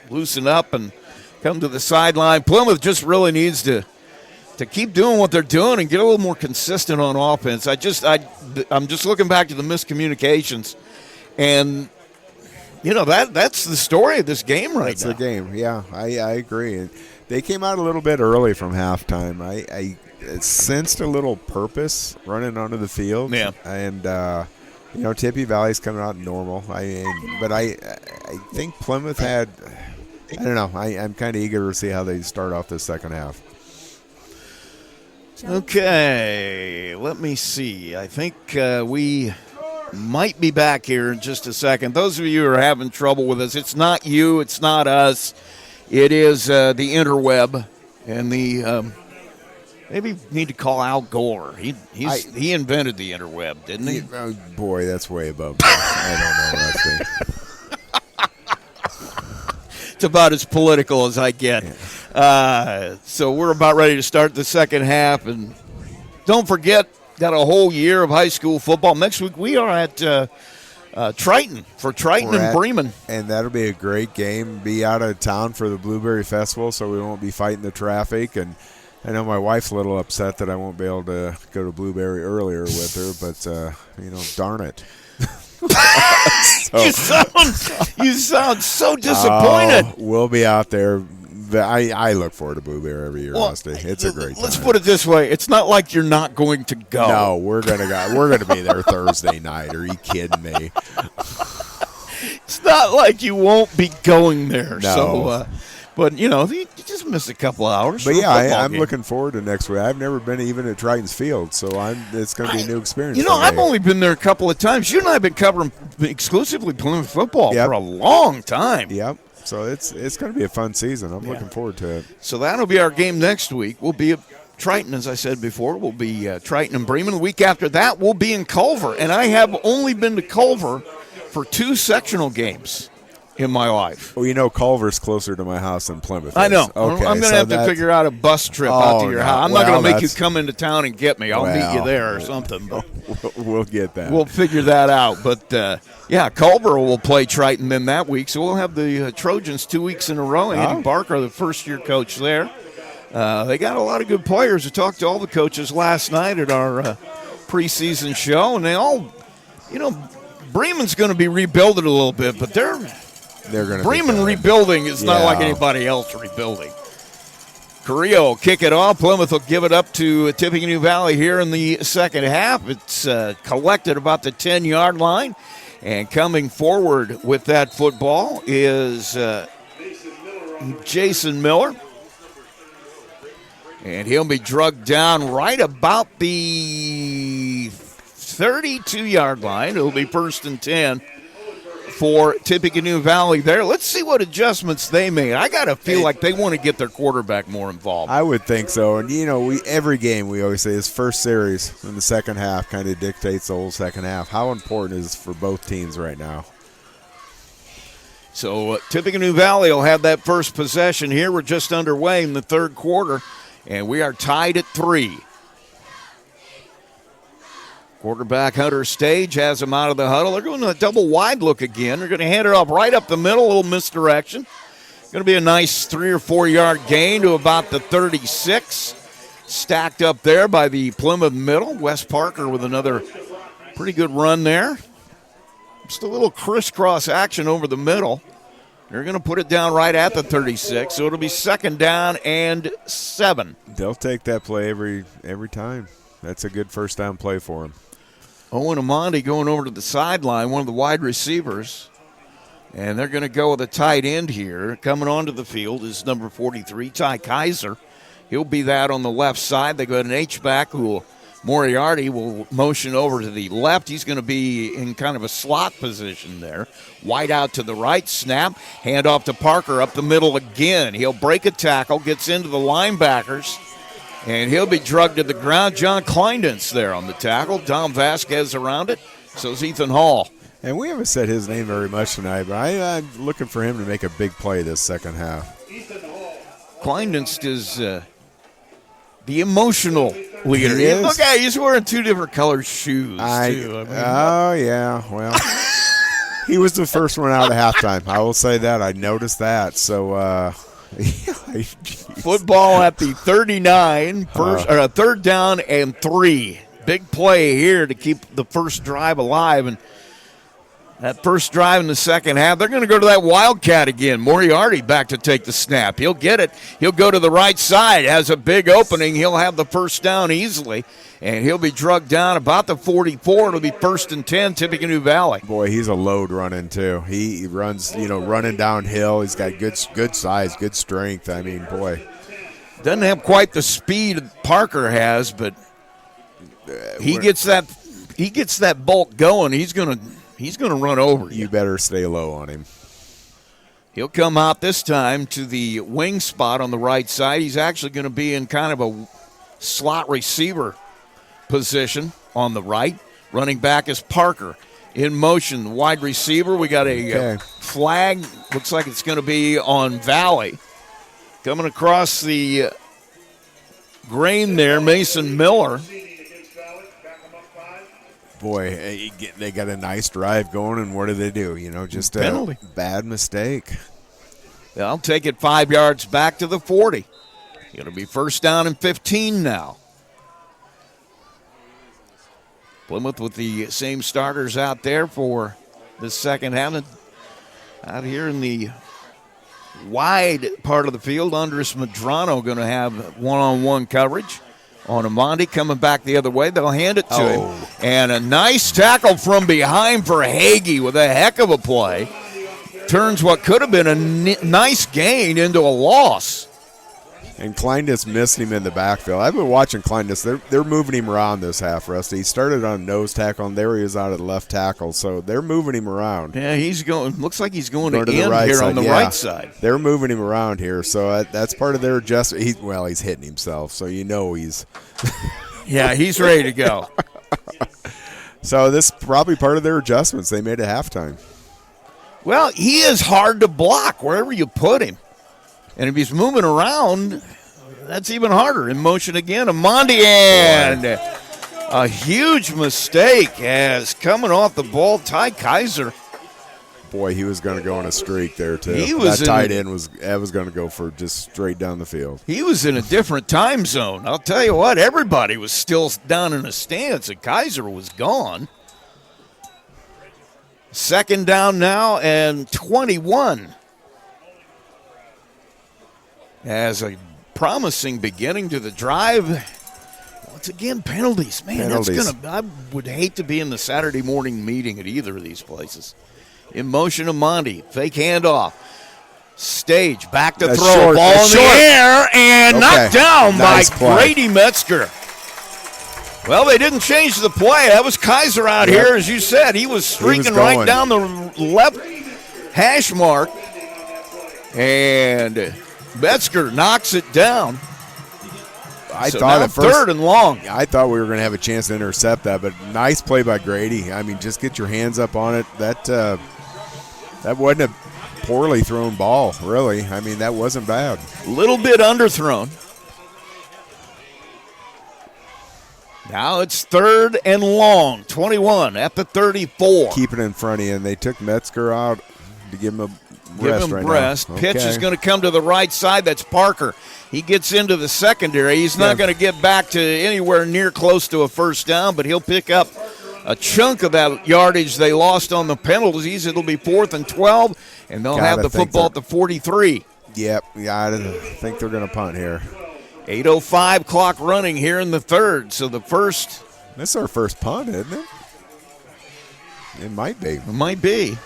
B: loosen up and come to the sideline. Plymouth just really needs to keep doing what they're doing and get a little more consistent on offense. I'm just looking back to the miscommunications, and you know that's the story of this game right now.
A: That's the game. Yeah, I agree. They came out a little bit early from halftime. I sensed a little purpose running onto the field.
B: Yeah.
A: And Tippy Valley's coming out normal. But I think Plymouth had. I don't know. I'm kind of eager to see how they start off the second half.
B: Okay, let me see. I think we might be back here in just a second. Those of you who are having trouble with us, it's not you, it's not us. It is the interweb and the maybe need to call Al Gore. He invented the interweb, didn't he?
A: Oh, boy, that's way above me. I don't know. That's
B: It's about as political as I get. So we're about ready to start the second half. And don't forget, got a whole year of high school football. Next week we are at Triton for Triton and Bremen.
A: And that'll be a great game. Be out of town for the Blueberry Festival, so we won't be fighting the traffic. And I know my wife's a little upset that I won't be able to go to Blueberry earlier with her, but, darn it.
B: You sound so disappointed.
A: We'll be out there. I look forward to Blueberry every year, Rusty. It's a great time.
B: Let's put it this way: it's not like you're not going to go.
A: No, we're gonna be there Thursday night. Are you kidding me?
B: It's not like you won't be going there.
A: No.
B: So, but you just miss a couple hours.
A: But yeah, I'm looking forward to next week. I've never been even at Triton's Field, so it's going to be a new experience.
B: I've only been there a couple of times. You and I have been covering exclusively Plymouth football for a long time.
A: Yep. So it's going to be a fun season. I'm looking forward to it.
B: So that'll be our game next week. We'll be at Triton, as I said before. We'll be Triton and Bremen. The week after that, we'll be in Culver. And I have only been to Culver for 2 sectional games in my life.
A: Well, Culver's closer to my house than Plymouth is.
B: I know.
A: Okay,
B: I'm going to have to figure out a bus trip out to your house. I'm not going to make you come into town and get me. I'll meet you there or something. But
A: we'll get that.
B: We'll figure that out. But, Culver will play Triton then that week. So we'll have the Trojans 2 weeks in a row. Andy Barker, the first-year coach there. They got a lot of good players. I talked to all the coaches last night at our preseason show, and they all, Bremen's going to be rebuilding a little bit, but they're going to Bremen rebuilding is not like anybody else rebuilding. Carrillo will kick it off. Plymouth will give it up to Tippecanoe Valley here in the second half. It's collected about the 10-yard line. And coming forward with that football is Jason Miller. And he'll be drugged down right about the 32-yard line. It'll be 1st and 10 for Tippecanoe Valley there. Let's see what adjustments they made. I got to feel like they want to get their quarterback more involved.
A: I would think so. And, every game we always say is first series in the second half kind of dictates the whole second half. How important is it for both teams right now?
B: So Tippecanoe Valley will have that first possession here. We're just underway in the third quarter, and we are tied at 3. Quarterback Hunter Stage has him out of the huddle. They're going to a double wide look again. They're going to hand it off right up the middle, a little misdirection. Going to be a nice 3 or 4 yard gain to about the 36. Stacked up there by the Plymouth middle. Wes Parker with another pretty good run there. Just a little crisscross action over the middle. They're going to put it down right at the 36, so it'll be 2nd down and 7.
A: They'll take that play every time. That's a good first down play for them.
B: Owen Amandi going over to the sideline, one of the wide receivers. And they're going to go with a tight end here. Coming onto the field is number 43, Ty Kaiser. He'll be that on the left side. They got an H-back who Moriarty will motion over to the left. He's going to be in kind of a slot position there. Wide out to the right, snap, hand off to Parker up the middle again. He'll break a tackle, gets into the linebackers. And he'll be drugged to the ground. John Kleindens there on the tackle. Dom Vasquez around it. So is Ethan Hall.
A: And we haven't said his name very much tonight, but I'm looking for him to make a big play this second half.
B: Kleindens is the emotional leader.
A: He is.
B: Look at he's wearing 2 different colored shoes, too.
A: Oh, yeah. Well, he was the first one out at halftime. I will say that. I noticed that. So,
B: football at the 39, 3rd down and 3. Big play here to keep the first drive alive. And That first drive in the second half, they're going to go to that Wildcat again. Moriarty back to take the snap. He'll get it. He'll go to the right side. Has a big opening. He'll have the first down easily, and he'll be drugged down about the 44. It'll be 1st and 10, Tippecanoe Valley.
A: Boy, he's a load running, too. He runs, running downhill. He's got good size, good strength. I mean, boy.
B: Doesn't have quite the speed Parker has, but he gets that bulk going. He's going to run over you.
A: You better stay low on him.
B: He'll come out this time to the wing spot on the right side. He's actually going to be in kind of a slot receiver position on the right. Running back is Parker. In motion, wide receiver. We got a flag. Looks like it's going to be on Valley. Coming across the grain there, Mason Miller.
A: Boy, they got a nice drive going, and what do they do? Just a
B: penalty.
A: Bad mistake.
B: They'll take it 5 yards back to the 40. It'll be 1st down and 15 now. Plymouth with the same starters out there for the second half. Out here in the wide part of the field, Andres Medrano going to have one-on-one coverage on Amandi. Coming back the other way, they'll hand it to him. And a nice tackle from behind for Hagee with a heck of a play. Turns what could have been a nice gain into a loss.
A: And Kleindus missed him in the backfield. I've been watching Kleindus. They're moving him around this half, Rusty. He started on nose tackle, and there he is out at left tackle. So they're moving him around.
B: Yeah, he's going. Looks like he's going to
A: the
B: end
A: right
B: here
A: side.
B: on the right side.
A: They're moving him around here, so that's part of their adjustment. He's hitting himself, so he's.
B: Yeah, he's ready to go.
A: So this is probably part of their adjustments they made at halftime.
B: Well, he is hard to block wherever you put him. And if he's moving around, that's even harder. In motion again, Amandi, and a huge mistake as coming off the ball, Ty Kaiser.
A: Boy, he was going to go on a streak there, too.
B: That
A: tight end was going to go for just straight down the field.
B: He was in a different time zone. I'll tell you what, everybody was still down in a stance, and Kaiser was gone. 2nd down now and 21. As a promising beginning to the drive. Once again, penalties. Man, I would hate to be in the Saturday morning meeting at either of these places. In motion, Amandi. Fake handoff. Stage back to throw.
A: Short,
B: ball in the air and knocked down
A: nice
B: by
A: play.
B: Grady Metzger. Well, they didn't change the play. That was Kaiser out here, as you said. He was streaking right down the left hash mark. And Metzger knocks it down.
A: I thought at first,
B: 3rd and long.
A: I thought we were going to have a chance to intercept that, but nice play by Grady. I mean, just get your hands up on it. That wasn't a poorly thrown ball, really. I mean, that wasn't bad.
B: A little bit underthrown. Now it's 3rd and long, 21 at the 34.
A: Keep it in front of you, and they took Metzger out to give him a
B: rest
A: right now.
B: Pitch is going to come to the right side. That's Parker. He gets into the secondary. He's not going to get back to anywhere near close to a 1st down, but he'll pick up a chunk of that yardage they lost on the penalties. It'll be 4th and 12, and they'll have the football at the 43.
A: Yep, I think they're going to punt here.
B: 8:05 clock running here in the 3rd. So the first.
A: This is our first punt, isn't it? It might be.
B: It might be.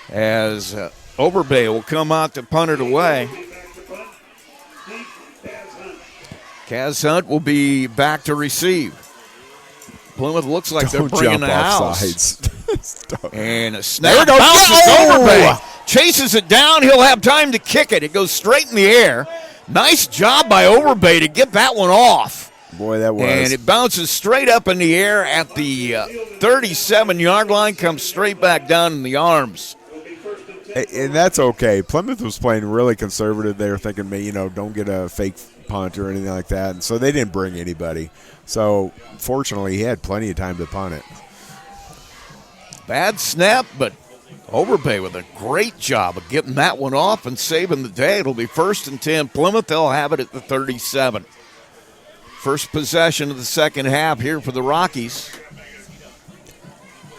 B: As Overbay will come out to punt it away. Kaz Hunt will be back to receive. Plymouth looks like they're bringing the house. And a snap bounces Overbay. Chases it down. He'll have time to kick it. It goes straight in the air. Nice job by Overbay to get that one off.
A: Boy, that was.
B: And it bounces straight up in the air at the 37-yard line, comes straight back down in the arms.
A: And that's okay. Plymouth was playing really conservative. They were thinking, don't get a fake punt or anything like that. And so they didn't bring anybody. So, fortunately, he had plenty of time to punt it.
B: Bad snap, but Overbay with a great job of getting that one off and saving the day. It'll be 1st and 10. Plymouth, they'll have it at the 37. First possession of the second half here for the Rockies.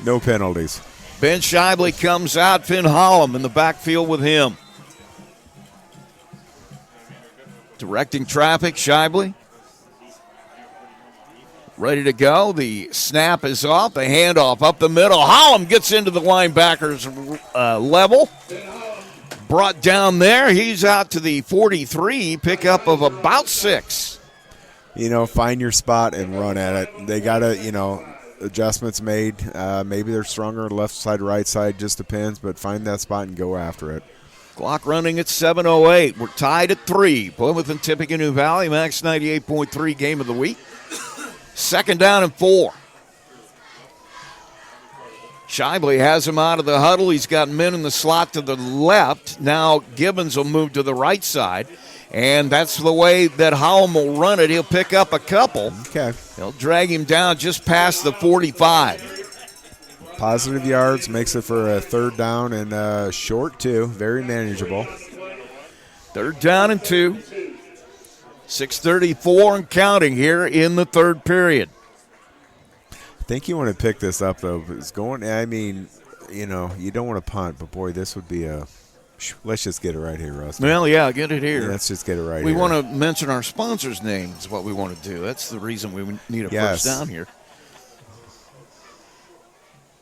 A: No penalties.
B: Ben Shively comes out. Finn Hollum in the backfield with him. Directing traffic, Shively. Ready to go. The snap is off. The handoff up the middle. Hollum gets into the linebacker's level. Brought down there. He's out to the 43. Pickup of about 6.
A: Find your spot and run at it. They got to, adjustments made. Maybe they're stronger left side, right side, just depends, but find that spot and go after it.
B: Clock running at 7:08. We're tied at 3. Plymouth and Tippecanoe Valley, Max 98.3 game of the week. 2nd down and 4. Shively has him out of the huddle. He's got men in the slot to the left. Now Gibbons will move to the right side. And that's the way that Hollum will run it. He'll pick up a couple.
A: Okay.
B: He'll drag him down just past the 45.
A: Positive yards, makes it for a 3rd down and short, too. Very manageable.
B: 3rd down and 2. 6:34 and counting here in the 3rd period.
A: I think you want to pick this up, though. It's going, you don't want to punt, but, boy, this would be a – let's just get it right here, Rusty.
B: Well, yeah, get it here.
A: Yeah, let's just get it right here.
B: We want to mention our sponsors' names, what we want to do. That's the reason we need a first down here.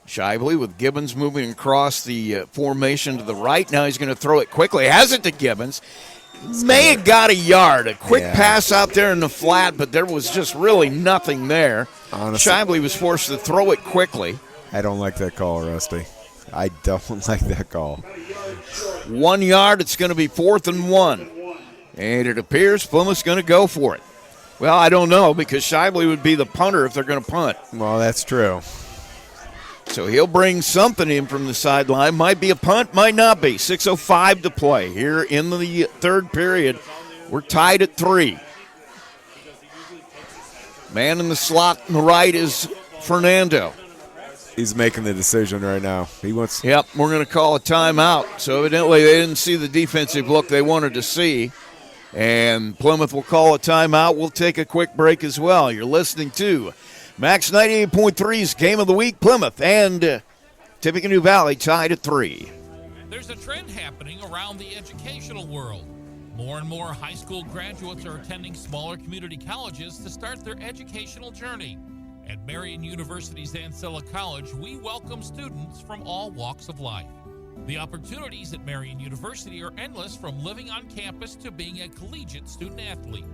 B: Shively with Gibbons moving across the formation to the right. Now he's going to throw it quickly. Has it to Gibbons. May have got a yard. A quick pass out there in the flat, but there was just really nothing there.
A: Honestly,
B: Shively was forced to throw it quickly.
A: I don't like that call, Rusty. I don't like that call.
B: 1 yard. It's going to be 4th and 1. And it appears Plymouth's going to go for it. Well, I don't know, because Shively would be the punter if they're going to punt.
A: Well, that's true.
B: So he'll bring something in from the sideline. Might be a punt, might not be. 6:05 to play here in the 3rd period. We're tied at 3. Man in the slot on the right is Fernando.
A: He's making the decision right now. He wants.
B: Yep, we're going to call a timeout. So evidently they didn't see the defensive look they wanted to see. And Plymouth will call a timeout. We'll take a quick break as well. You're listening to Max 98.3's Game of the Week. Plymouth and Tippecanoe Valley tied at 3.
E: There's a trend happening around the educational world. More and more high school graduates are attending smaller community colleges to start their educational journey. At Marian University's Ancilla College, we welcome students from all walks of life. The opportunities at Marian University are endless, from living on campus to being a collegiate student athlete.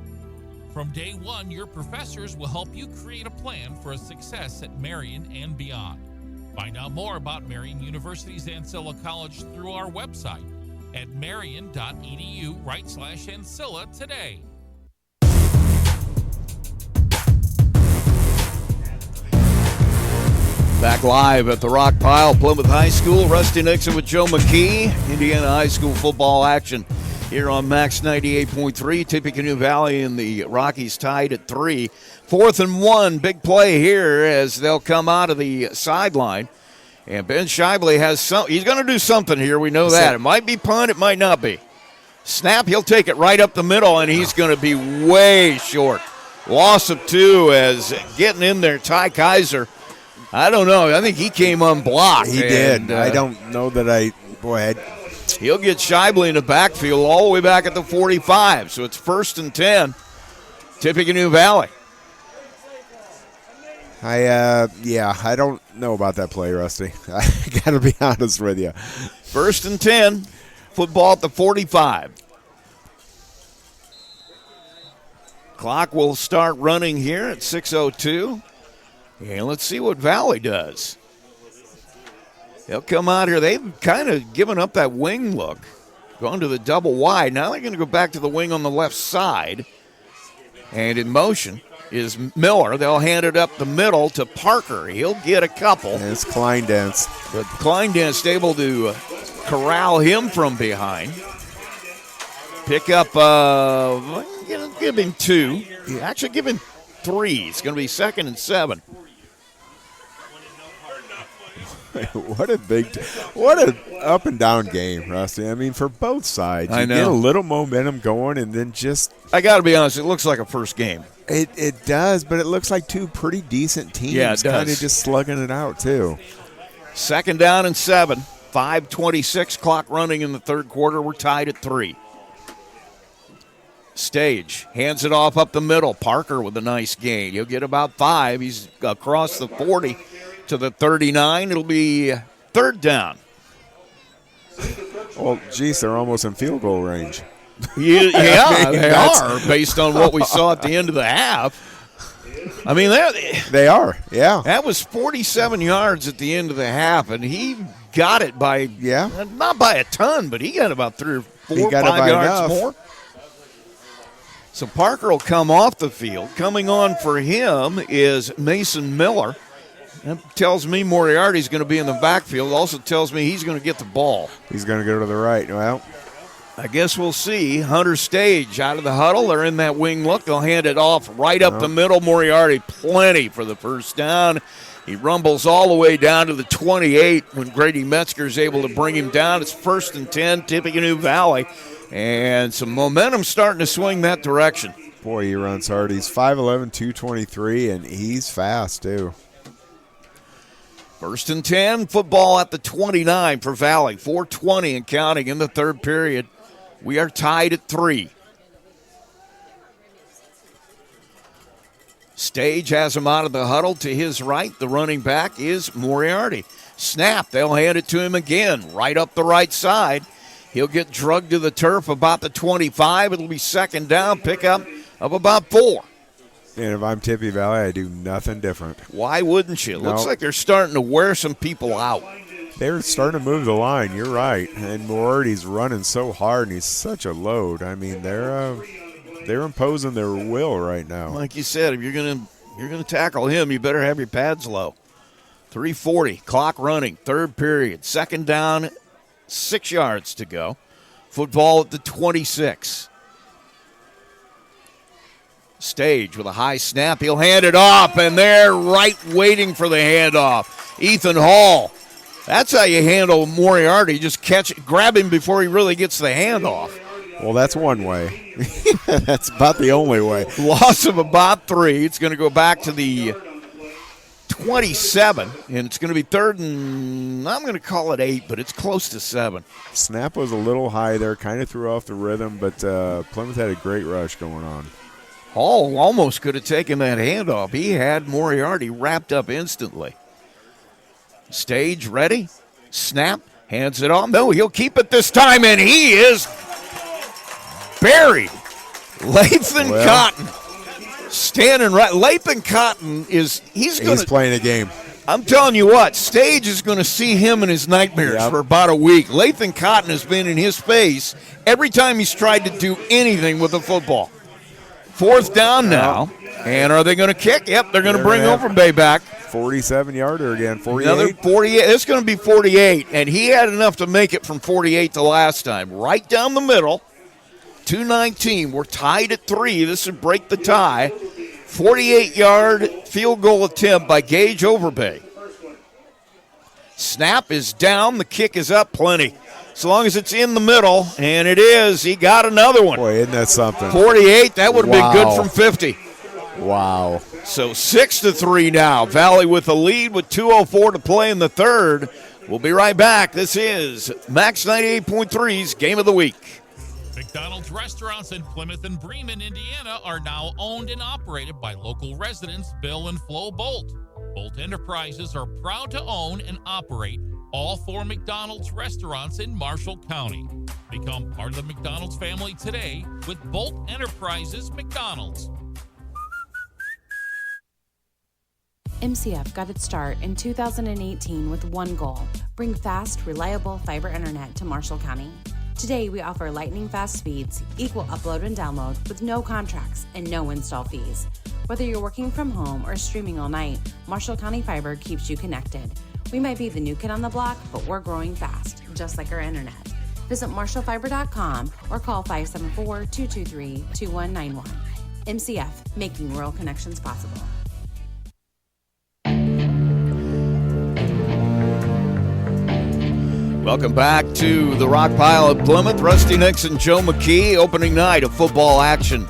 E: From day one, your professors will help you create a plan for a success at Marian and beyond. Find out more about Marian University's Ancilla College through our website at marian.edu/Ancilla today.
B: Back live at the Rock Pile, Plymouth High School. Rusty Nixon with Joe McKee. Indiana High School football action here on Max 98.3. Tippecanoe Valley and the Rockies tied at 3. 4th and 1. Big play here as they'll come out of the sideline. And Ben Shively has he's going to do something here. We know that. It might be punt. It might not be. Snap. He'll take it right up the middle, and he's going to be way short. Loss of 2 as getting in there. Ty Kaiser, I don't know. I think he came unblocked.
A: He did. I don't know that
B: He'll get Shively in the backfield all the way back at the 45. So it's 1st and 10. Tippecanoe Valley.
A: I don't know about that play, Rusty. I got to be honest with you.
B: 1st and 10. Football at the 45. Clock will start running here at 6:02. And let's see what Valley does. They'll come out here. They've kind of given up that wing look, gone to the double wide. Now they're going to go back to the wing on the left side. And in motion is Miller. They'll hand it up the middle to Parker. He'll get a couple.
A: And it's Kleindance.
B: But Kleindance able to corral him from behind. Pick up, give him 2. Actually, give him 3. It's going to be 2nd and 7.
A: What an up and down game, Rusty. I mean, for both sides.
B: I know.
A: Get a little momentum going and then just.
B: I got to be honest, it looks like a first game.
A: It does, but it looks like 2 pretty decent teams.
B: Yeah, it does.
A: Kind of just slugging it out, too.
B: 2nd down and 7. 5:26 clock running in the third quarter. We're tied at 3. Stage hands it off up the middle. Parker with a nice gain. He'll get about 5. He's across the 40 to the 39. It'll be 3rd down.
A: Well, geez, they're almost in field goal range.
B: Yeah, they are, based on what we saw at the end of the half. I mean,
A: they are, yeah.
B: That was 47 yards at the end of the half, and he got it by, not by a ton, but he got about 3 or 4 or 5 yards more. So Parker will come off the field. Coming on for him is Mason Miller. That tells me Moriarty's going to be in the backfield. Also tells me he's going to get the ball.
A: He's going to go to the right. Well,
B: I guess we'll see. Hunter Stage out of the huddle. They're in that wing look. They'll hand it off right up the middle. Moriarty plenty for the first down. He rumbles all the way down to the 28 when Grady Metzger is able to bring him down. It's 1st and 10, Tippecanoe Valley. And some momentum starting to swing that direction.
A: Boy, he runs hard. He's 5'11", 223, and he's fast, too.
B: 1st and 10, football at the 29 for Valley. 4:20 and counting in the third period. We are tied at 3. Stage has him out of the huddle to his right. The running back is Moriarty. Snap, they'll hand it to him again, right up the right side. He'll get drugged to the turf about the 25. It'll be 2nd down, pickup of about 4.
A: And if I'm Tippy Valley, I do nothing different.
B: Why wouldn't you? Looks like they're starting to wear some people out.
A: They're starting to move the line. You're right. And Moriarty's running so hard, and he's such a load. I mean, they're imposing their will right now.
B: Like you said, if you're gonna tackle him, you better have your pads low. 3:40, clock running, third period, 2nd down, 6 yards to go. Football at the 26. Stage with a high snap. He'll hand it off, and they're right waiting for the handoff. Ethan Hall. That's how you handle Moriarty. Just grab him before he really gets the handoff.
A: Well, that's one way. That's about the only way.
B: Loss of about 3. It's going to go back to the 27, and it's going to be 3rd and, I'm going to call it 8, but it's close to 7.
A: Snap was a little high there, kind of threw off the rhythm, but Plymouth had a great rush going on.
B: Hall almost could have taken that handoff. He had Moriarty wrapped up instantly. Stage ready. Snap. Hands it off. No, he'll keep it this time, and he is buried. Lathan Cotton standing right. Lathan Cotton he's
A: playing a game.
B: I'm telling you what, Stage is going to see him in his nightmares for about a week. Lathan Cotton has been in his face every time he's tried to do anything with the football. 4th down now. And are they going to kick? Yep, they're going to bring Overbay back.
A: 47-yarder again, 48.
B: Another 48. It's going to be 48, and he had enough to make it from 48 the last time. Right down the middle, 2:19. We're tied at 3. This would break the tie. 48-yard field goal attempt by Gage Overbay. Snap is down. The kick is up plenty. As long as it's in the middle, and it is. He got another one.
A: Boy, isn't that something?
B: 48. That would have been good from 50.
A: Wow.
B: So 6-3 now. Valley with the lead with 2:04 to play in the third. We'll be right back. This is Max 98.3's Game of the Week.
E: McDonald's restaurants in Plymouth and Bremen, Indiana are now owned and operated by local residents Bill and Flo Bolt. Bolt Enterprises are proud to own and operate all 4 McDonald's restaurants in Marshall County. Become part of the McDonald's family today with Bolt Enterprises McDonald's.
D: MCF got its start in 2018 with one goal: bring fast, reliable fiber internet to Marshall County. Today, we offer lightning-fast speeds, equal upload and download with no contracts and no install fees. Whether you're working from home or streaming all night, Marshall County Fiber keeps you connected. We might be the new kid on the block, but we're growing fast, just like our internet. Visit marshallfiber.com or call 574-223-2191. MCF, making rural connections possible.
B: Welcome back to the Rock Pile of Plymouth. Rusty Nix and Joe McKee, opening night of football action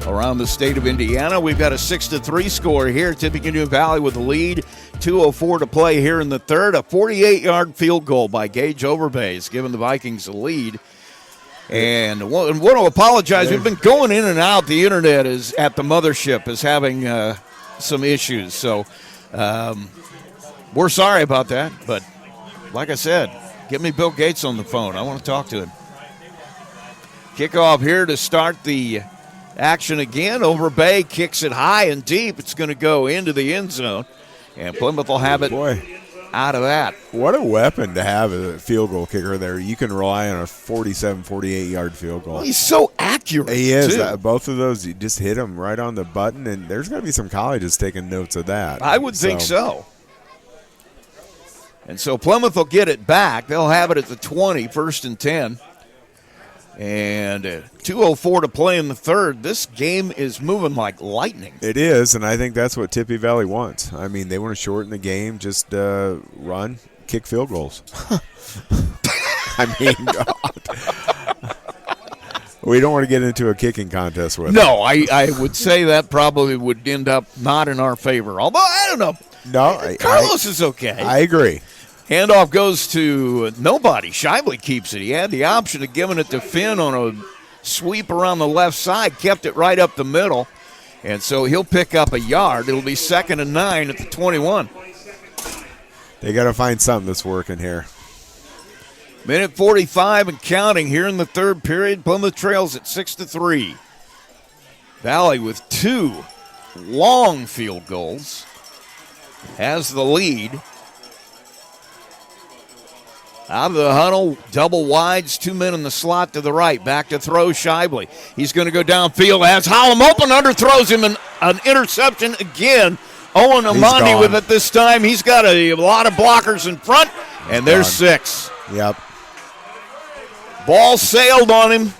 B: around the state of Indiana. We've got a 6-3 score here. Tippecanoe Valley with the lead. 2:04 to play here in the third. A 48-yard field goal by Gage Overbay has given the Vikings the lead. And I want to apologize. We've been going in and out. The internet is at the mothership is having some issues. So we're sorry about that. But like I said, get me Bill Gates on the phone. I want to talk to him. Kickoff here to start the action again. Overbay kicks it high and deep. It's going to go into the end zone. And Plymouth will have it out of that.
A: What a weapon to have a field goal kicker there. You can rely on a 47, 48-yard field goal.
B: Well, he's so accurate.
A: He is.
B: too.
A: Both of those, you just hit them right on the button, and there's going to be some colleges taking notes of that.
B: I would think so. And so Plymouth will get it back. They'll have it at the 20, 1st and 10. And 2:04 to play in the third. This game is moving like lightning.
A: It is, and I think that's what Tippy Valley wants. I mean, they want to shorten the game, just run, kick field goals. I mean, God. We don't want to get into a kicking contest with them.
B: No, I would say that probably would end up not in our favor. Although, I don't know.
A: No,
B: Carlos is okay.
A: I agree.
B: Handoff goes to nobody. Shively keeps it. He had the option of giving it to Finn on a sweep around the left side, kept it right up the middle, and so he'll pick up a yard. It'll be 2nd and 9 at the 21.
A: They got to find something that's working here.
B: Minute 45 and counting here in the third period. Plymouth trails at 6-3. Valley with 2 long field goals has the lead. Out of the huddle, double wides, 2 men in the slot to the right. Back to throw Shively. He's going to go downfield. Has Hollum open, underthrows him an interception again. Owen Amandi with it this time. He's got a lot of blockers in front, and there's 6.
A: Yep.
B: Ball sailed on him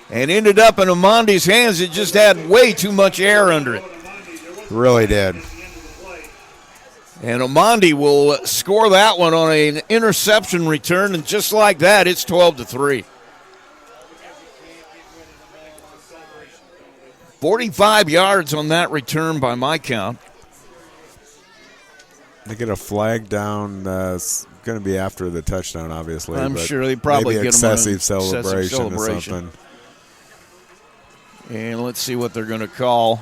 B: and ended up in Amandi's hands. It just had way too much air under it.
A: Really did.
B: And Amandi will score that one on an interception return, and just like that, it's 12-3. 45 yards on that return by my count.
A: They get a flag down. It's going to be after the touchdown, obviously.
B: I'm
A: but
B: sure they probably
A: maybe
B: get them on
A: excessive celebration or something.
B: And let's see what they're going to call.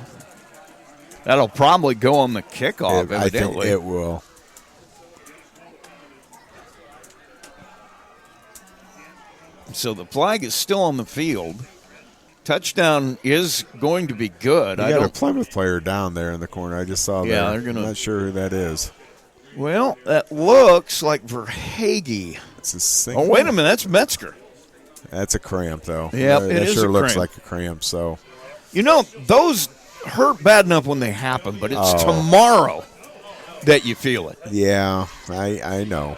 B: That'll probably go on the kickoff, evidently.
A: I think it will.
B: So the flag is still on the field. Touchdown is going to be good.
A: You got a Plymouth player down there in the corner. I just saw that.
B: Yeah, they're going to.
A: I'm not sure who that is.
B: Well, that looks like Verhage. Oh, wait a minute. That's Metzger.
A: That's a cramp, though.
B: Yeah,
A: it sure looks like a cramp. So,
B: you know, those hurt bad enough when they happen, but it's tomorrow that you feel it.
A: Yeah, I know.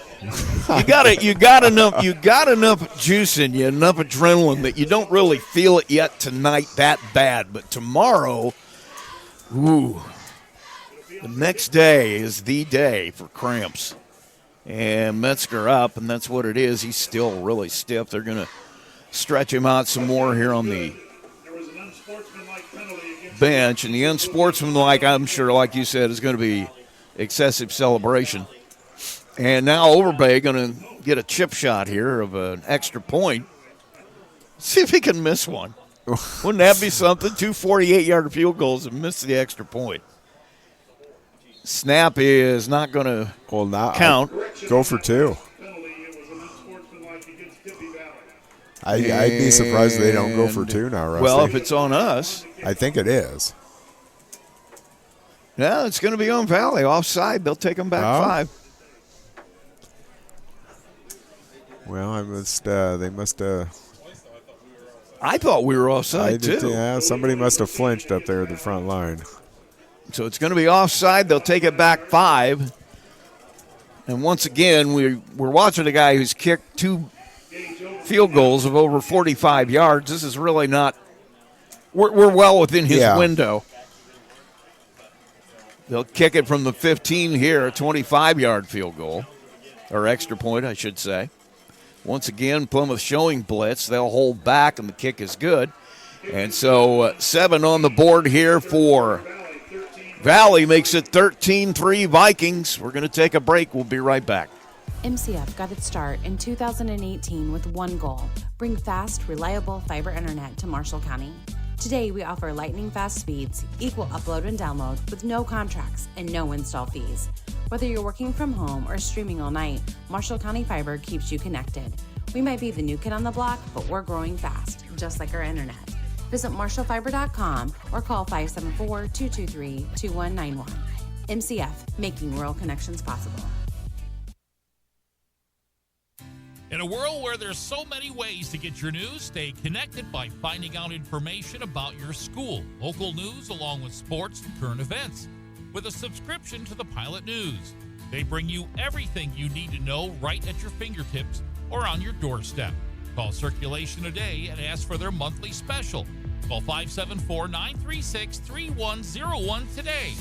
B: you got enough juice in you, enough adrenaline that you don't really feel it yet tonight that bad, but tomorrow, the next day is the day for cramps. And Metzger up, and that's what it is. He's still really stiff. They're going to stretch him out some more here on the bench, and the unsportsmanlike, I'm sure, like you said, is going to be excessive celebration. And now Overbay going to get a chip shot here of an extra point. See if he can miss one. Wouldn't that be something? 2 48-yard field goals and miss the extra point. Snap is not going to count.
A: Go for 2. I'd be surprised if they don't go for 2 now, Rusty.
B: Well, if it's on us.
A: I think it is.
B: Yeah, it's going to be on Valley. Offside, they'll take them back 5.
A: Well, they must
B: I thought we were offside, too.
A: Yeah, somebody must have flinched up there at the front line.
B: So it's going to be offside. They'll take it back 5. And once again, we're watching a guy who's kicked 2 field goals of over 45 yards. This is really not – we're well within his window. They'll kick it from the 15 here, a 25-yard field goal, or extra point, I should say. Once again, Plymouth showing blitz. They'll hold back, and the kick is good. And so 7 on the board here for Valley, makes it 13-3 Vikings. We're going to take a break. We'll be right back.
D: MCF got its start in 2018 with one goal: bring fast, reliable fiber internet to Marshall County. Today, we offer lightning fast speeds, equal upload and download with no contracts and no install fees. Whether you're working from home or streaming all night, Marshall County Fiber keeps you connected. We might be the new kid on the block, but we're growing fast, just like our internet. Visit marshallfiber.com or call 574-223-2191. MCF, making rural connections possible.
E: In a world where there's so many ways to get your news, stay connected by finding out information about your school, local news, along with sports and current events. With a subscription to the Pilot News, they bring you everything you need to know right at your fingertips or on your doorstep. Call Circulation today and ask for their monthly special. Call 574-936-3101 today.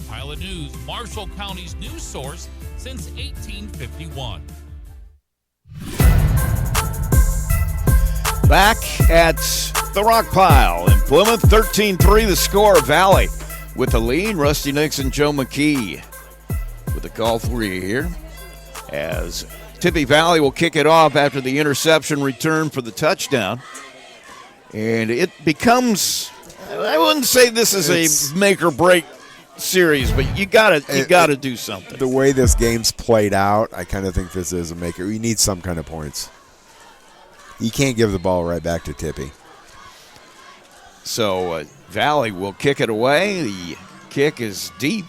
E: Pilot News, Marshall County's news source since 1851.
B: Back at the Rock Pile in Plymouth, 13-3 the score. Valley with the lead. Rusty Nix and Joe McKee with a call for you here, as Tippy Valley will kick it off after the interception return for the touchdown. And it becomes, I wouldn't say this is a make or break series, but you gotta do something.
A: The way this game's played out, I kind of think this is a maker. You need some kind of points. You can't give the ball right back to Tippy.
B: So Valley will kick it away. The kick is deep,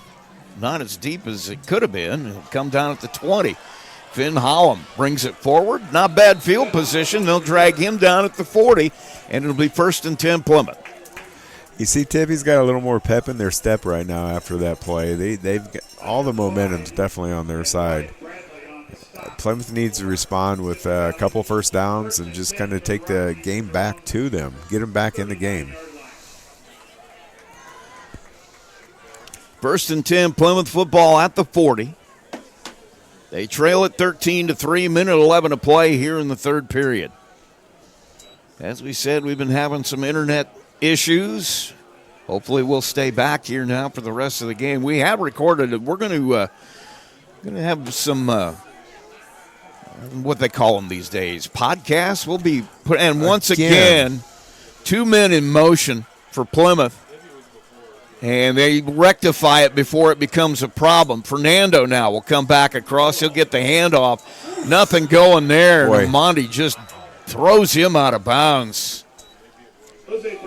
B: not as deep as it could have been. It'll come down at the 20. Finn Holland brings it forward. Not bad field position. They'll drag him down at the 40, and it'll be 1st and 10 Plymouth.
A: You see, Tippy's got a little more pep in their step right now after that play. They've got all the momentum's definitely on their side. Plymouth needs to respond with a couple first downs and just kind of take the game back to them, get them back in the game.
B: 1st and 10 Plymouth football at the 40. They trail at 13-3, minute 11 to play here in the third period. As we said, we've been having some internet issues. Hopefully we'll stay back here now for the rest of the game. We have recorded it. We're going to have some what they call them these days, podcasts. We'll be and once again 2 men in motion for Plymouth, and they rectify it before it becomes a problem. Fernando now will come back across. He'll get the handoff. Nothing going there.
A: Boy.
B: And Monty just throws him out of bounds.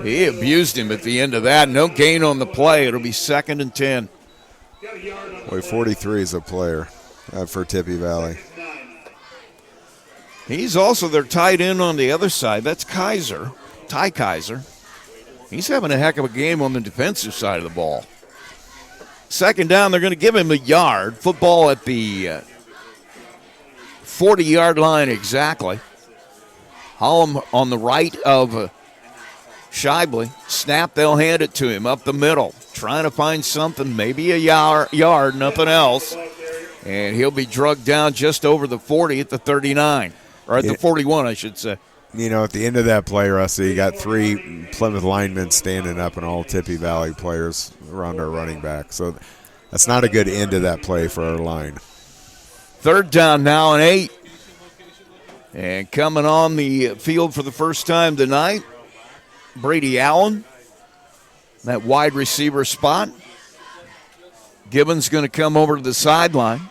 B: He abused him at the end of that. No gain on the play. It'll be 2nd and 10.
A: Boy, 43 is a player for Tippy Valley.
B: He's also their tight end on the other side. That's Kaiser, Ty Kaiser. He's having a heck of a game on the defensive side of the ball. 2nd down, they're going to give him a yard. Football at the 40-yard line exactly. Holland on the right of Shibley. Snap, they'll hand it to him up the middle. Trying to find something, maybe a yard, nothing else. And he'll be drugged down just over the 40 at the 39. Or at the 41, I should say.
A: You know, at the end of that play, Rusty, you got 3 Plymouth linemen standing up and all Tippy Valley players around our running back. So that's not a good end of that play for our line.
B: 3rd down now and 8. And coming on the field for the first time tonight, Brady Allen, that wide receiver spot. Gibbons going to come over to the sideline.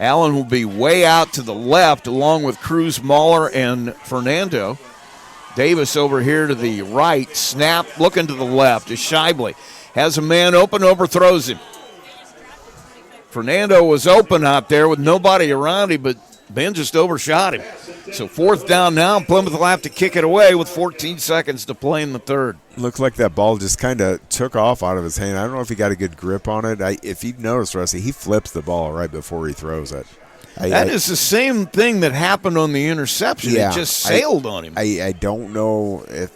B: Allen will be way out to the left along with Cruz, Mahler, and Fernando. Davis over here to the right. Snap, looking to the left is Shibley. Has a man open, overthrows him. Fernando was open out there with nobody around him, but Ben just overshot him. So 4th down now. Plymouth will have to kick it away with 14 seconds to play in the third.
A: Looked like that ball just kind of took off out of his hand. I don't know if he got a good grip on it. If you notice, Rusty, he flips the ball right before he throws it.
B: That is the same thing that happened on the interception.
A: Yeah,
B: it just sailed on him.
A: I don't know if,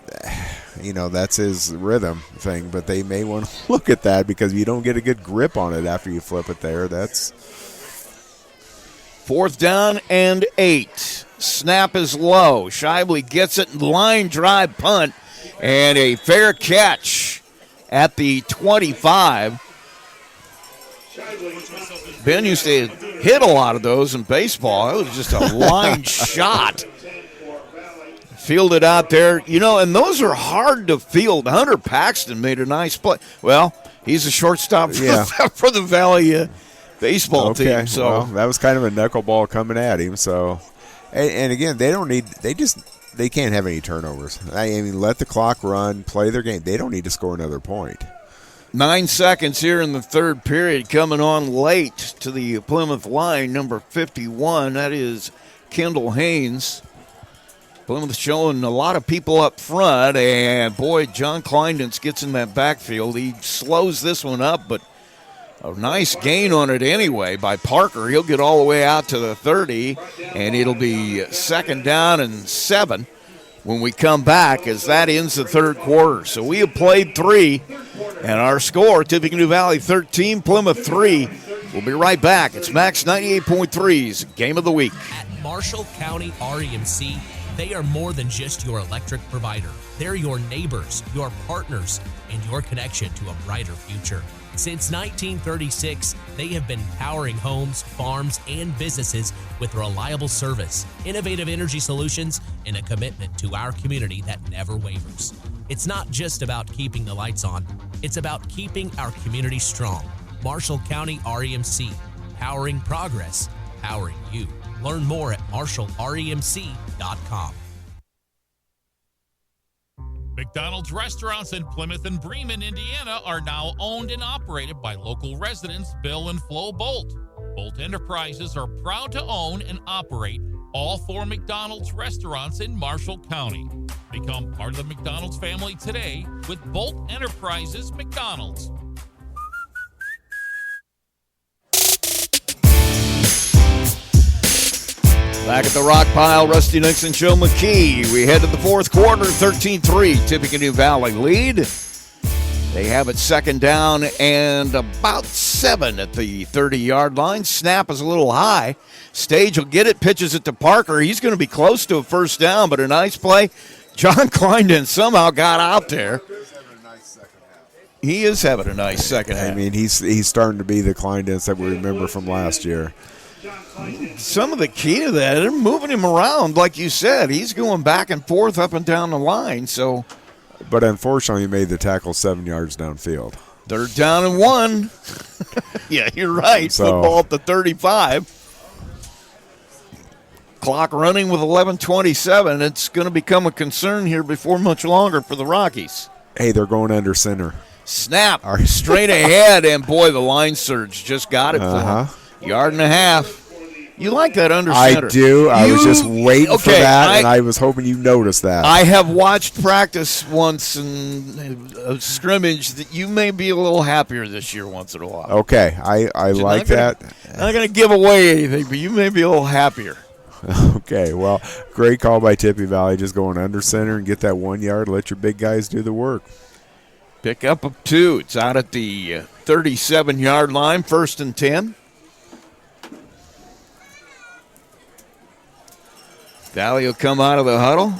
A: that's his rhythm thing, but they may want to look at that because you don't get a good grip on it after you flip it there.
B: 4th down and 8. Snap is low. Shively gets it, line drive punt, and a fair catch at the 25. Ben used to hit a lot of those in baseball. It was just a line shot. Fielded out there. And those are hard to field. Hunter Paxton made a nice play. Well, he's a shortstop for the Valley baseball team. So
A: well, that was kind of a knuckleball coming at him. So, and again, they can't have any turnovers. I mean, let the clock run, play their game. They don't need to score another point.
B: 9 seconds here in the third period, coming on late to the Plymouth line, number 51. That is Kendall Haynes. Plymouth showing a lot of people up front, and boy, John Kleindens gets in that backfield. He slows this one up, but a nice gain on it anyway by Parker. He'll get all the way out to the 30, and it'll be 2nd down and 7 when we come back as that ends the third quarter. So we have played 3, and our score, Tippecanoe Valley 13, Plymouth 3. We'll be right back. It's Max 98.3's Game of the Week.
J: At Marshall County REMC, they are more than just your electric provider. They're your neighbors, your partners, and your connection to a brighter future. Since 1936, they have been powering homes, farms, and businesses with reliable service, innovative energy solutions, and a commitment to our community that never wavers. It's not just about keeping the lights on, it's about keeping our community strong. Marshall County REMC, powering progress, powering you. Learn more at marshallremc.com.
E: McDonald's restaurants in Plymouth and Bremen, Indiana are now owned and operated by local residents Bill and Flo Bolt. Bolt Enterprises are proud to own and operate all 4 McDonald's restaurants in Marshall County. Become part of the McDonald's family today with Bolt Enterprises McDonald's.
B: Back at the rock pile, Rusty Nixon, Joe McKee. We head to the fourth quarter, 13-3, Tippecanoe Valley lead. They have it 2nd down and about 7 at the 30-yard line. Snap is a little high. Stage will get it, pitches it to Parker. He's going to be close to a 1st down, but a nice play. John Kleindens somehow got out there. He is having a nice second half.
A: I mean, he's starting to be the Kleindens that we remember from last year.
B: Some of the key to that, they're moving him around, like you said. He's going back and forth up and down the line. So,
A: but unfortunately, he made the tackle 7 yards downfield.
B: 3rd down and 1. Yeah, you're right.
A: So,
B: football at the 35. Clock running with 11:27. It's going to become a concern here before much longer for the Rockies.
A: Hey, they're going under center.
B: Snap, straight ahead, and boy, the line surge just got it for him. 1.5 yards. You like that under center.
A: I do. I was just waiting for that, and I was hoping you noticed that.
B: I have watched practice once in a scrimmage that you may be a little happier this year once in a while.
A: Okay, I like that.
B: I'm not going to give away anything, but you may be a little happier.
A: Okay, well, great call by Tippy Valley. Just going under center and get that 1 yard. Let your big guys do the work.
B: Pick up of 2. It's out at the 37-yard line, 1st and 10. Valley will come out of the huddle.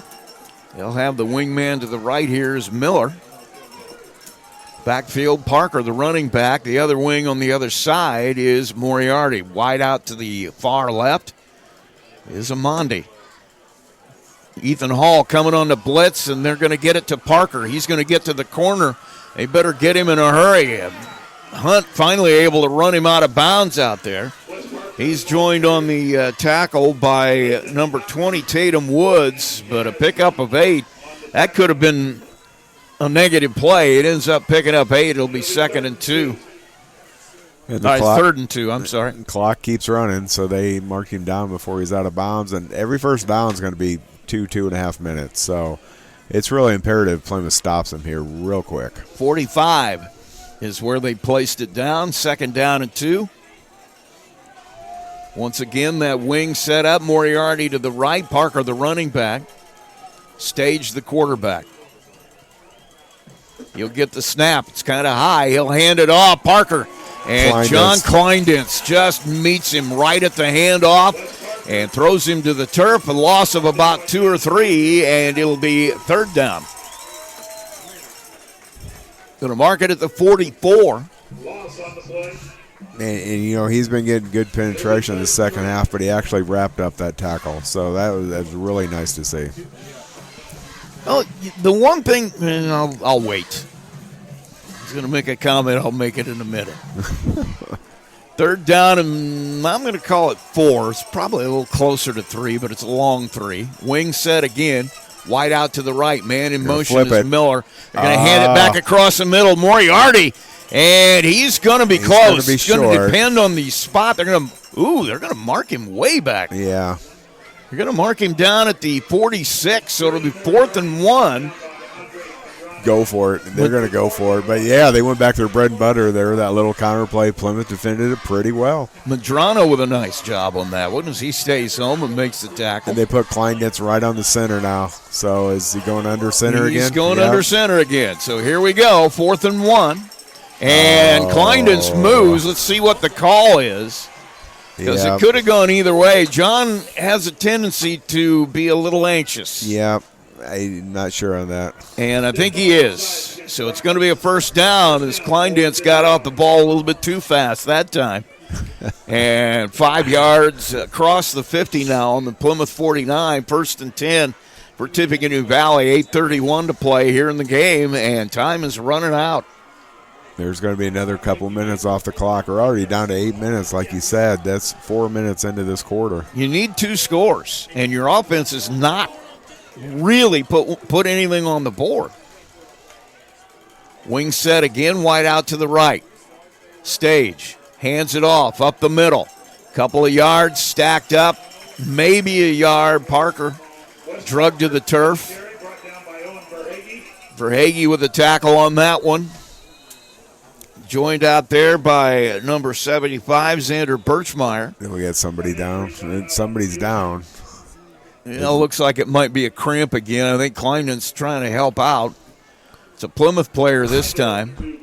B: They'll have the wingman to the right here is Miller. Backfield, Parker, the running back. The other wing on the other side is Moriarty. Wide out to the far left is Amandi. Ethan Hall coming on the blitz, and they're going to get it to Parker. He's going to get to the corner. They better get him in a hurry. Hunt finally able to run him out of bounds out there. He's joined on the tackle by number 20, Tatum Woods, but a pickup of 8. That could have been a negative play. It ends up picking up 8. It'll be 2nd and 2.
A: And the clock,
B: 3rd and 2, I'm sorry.
A: The clock keeps running, so they mark him down before he's out of bounds. And every first down is going to be 2.5 minutes. So it's really imperative Plymouth stops him here real quick.
B: 45 is where they placed it down. 2nd down and 2. Once again, that wing set up. Moriarty to the right. Parker, the running back. Stage, the quarterback. He'll get the snap. It's kind of high. He'll hand it off. Parker And John Kleindens just meets him right at the handoff and throws him to the turf, a loss of about 2 or 3, and it'll be third down. Going to mark it at the 44.
A: And he's been getting good penetration in the second half, but he actually wrapped up that tackle. So that was really nice to see.
B: Oh, the one thing, and I'll wait. He's going to make a comment. I'll make it in a minute. Third down, and I'm going to call it 4. It's probably a little closer to 3, but it's a long 3. Wing set again. Wide out to the right. Man in motion is Miller. They're going to hand it back across the middle. Moriarty, and he's going to be close. It's going to depend on the spot. They're going to mark him way back.
A: Yeah.
B: They're going to mark him down at the 46, so it'll be 4th and 1.
A: Go for it. They're going to go for it. But, yeah, they went back to their bread and butter there. That little counter play. Plymouth defended it pretty well.
B: Madrano with a nice job on that one as he stays home and makes the tackle.
A: And they put Kleindens right on the center now. So is he going under center again?
B: He's going under center again. So here we go, 4th and 1. And Kleindens moves. Let's see what the call is. Because it could have gone either way. John has a tendency to be a little anxious.
A: Yeah. I'm not sure on that.
B: And I think he is. So it's going to be a first down as Kleindens got off the ball a little bit too fast that time. And 5 yards across the 50 now on the Plymouth 49. 1st and 10 for Tippecanoe Valley. 8:31 to play here in the game, and time is running out.
A: There's going to be another couple minutes off the clock. We're already down to 8 minutes, like you said. That's 4 minutes into this quarter.
B: You need 2 scores, and your offense is not really put anything on the board. Wing set again, wide out to the right. Stage hands it off up the middle. Couple of yards stacked up, maybe a yard. Parker drugged to the turf. Verhage with a tackle on that one. Joined out there by number 75, Xander Birchmeyer.
A: We got somebody down. Somebody's down.
B: Looks like it might be a cramp again. I think Kleinden's trying to help out. It's a Plymouth player this time.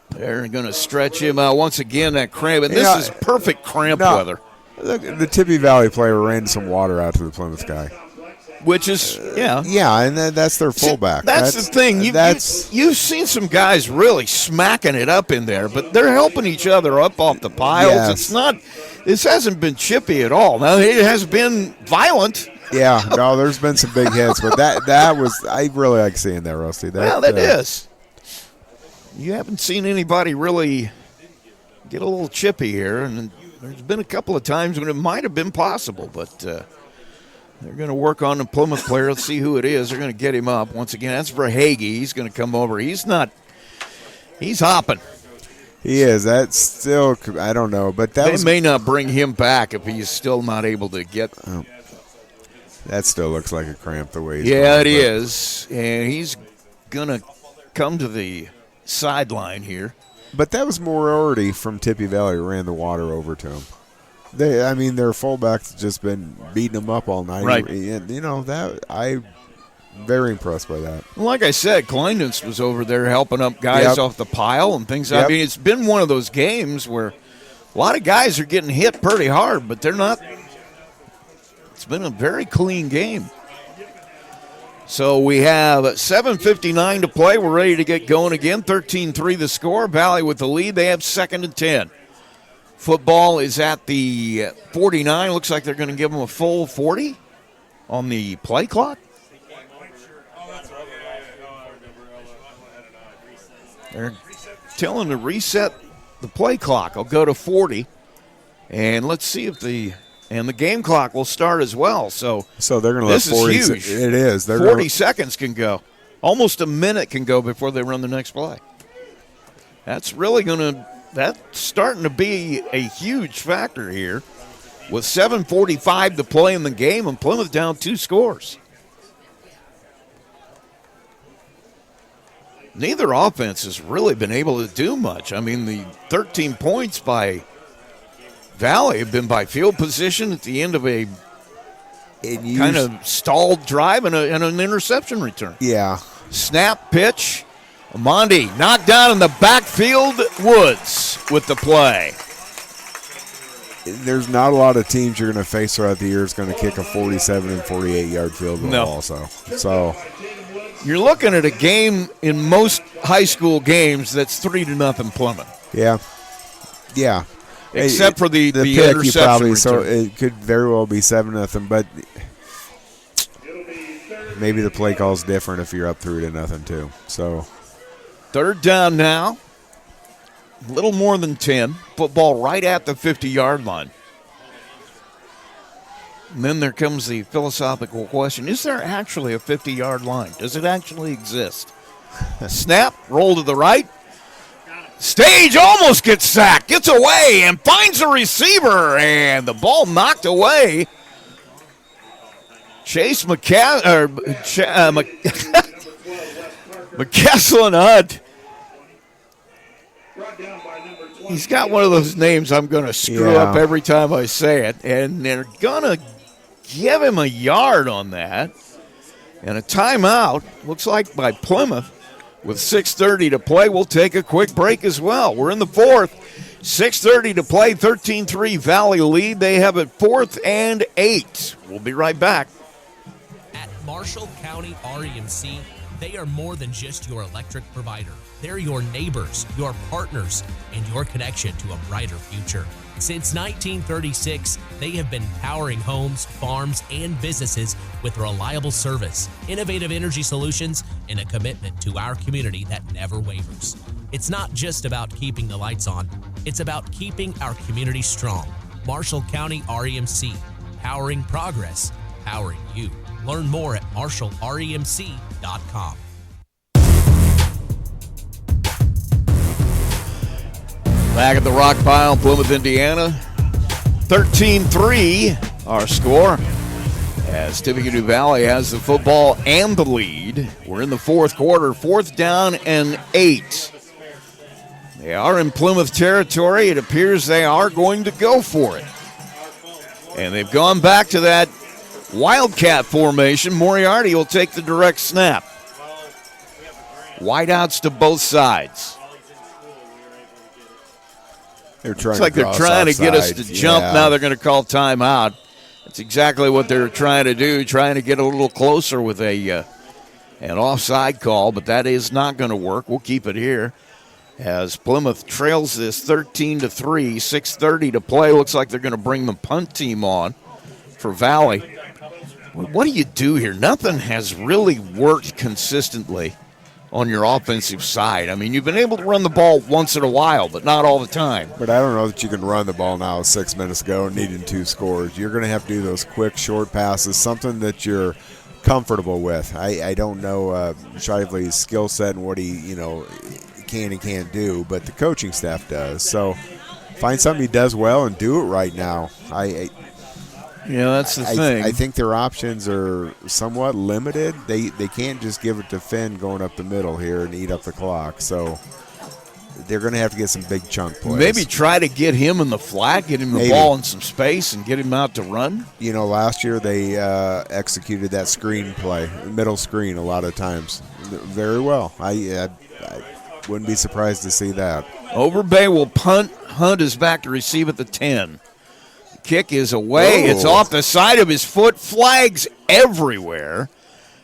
B: They're going to stretch him out once again, that cramp. And this is perfect cramp weather.
A: The Tippy Valley player ran some water out to the Plymouth guy.
B: Which is,
A: Yeah, and that's their fullback.
B: That's the thing. You've seen some guys really smacking it up in there, but they're helping each other up off the piles.
A: Yes.
B: This hasn't been chippy at all. Now, it has been violent.
A: Yeah, no, there's been some big hits, but that was, I really like seeing that, Rusty.
B: That is. You haven't seen anybody really get a little chippy here, and there's been a couple of times when it might have been possible, but they're going to work on the Plymouth player. Let's see who it is. They're going to get him up. Once again, that's Verhage. He's going to come over. He's hopping.
A: He is. That's still, I don't know. But
B: they may not bring him back if he's still not able to get.
A: That still looks like a cramp the way he's
B: going. It is. And he's going to come to the sideline here.
A: But that was Moriarty from Tippy Valley who ran the water over to him. Their fullback's just been beating them up all night.
B: Right.
A: I'm very impressed by that.
B: Like I said, Kleindens was over there helping up guys off the pile and things. I mean, it's been one of those games where a lot of guys are getting hit pretty hard, but they're not. It's been a very clean game. So we have 7:59 to play. We're ready to get going again. 13-3 the score. Valley with the lead. They have 2nd and 10. Football is at the 49. Looks like they're going to give them a full 40 on the play clock. They're telling to reset the play clock. I'll go to 40. And let's see if the game clock will start as well. So
A: they're going to let 40.
B: This is huge.
A: It is.
B: 40 seconds can go. Almost a minute can go before they run the next play. That's starting to be a huge factor here with 7:45 to play in the game and Plymouth down 2 scores. Neither offense has really been able to do much. I mean, the 13 points by Valley have been by field position at the end of a kind of stalled drive and an interception return.
A: Yeah.
B: Snap, pitch, Mondi knocked down in the backfield. Woods with the play.
A: There's not a lot of teams you're going to face throughout the year is going to kick a 47 and 48-yard field goal also. So
B: you're looking at a game in most high school games that's 3-0 Plymouth.
A: Yeah. Yeah.
B: Except for the
A: pick,
B: interception
A: probably, so
B: return.
A: it could very well be 7-0, but maybe the play call is different if you're up 3-0 too. So
B: third down now. A little more than 10. Football right at the 50-yard line. And then there comes the philosophical question, is there actually a 50-yard line? Does it actually exist? Snap, roll to the right. Stage almost gets sacked, gets away, and finds a receiver, and the ball knocked away. Chase McCaslin Hunt. He's got one of those names I'm going to screw up every time I say it, and they're going to give him a yard on that. And a timeout, looks like by Plymouth. With 6:30 to play, we'll take a quick break as well. We're in the fourth. 6:30 to play, 13-3 Valley lead. They have it 4th and 8. We'll be right back.
J: At Marshall County REMC, they are more than just your electric provider. They're your neighbors, your partners, and your connection to a brighter future. Since 1936, they have been powering homes, farms, and businesses with reliable service, innovative energy solutions, and a commitment to our community that never wavers. It's not just about keeping the lights on, it's about keeping our community strong. Marshall County REMC, powering progress, powering you. Learn more at marshallremc.com.
B: Back at the rock pile, Plymouth, Indiana. 13-3, our score. As Tippecanoe Valley has the football and the lead. We're in the fourth quarter, 4th down and 8. They are in Plymouth territory. It appears they are going to go for it. And they've gone back to that Wildcat formation. Moriarty will take the direct snap. Wideouts to both sides.
A: Looks
B: like they're trying to get us to jump. Now they're going to call timeout. That's exactly what they're trying to do, trying to get a little closer with an offside call, but that is not going to work. We'll keep it here as Plymouth trails this 13-3, 6:30 to play. Looks like they're going to bring the punt team on for Valley. What do you do here? Nothing has really worked consistently on your offensive side. I mean, you've been able to run the ball once in a while, but not all the time.
A: But I don't know that you can run the ball now 6 minutes ago needing 2 scores. You're going to have to do those quick, short passes, something that you're comfortable with. I don't know Shively's skill set and what he, can and can't do, but the coaching staff does. So find something he does well and do it right now.
B: That's the thing.
A: I think their options are somewhat limited. They can't just give it to Finn going up the middle here and eat up the clock. So they're going to have to get some big chunk plays.
B: Maybe try to get him in the flat, get him the ball in some space, and get him out to run.
A: Last year they executed that screen play, middle screen, a lot of times very well. I wouldn't be surprised to see that.
B: Overbay will punt. Hunt is back to receive at the 10. Kick is away. It's off the side of his foot. Flags everywhere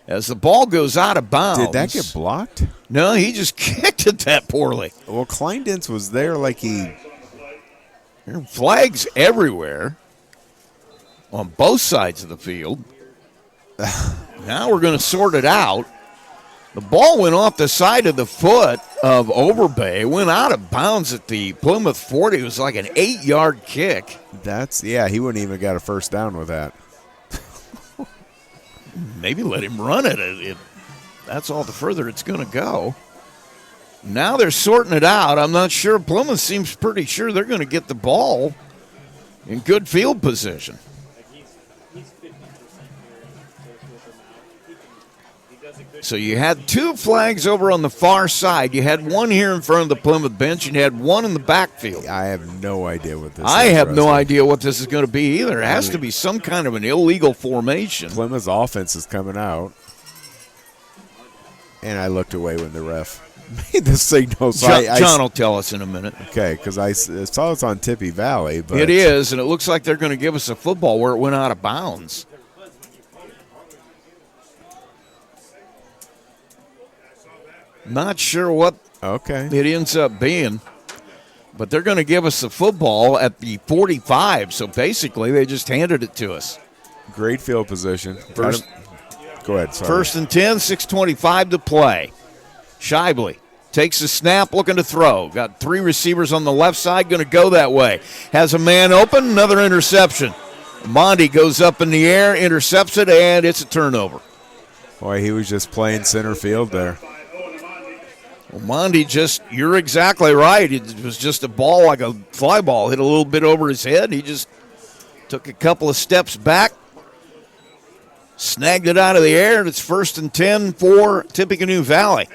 B: as the ball goes out of bounds.
A: Did that get blocked?
B: No, he just kicked it that poorly.
A: Well, Kleindens was there like he...
B: Flags everywhere on both sides of the field. Now we're going to sort it out. The ball went off the side of the foot of Overbay, went out of bounds at the Plymouth 40. It was like an 8-yard kick.
A: He wouldn't even got a first down with that.
B: Maybe let him run it. That's all the further it's going to go. Now they're sorting it out. I'm not sure. Plymouth seems pretty sure they're going to get the ball in good field position. So you had 2 flags over on the far side. You had one here in front of the Plymouth bench, and you had one in the backfield.
A: I have no idea what this is.
B: I have no idea what this is going to be either. It has to be some kind of an illegal formation.
A: Plymouth's offense is coming out. And I looked away when the ref made the signal. So
B: John will tell us in a minute.
A: Okay, because I saw it's on Tippy Valley. But
B: it is, and it looks like they're going to give us a football where it went out of bounds. Not sure what it ends up being, but they're going to give us the football at the 45. So basically, they just handed it to us.
A: Great field position. Go ahead. Sorry.
B: 1st and 10, 6:25 to play. Shively takes the snap, looking to throw. Got 3 receivers on the left side, going to go that way. Has a man open, another interception. Monty goes up in the air, intercepts it, and it's a turnover.
A: Boy, he was just playing center field there.
B: Well, Monty you're exactly right. It was just a ball, like a fly ball, hit a little bit over his head. He just took a couple of steps back, snagged it out of the air, and it's 1st and 10 for Tippecanoe Valley.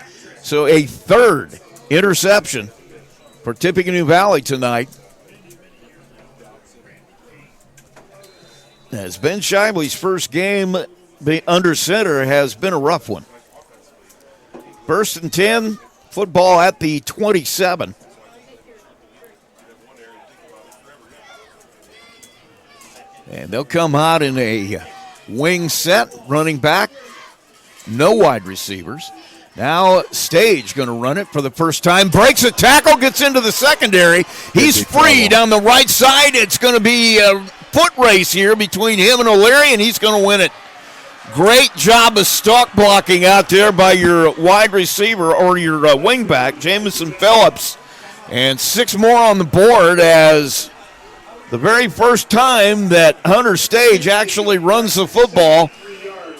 B: So a 3rd interception for Tippecanoe Valley tonight. As Ben Shively's first game under center has been a rough one. 1st and 10, football at the 27. And they'll come out in a wing set, running back, no wide receivers. Now Stage going to run it for the first time. Breaks a tackle, gets into the secondary. He's free down the right side. It's going to be a foot race here between him and O'Leary, and he's going to win it. Great job of stalk blocking out there by your wide receiver or your wingback, Jamison Phillips. And 6 more on the board as the very first time that Hunter Stage actually runs the football.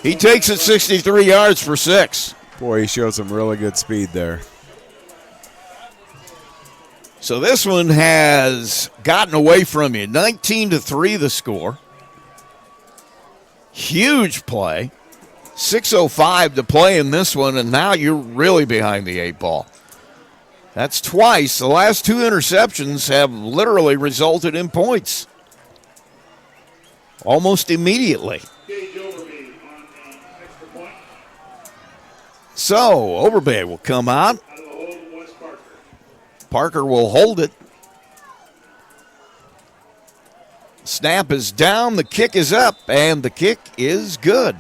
B: He takes it 63 yards for 6.
A: Boy, he showed some really good speed there.
B: So this one has gotten away from you. 19-3 the score. Huge play. 6:05 to play in this one, and now you're really behind the 8 ball. That's twice. The last 2 interceptions have literally resulted in points. Almost immediately. So, Overbay will come out. Parker will hold it. Snap is down, the kick is up, and the kick is good.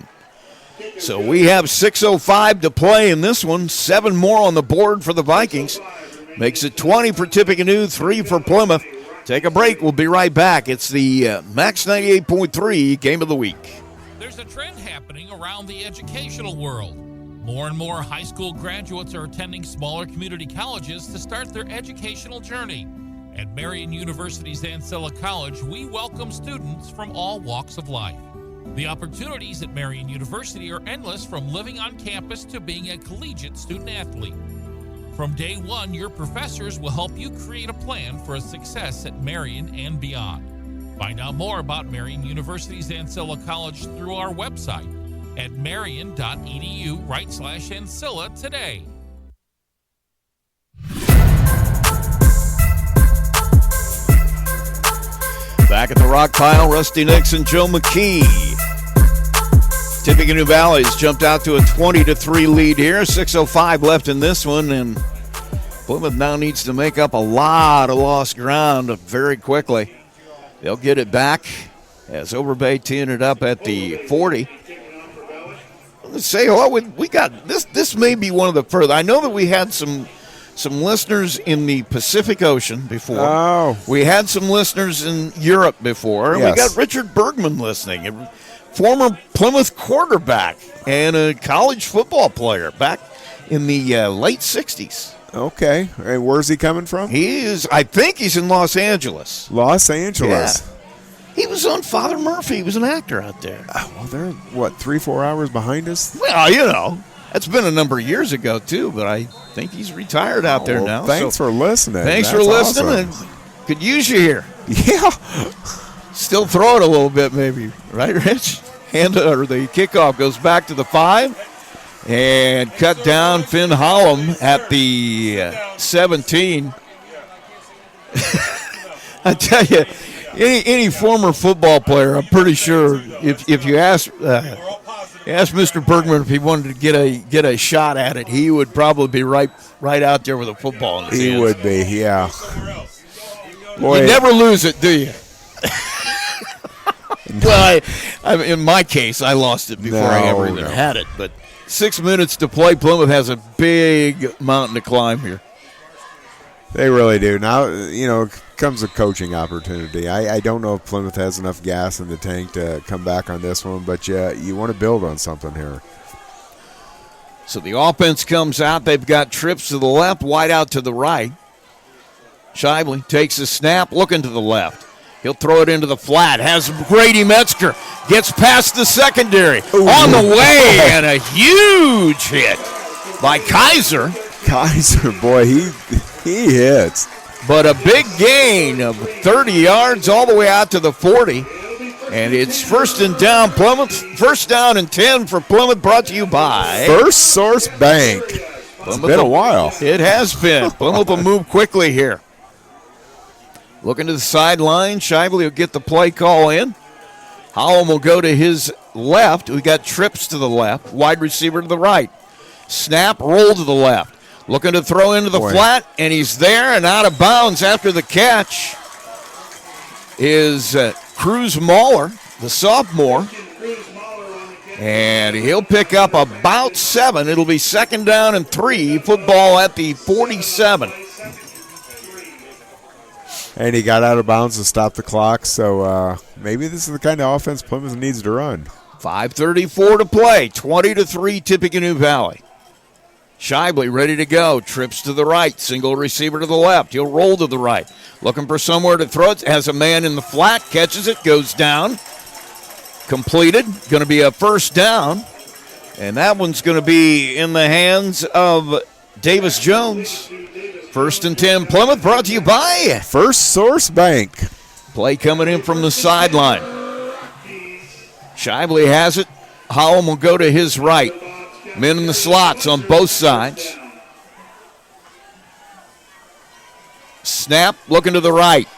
B: So we have 6:05 to play in this one. 7 more on the board for the Vikings. Makes it 20 for Tippecanoe, 3 for Plymouth. Take a break. We'll be right back. It's the Max 98.3 Game of the Week.
E: There's a trend happening around the educational world. More and more high school graduates are attending smaller community colleges to start their educational journey. At Marian University's Ancilla College, we welcome students from all walks of life. The opportunities at Marian University are endless, from living on campus to being a collegiate student athlete. From day one, your professors will help you create a plan for a success at Marian and beyond. Find out more about Marian University's Ancilla College through our website at marian.edu/Ancilla today.
B: Back at the rock pile, Rusty Nixon, Joe McKee. Tippecanoe Valley's jumped out to a 20-3 lead here. 6:05 left in this one, and Plymouth now needs to make up a lot of lost ground very quickly. They'll get it back as Overbay teeing it up at the 40. Let's say hello. We got this. This may be one of the further. I know that we had some listeners in the Pacific Ocean before.
A: Oh.
B: We had some listeners in Europe before.
A: Yes.
B: We got Richard Bergman listening, a former Plymouth quarterback and a college football player back in the late 60s.
A: Okay. And where's he coming from?
B: I think he's in Los Angeles.
A: Los Angeles.
B: Yeah. He was on Father Murphy. He was an actor out there.
A: Well, they're, 3-4 hours behind us?
B: Well, that's been a number of years ago, too, but I think he's retired out there now.
A: Thanks for listening.
B: Thanks
A: That's
B: for listening.
A: awesome.
B: Could use you here.
A: Yeah.
B: Still throw it a little bit, maybe. Right, Rich? The kickoff goes back to the 5 and cut down. Finn Hollum at the 17. I tell you, any former football player, I'm pretty sure if you ask Ask Mr. Bergman if he wanted to get a shot at it. He would probably be right out there with a football in his hands.
A: He would be, yeah. Boy,
B: You never lose it, do you? Well, in my case, I lost it before I ever even had it. But 6 minutes to play. Plymouth has a big mountain to climb here.
A: They really do. Now, comes a coaching opportunity. I don't know if Plymouth has enough gas in the tank to come back on this one, but you want to build on something here.
B: So the offense comes out. They've got trips to the left, wide out to the right. Shively takes a snap, looking to the left. He'll throw it into the flat. Has Grady Metzger. Gets past the secondary.
A: Ooh.
B: On the way, and a huge hit by Kaiser.
A: Kaiser, boy, he hits.
B: But a big gain of 30 yards all the way out to the 40. And it's first and down, Plymouth. First down and 10 for Plymouth, brought to you by
A: First Source Bank. It's been a while.
B: It has been. Plymouth will move quickly here. Looking to the sideline. Shively will get the play call in. Holland will go to his left. We got trips to the left. Wide receiver to the right. Snap, roll to the left. Looking to throw into the flat, and he's there and out of bounds after the catch is Cruz Mahler, the sophomore. And he'll pick up about 7. It'll be second down and 3. Football at the 47.
A: And he got out of bounds to stop the clock, so maybe this is the kind of offense Plymouth needs to run.
B: 5:34 to play, 20-3 Tippecanoe Valley. Shively ready to go, trips to the right, single receiver to the left. He'll roll to the right, looking for somewhere to throw it. Has a man in the flat, catches it, goes down. Completed, going to be a first down. And that one's going to be in the hands of Davis Jones. First and 10, Plymouth, brought to you by
A: First Source Bank.
B: Play coming in from the sideline. Shively has it. Holland will go to his right. Men in the slots on both sides. Snap, looking to the right.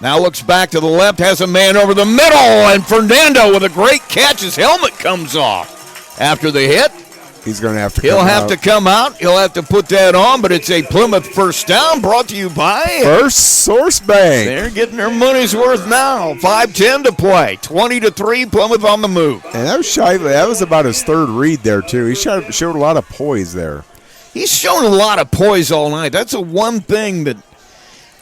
B: Now looks back to the left, has a man over the middle, and Fernando with a great catch. His helmet comes off after the hit.
A: He's going to have to
B: He'll have to come out. He'll have to put that on, but it's a Plymouth first down brought to you by
A: First Source Bank.
B: They're getting their money's worth now. 5:10 to play. 20-3, Plymouth on the move.
A: And that was Shively. That was about his third read there, too. He showed a lot of poise there.
B: He's shown a lot of poise all night. That's the one thing that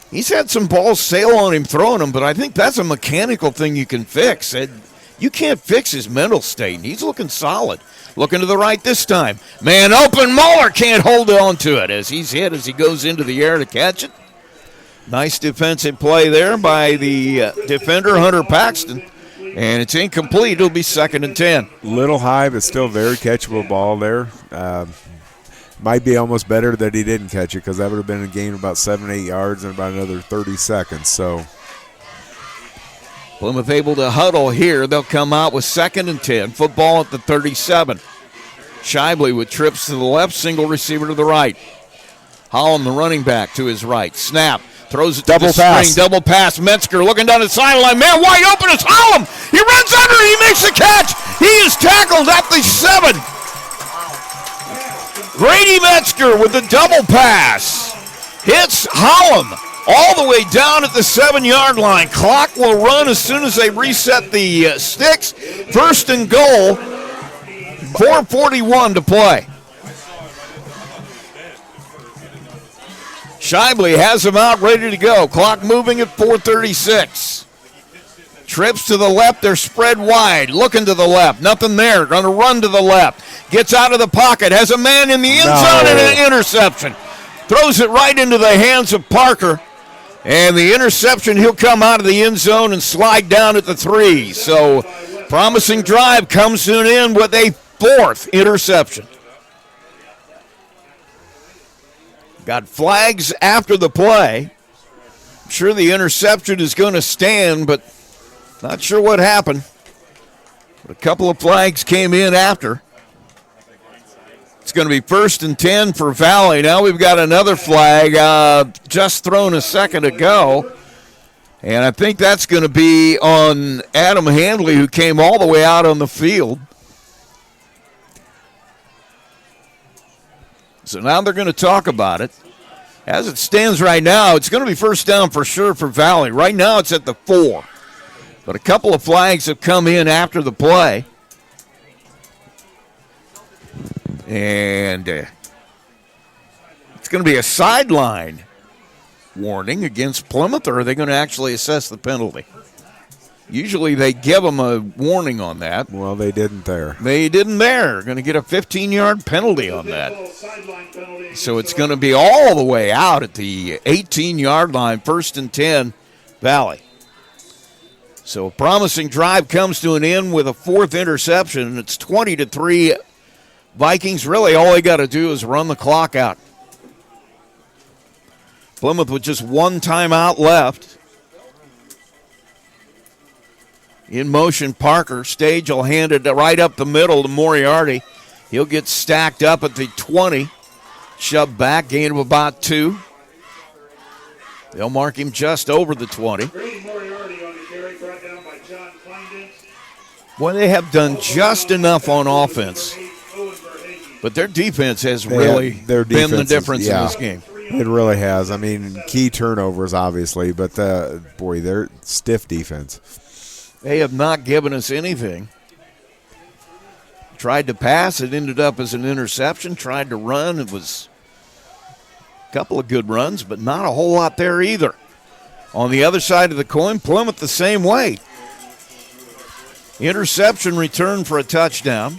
B: he's had some balls sail on him throwing them, but I think that's a mechanical thing you can fix. You can't fix his mental state, and he's looking solid. Looking to the right this time. Man open, Muller can't hold on to it as he's hit as he goes into the air to catch it. Nice defensive play there by the defender, Hunter Paxton. And it's incomplete. It'll be second and 10.
A: Little high, but still very catchable ball there. Might be almost better that he didn't catch it because that would have been a gain of about 7-8 yards in about another 30 seconds. So
B: Plymouth able to huddle here. They'll come out with second and 10. Football at the 37. Shively with trips to the left, single receiver to the right. Holland, the running back, to his right. Snap. Throws it to the string. Double pass. Metzger looking down the sideline. Man wide open. It's Holland. He runs under. He makes the catch. He is tackled at the 7. Grady Metzger with the double pass. Hits Holland all the way down at the 7-yard line. Clock will run as soon as they reset the sticks. First and goal. 4:41 to play. Shively has him out, ready to go. Clock moving at 4:36. Trips to the left, they're spread wide. Looking to the left, nothing there. Going to run to the left. Gets out of the pocket, has a man in the end zone and an interception. Throws it right into the hands of Parker. And the interception, he'll come out of the end zone and slide down at the 3. So, promising drive comes to an end with a 4th interception. Got flags after the play. I'm sure the interception is going to stand, but not sure what happened. But a couple of flags came in after. It's going to be first and 10 for Valley. Now we've got another flag just thrown a second ago. And I think that's going to be on Adam Handley, who came all the way out on the field. So now they're going to talk about it. As it stands right now, it's going to be first down for sure for Valley. Right now it's at the 4. But a couple of flags have come in after the play. And it's going to be a sideline warning against Plymouth, or are they going to actually assess the penalty? Usually they give them a warning on that.
A: Well, they didn't there.
B: They didn't there. Going to get a 15-yard penalty on that. So it's going to be all the way out at the 18-yard line, 1st and 10, Valley. So a promising drive comes to an end with a 4th interception, and it's 20-3 Vikings. Really, all they got to do is run the clock out. Plymouth with just one timeout left. In motion, Parker. Stage will hand it right up the middle to Moriarty. He'll get stacked up at the 20. Shoved back, gain of about 2. They'll mark him just over the 20. Boy, they have done just enough on offense. But their defense has really been the difference in this game.
A: It really has. I mean, key turnovers, obviously, but, they're stiff defense.
B: They have not given us anything. Tried to pass, it ended up as an interception. Tried to run, it was a couple of good runs, but not a whole lot there either. On the other side of the coin, Plymouth the same way. Interception return for a touchdown.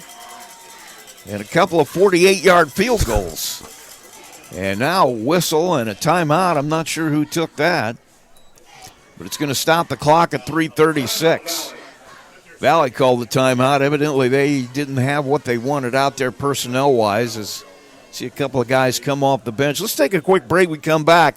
B: And a couple of 48-yard field goals. And now a whistle and a timeout. I'm not sure who took that. But it's going to stop the clock at 3:36. Valley called the timeout. Evidently they didn't have what they wanted out there personnel-wise. As see a couple of guys come off the bench. Let's take a quick break. We come back.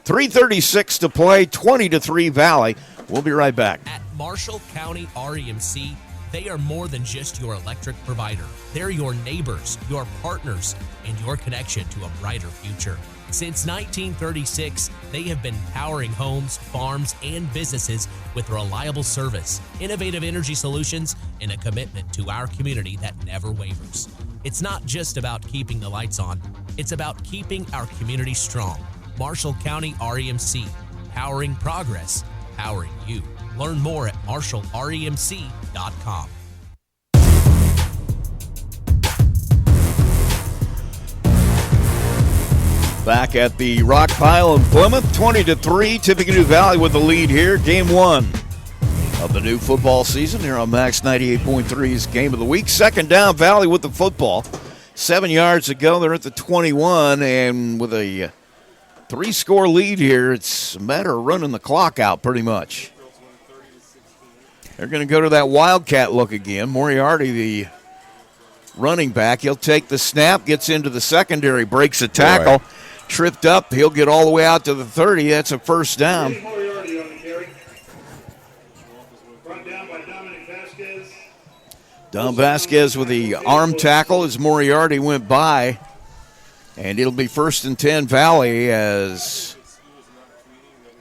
B: 3:36 to play, 20-3 Valley. We'll be right back.
J: At Marshall County REMC, they are more than just your electric provider. They're your neighbors, your partners, and your connection to a brighter future. Since 1936, they have been powering homes, farms, and businesses with reliable service, innovative energy solutions, and a commitment to our community that never wavers. It's not just about keeping the lights on, it's about keeping our community strong. Marshall County REMC, powering progress, powering you. Learn more at marshallremc.com.
B: Back at the Rock Pile in Plymouth, 20-3, Tippecanoe Valley with the lead here. Game 1 of the new football season here on Max 98.3's Game of the Week. Second down, Valley with the football. 7 yards to go, they're at the 21, and with a 3-score lead here, it's a matter of running the clock out pretty much. They're going to go to that Wildcat look again. Moriarty, the running back, he'll take the snap, gets into the secondary, breaks a tackle. Boy. Tripped up, he'll get all the way out to the 30. That's a first down. Don Vasquez with the arm tackle as Moriarty went by. And it'll be 1st and 10 Valley as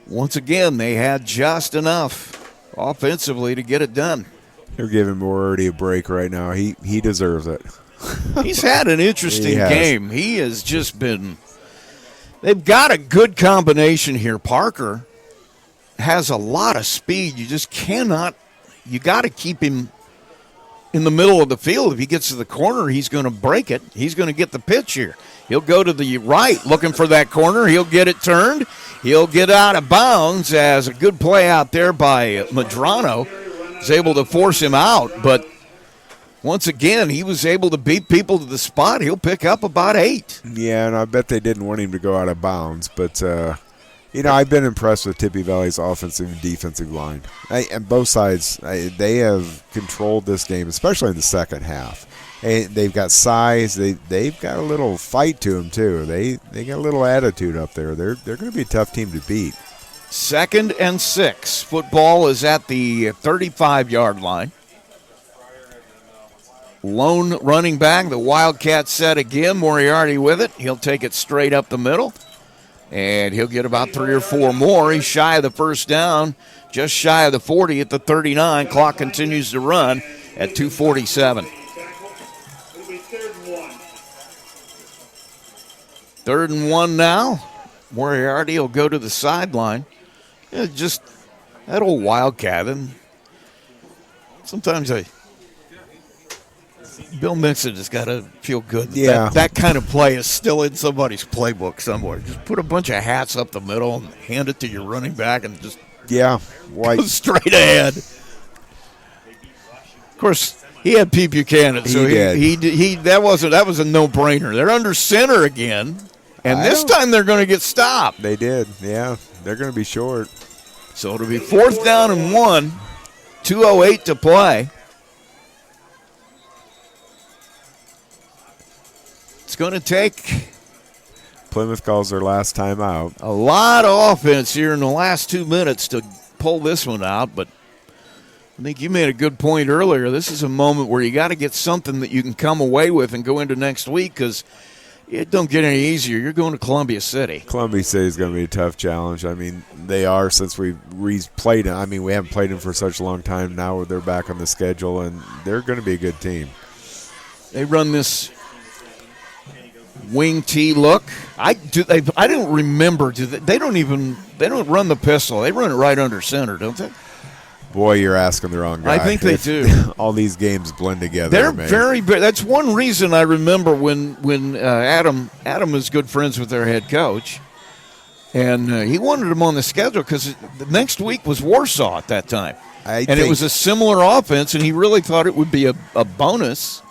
B: once again they had just enough offensively to get it done.
A: They're giving Moriarty a break right now. He deserves it.
B: He's had an interesting game. He has just been – they've got a good combination here. Parker has a lot of speed. You just cannot – you got to keep him in the middle of the field. If he gets to the corner, he's going to break it. He's going to get the pitch here. He'll go to the right looking for that corner. He'll get it turned. He'll get out of bounds as a good play out there by Medrano is able to force him out. But once again, he was able to beat people to the spot. He'll pick up about 8.
A: Yeah, and I bet they didn't want him to go out of bounds. But, I've been impressed with Tippy Valley's offensive and defensive line. And both sides, they have controlled this game, especially in the second half. They've got size. They've got a little fight to them, too. They got a little attitude up there. They're going to be a tough team to beat.
B: 2nd and 6. Football is at the 35-yard line. Lone running back, the Wildcat set again. Moriarty with it. He'll take it straight up the middle, and he'll get about 3 or 4 more. He's shy of the first down, just shy of the 40 at the 39. Clock continues to run at 2:47. 3rd and 1 now. Moriarty will go to the sideline. Yeah, just that old Wildcat. And sometimes Bill Mixon has got to feel good.
A: Yeah.
B: That kind of play is still in somebody's playbook somewhere. Just put a bunch of hats up the middle and hand it to your running back and just go straight ahead. Of course, he had Pete Buchanan, so that was a no-brainer. They're under center again, and this time they're going to get stopped.
A: They did, yeah. They're going to be short.
B: So it'll be 4th down and 1, 2:08 to play. It's going to take
A: Plymouth calls their last time out.
B: A lot of offense here in the last 2 minutes to pull this one out, but I think you made a good point earlier. This is a moment where you got to get something that you can come away with and go into next week because it don't get any easier. You're going to Columbia City.
A: Columbia City is going to be a tough challenge. I mean, they are since we played them. I mean, we haven't played them for such a long time. Now they're back on the schedule, and they're going to be a good team.
B: They run this wing T look. I don't remember. They don't run the pistol. They run it right under center, don't they?
A: Boy, you're asking the wrong guy.
B: I think they do.
A: All these games blend together.
B: They're very big. That's one reason I remember when Adam is good friends with their head coach, and he wanted him on the schedule because the next week was Warsaw at that time, it was a similar offense, and he really thought it would be a bonus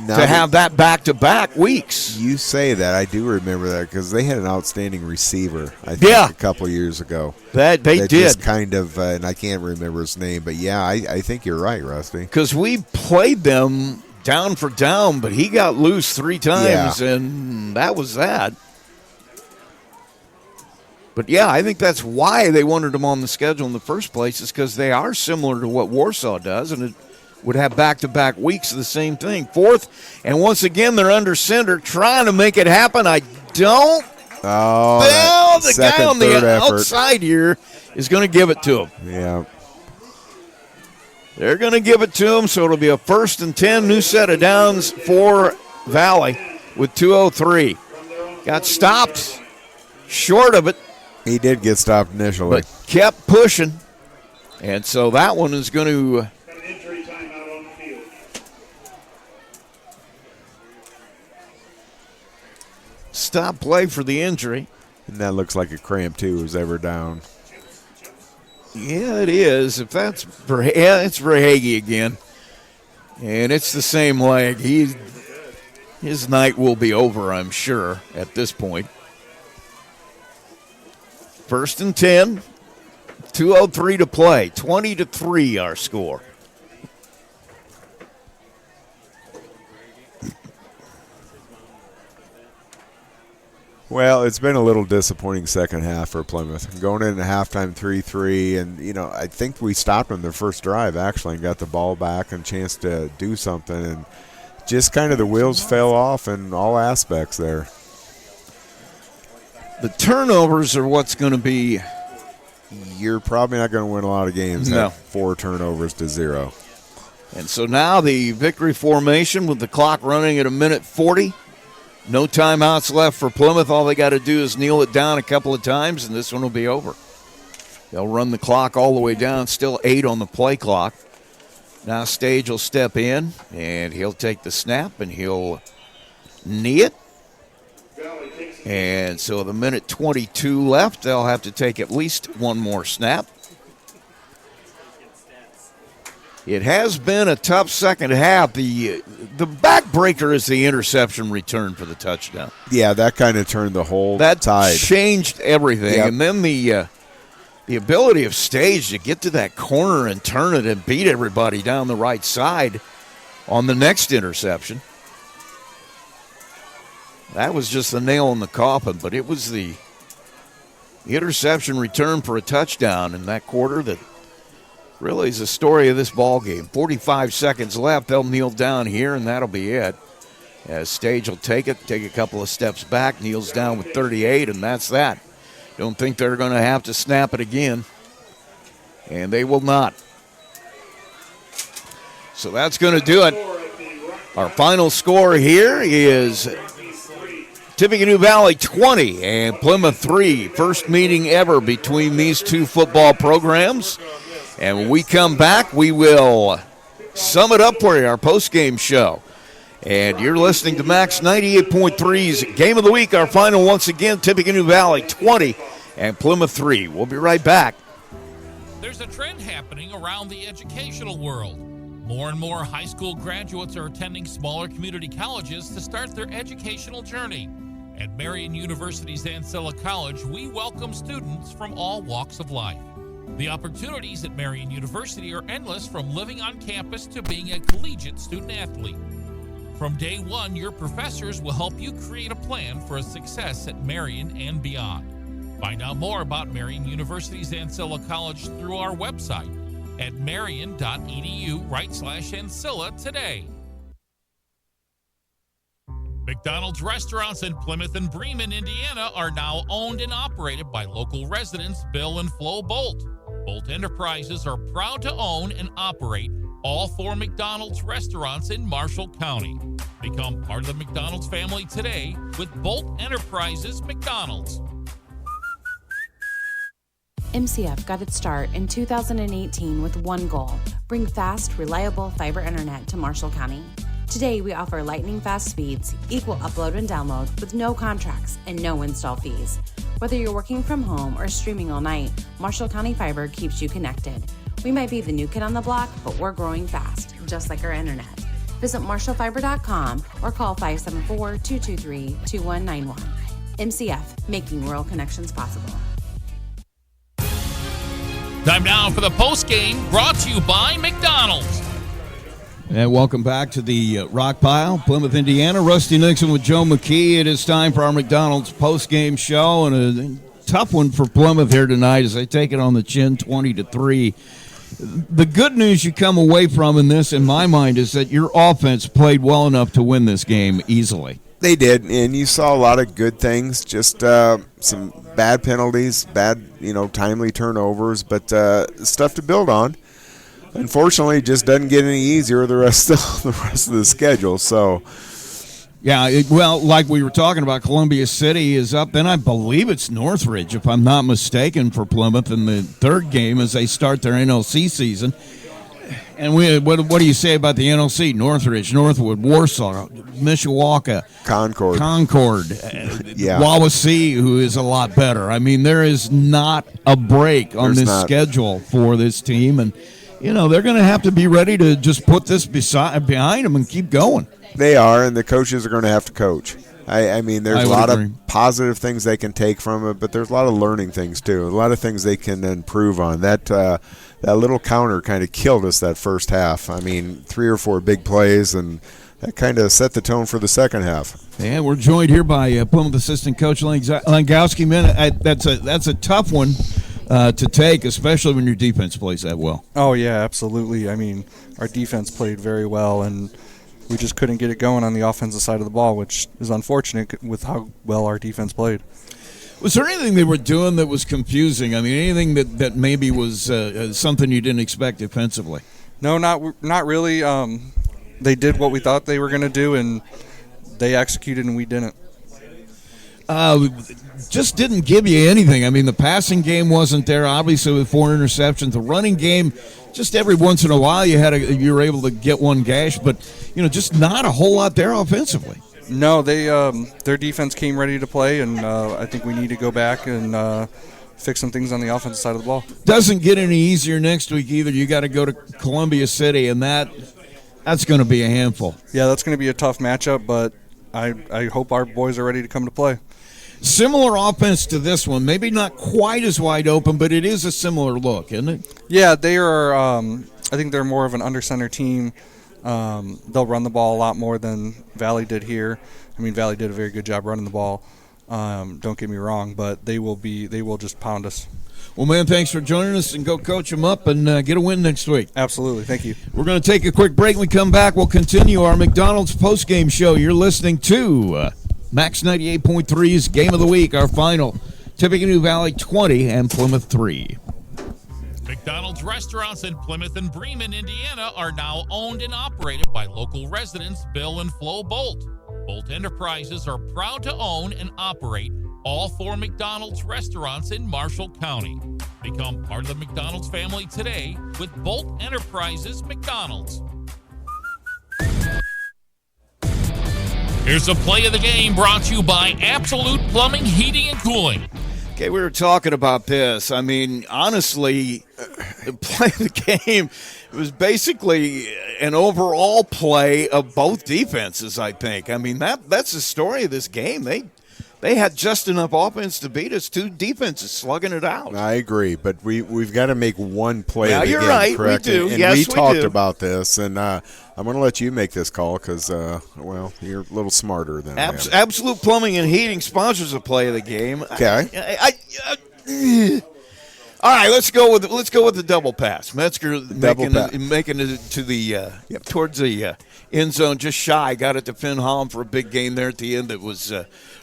B: to have that back-to-back weeks.
A: You say that. I do remember that because they had an outstanding receiver, I think, a couple years ago.
B: They did.
A: Just kind of, and I can't remember his name, but yeah, I think you're right, Rusty.
B: Because we played them down for down, but he got loose 3 times, and that was that. But, yeah, I think that's why they wanted him on the schedule in the first place is because they are similar to what Warsaw does, and it would have back-to-back weeks of the same thing. 4th, and once again, they're under center trying to make it happen. I don't.
A: Oh,
B: the guy on the outside here is going to give it to him.
A: Yeah.
B: They're going to give it to him, so it'll be a 1st and 10, new set of downs for Valley with 2:03. Got stopped short of it.
A: He did get stopped initially.
B: But kept pushing, and so that one is going to stop play for the injury.
A: And that looks like a cramp, too, who's ever down.
B: Yeah, it is. If that's it's Verhage again. And it's the same leg. His night will be over, I'm sure, at this point. 1st and 10, 2:03 to play. 20-3 our score.
A: Well, it's been a little disappointing second half for Plymouth. Going into halftime 3-3, and, I think we stopped them their first drive, actually, and got the ball back and a chance to do something. And just kind of the wheels fell off in all aspects there.
B: The turnovers are what's going to be.
A: You're probably not going to win a lot of games.
B: No.
A: 4 turnovers to 0.
B: And so now the victory formation with the clock running at 1:40. No timeouts left for Plymouth. All they got to do is kneel it down a couple of times, and this one will be over. They'll run the clock all the way down, still 8 on the play clock. Now Stage will step in, and he'll take the snap, and he'll knee it. And so the 1:22 left, they'll have to take at least one more snap. It has been a tough second half. The backbreaker is the interception return for the touchdown.
A: Yeah, that kind of turned the whole
B: tide.
A: That
B: changed everything.
A: Yep.
B: And then the ability of Stage to get to that corner and turn it and beat everybody down the right side on the next interception. That was just the nail in the coffin, but it was the interception return for a touchdown in that quarter that really is the story of this ball game. 45 seconds left. They'll kneel down here, and that'll be it. As Stage will take it, take a couple of steps back, kneels down with 38, and that's that. Don't think they're going to have to snap it again, and they will not. So that's going to do it. Our final score here is Tippecanoe Valley 20 and Plymouth 3. First meeting ever between these two football programs. And when we come back, we will sum it up for you, our post-game show. And you're listening to Max 98.3's Game of the Week. Our final once again, Tippecanoe Valley 20 and Plymouth 3. We'll be right back.
E: There's a trend happening around the educational world. More and more high school graduates are attending smaller community colleges to start their educational journey. At Marian University's Ancilla College, we welcome students from all walks of life. The opportunities at Marian University are endless, from living on campus to being a collegiate student-athlete. From day one, your professors will help you create a plan for a success at Marian and beyond. Find out more about Marian University's Ancilla College through our website at marian.edu/Ancilla today. McDonald's restaurants in Plymouth and Bremen, Indiana are now owned and operated by local residents Bill and Flo Bolt. Bolt Enterprises are proud to own and operate all 4 McDonald's restaurants in Marshall County. Become part of the McDonald's family today with Bolt Enterprises McDonald's.
D: MCF got its start in 2018 with one goal: bring fast, reliable fiber internet to Marshall County. Today, we offer lightning-fast speeds, equal upload and download with no contracts and no install fees. Whether you're working from home or streaming all night, Marshall County Fiber keeps you connected. We might be the new kid on the block, but we're growing fast, just like our internet. Visit marshallfiber.com or call 574-223-2191. MCF, making rural connections possible.
E: Time now for the post-game, brought to you by McDonald's.
B: And welcome back to the Rock Pile, Plymouth, Indiana. Rusty Nixon with Joe McKee. It is time for our McDonald's post-game show, and a tough one for Plymouth here tonight as they take it on the chin, 20-3. The good news you come away from in this, in my mind, is that your offense played well enough to win this game easily.
A: They did, and you saw a lot of good things, just some bad penalties, bad, timely turnovers, but stuff to build on. Unfortunately, it just doesn't get any easier the rest of the schedule. So,
B: yeah, like we were talking about, Columbia City is up. Then I believe it's Northridge, if I'm not mistaken, for Plymouth in the third game as they start their NLC season. And what do you say about the NLC? Northridge, Northwood, Warsaw, Mishawaka,
A: Concord,
B: yeah. Wawasee, who is a lot better. I mean, there is not a break on this schedule for this team, and they're going to have to be ready to just put this behind them and keep going.
A: They are, and the coaches are going to have to coach. I mean, there's a lot of positive things they can take from it, but there's a lot of learning things too. A lot of things they can improve on. That little counter kind of killed us that first half. I mean, 3 or 4 big plays, and that kind of set the tone for the second half.
B: And we're joined here by Plymouth assistant coach Langowski. Man, that's a tough one to take, especially when your defense plays that well.
P: Oh, yeah, absolutely. I mean, our defense played very well, and we just couldn't get it going on the offensive side of the ball, which is unfortunate with how well our defense played.
B: Was there anything they were doing that was confusing? I mean, anything that maybe was something you didn't expect defensively?
P: No, not really. They did what we thought they were going to do, and they executed, and we didn't.
B: Just didn't give you anything. I mean, the passing game wasn't there, obviously, with 4 interceptions. The running game, just every once in a while you were able to get one gash, but just not a whole lot there offensively.
P: No, their defense came ready to play, and I think we need to go back and fix some things on the offensive side of the ball.
B: Doesn't get any easier next week either. You got to go to Columbia City, and that's going to be a handful.
P: Yeah, that's going to be a tough matchup, but I hope our boys are ready to come to play.
B: Similar offense to this one, maybe not quite as wide open, but it is a similar look, isn't it?
P: Yeah, they are. I think they're more of an under-center team. They'll run the ball a lot more than Valley did here. I mean, Valley did a very good job running the ball. Don't get me wrong, but they will just pound us.
B: Well, man, thanks for joining us, and go coach them up and get a win next week.
P: Absolutely. Thank you.
B: We're going to take a quick break. When we come back, we'll continue our McDonald's postgame show. You're listening to Max 98.3's Game of the Week, our final. Tippecanoe Valley 20 and Plymouth 3.
E: McDonald's restaurants in Plymouth and Bremen, Indiana are now owned and operated by local residents Bill and Flo Bolt. Bolt Enterprises are proud to own and operate all 4 McDonald's restaurants in Marshall County. Become part of the McDonald's family today with Bolt Enterprises McDonald's. Here's a play of the game brought to you by Absolute Plumbing, Heating, and Cooling.
B: Okay, we were talking about this. I mean, honestly, play of the game was basically an overall play of both defenses, I think. I mean, that's the story of this game. They had just enough offense to beat us, 2 defenses slugging it out.
A: I agree, but we've got to make one play of the
B: you're
A: game,
B: right.
A: correct?
B: We do.
A: And
B: Yes,
A: we talked
B: do.
A: about this, and I'm going to let you make this call because, you're a little smarter than I am.
B: Absolute Plumbing and Heating sponsors a play of the game.
A: Okay.
B: All right, let's go with the double pass. Metzger making it to the towards the end zone, just shy. Got it to Finn Holm for a big gain there at the end. It was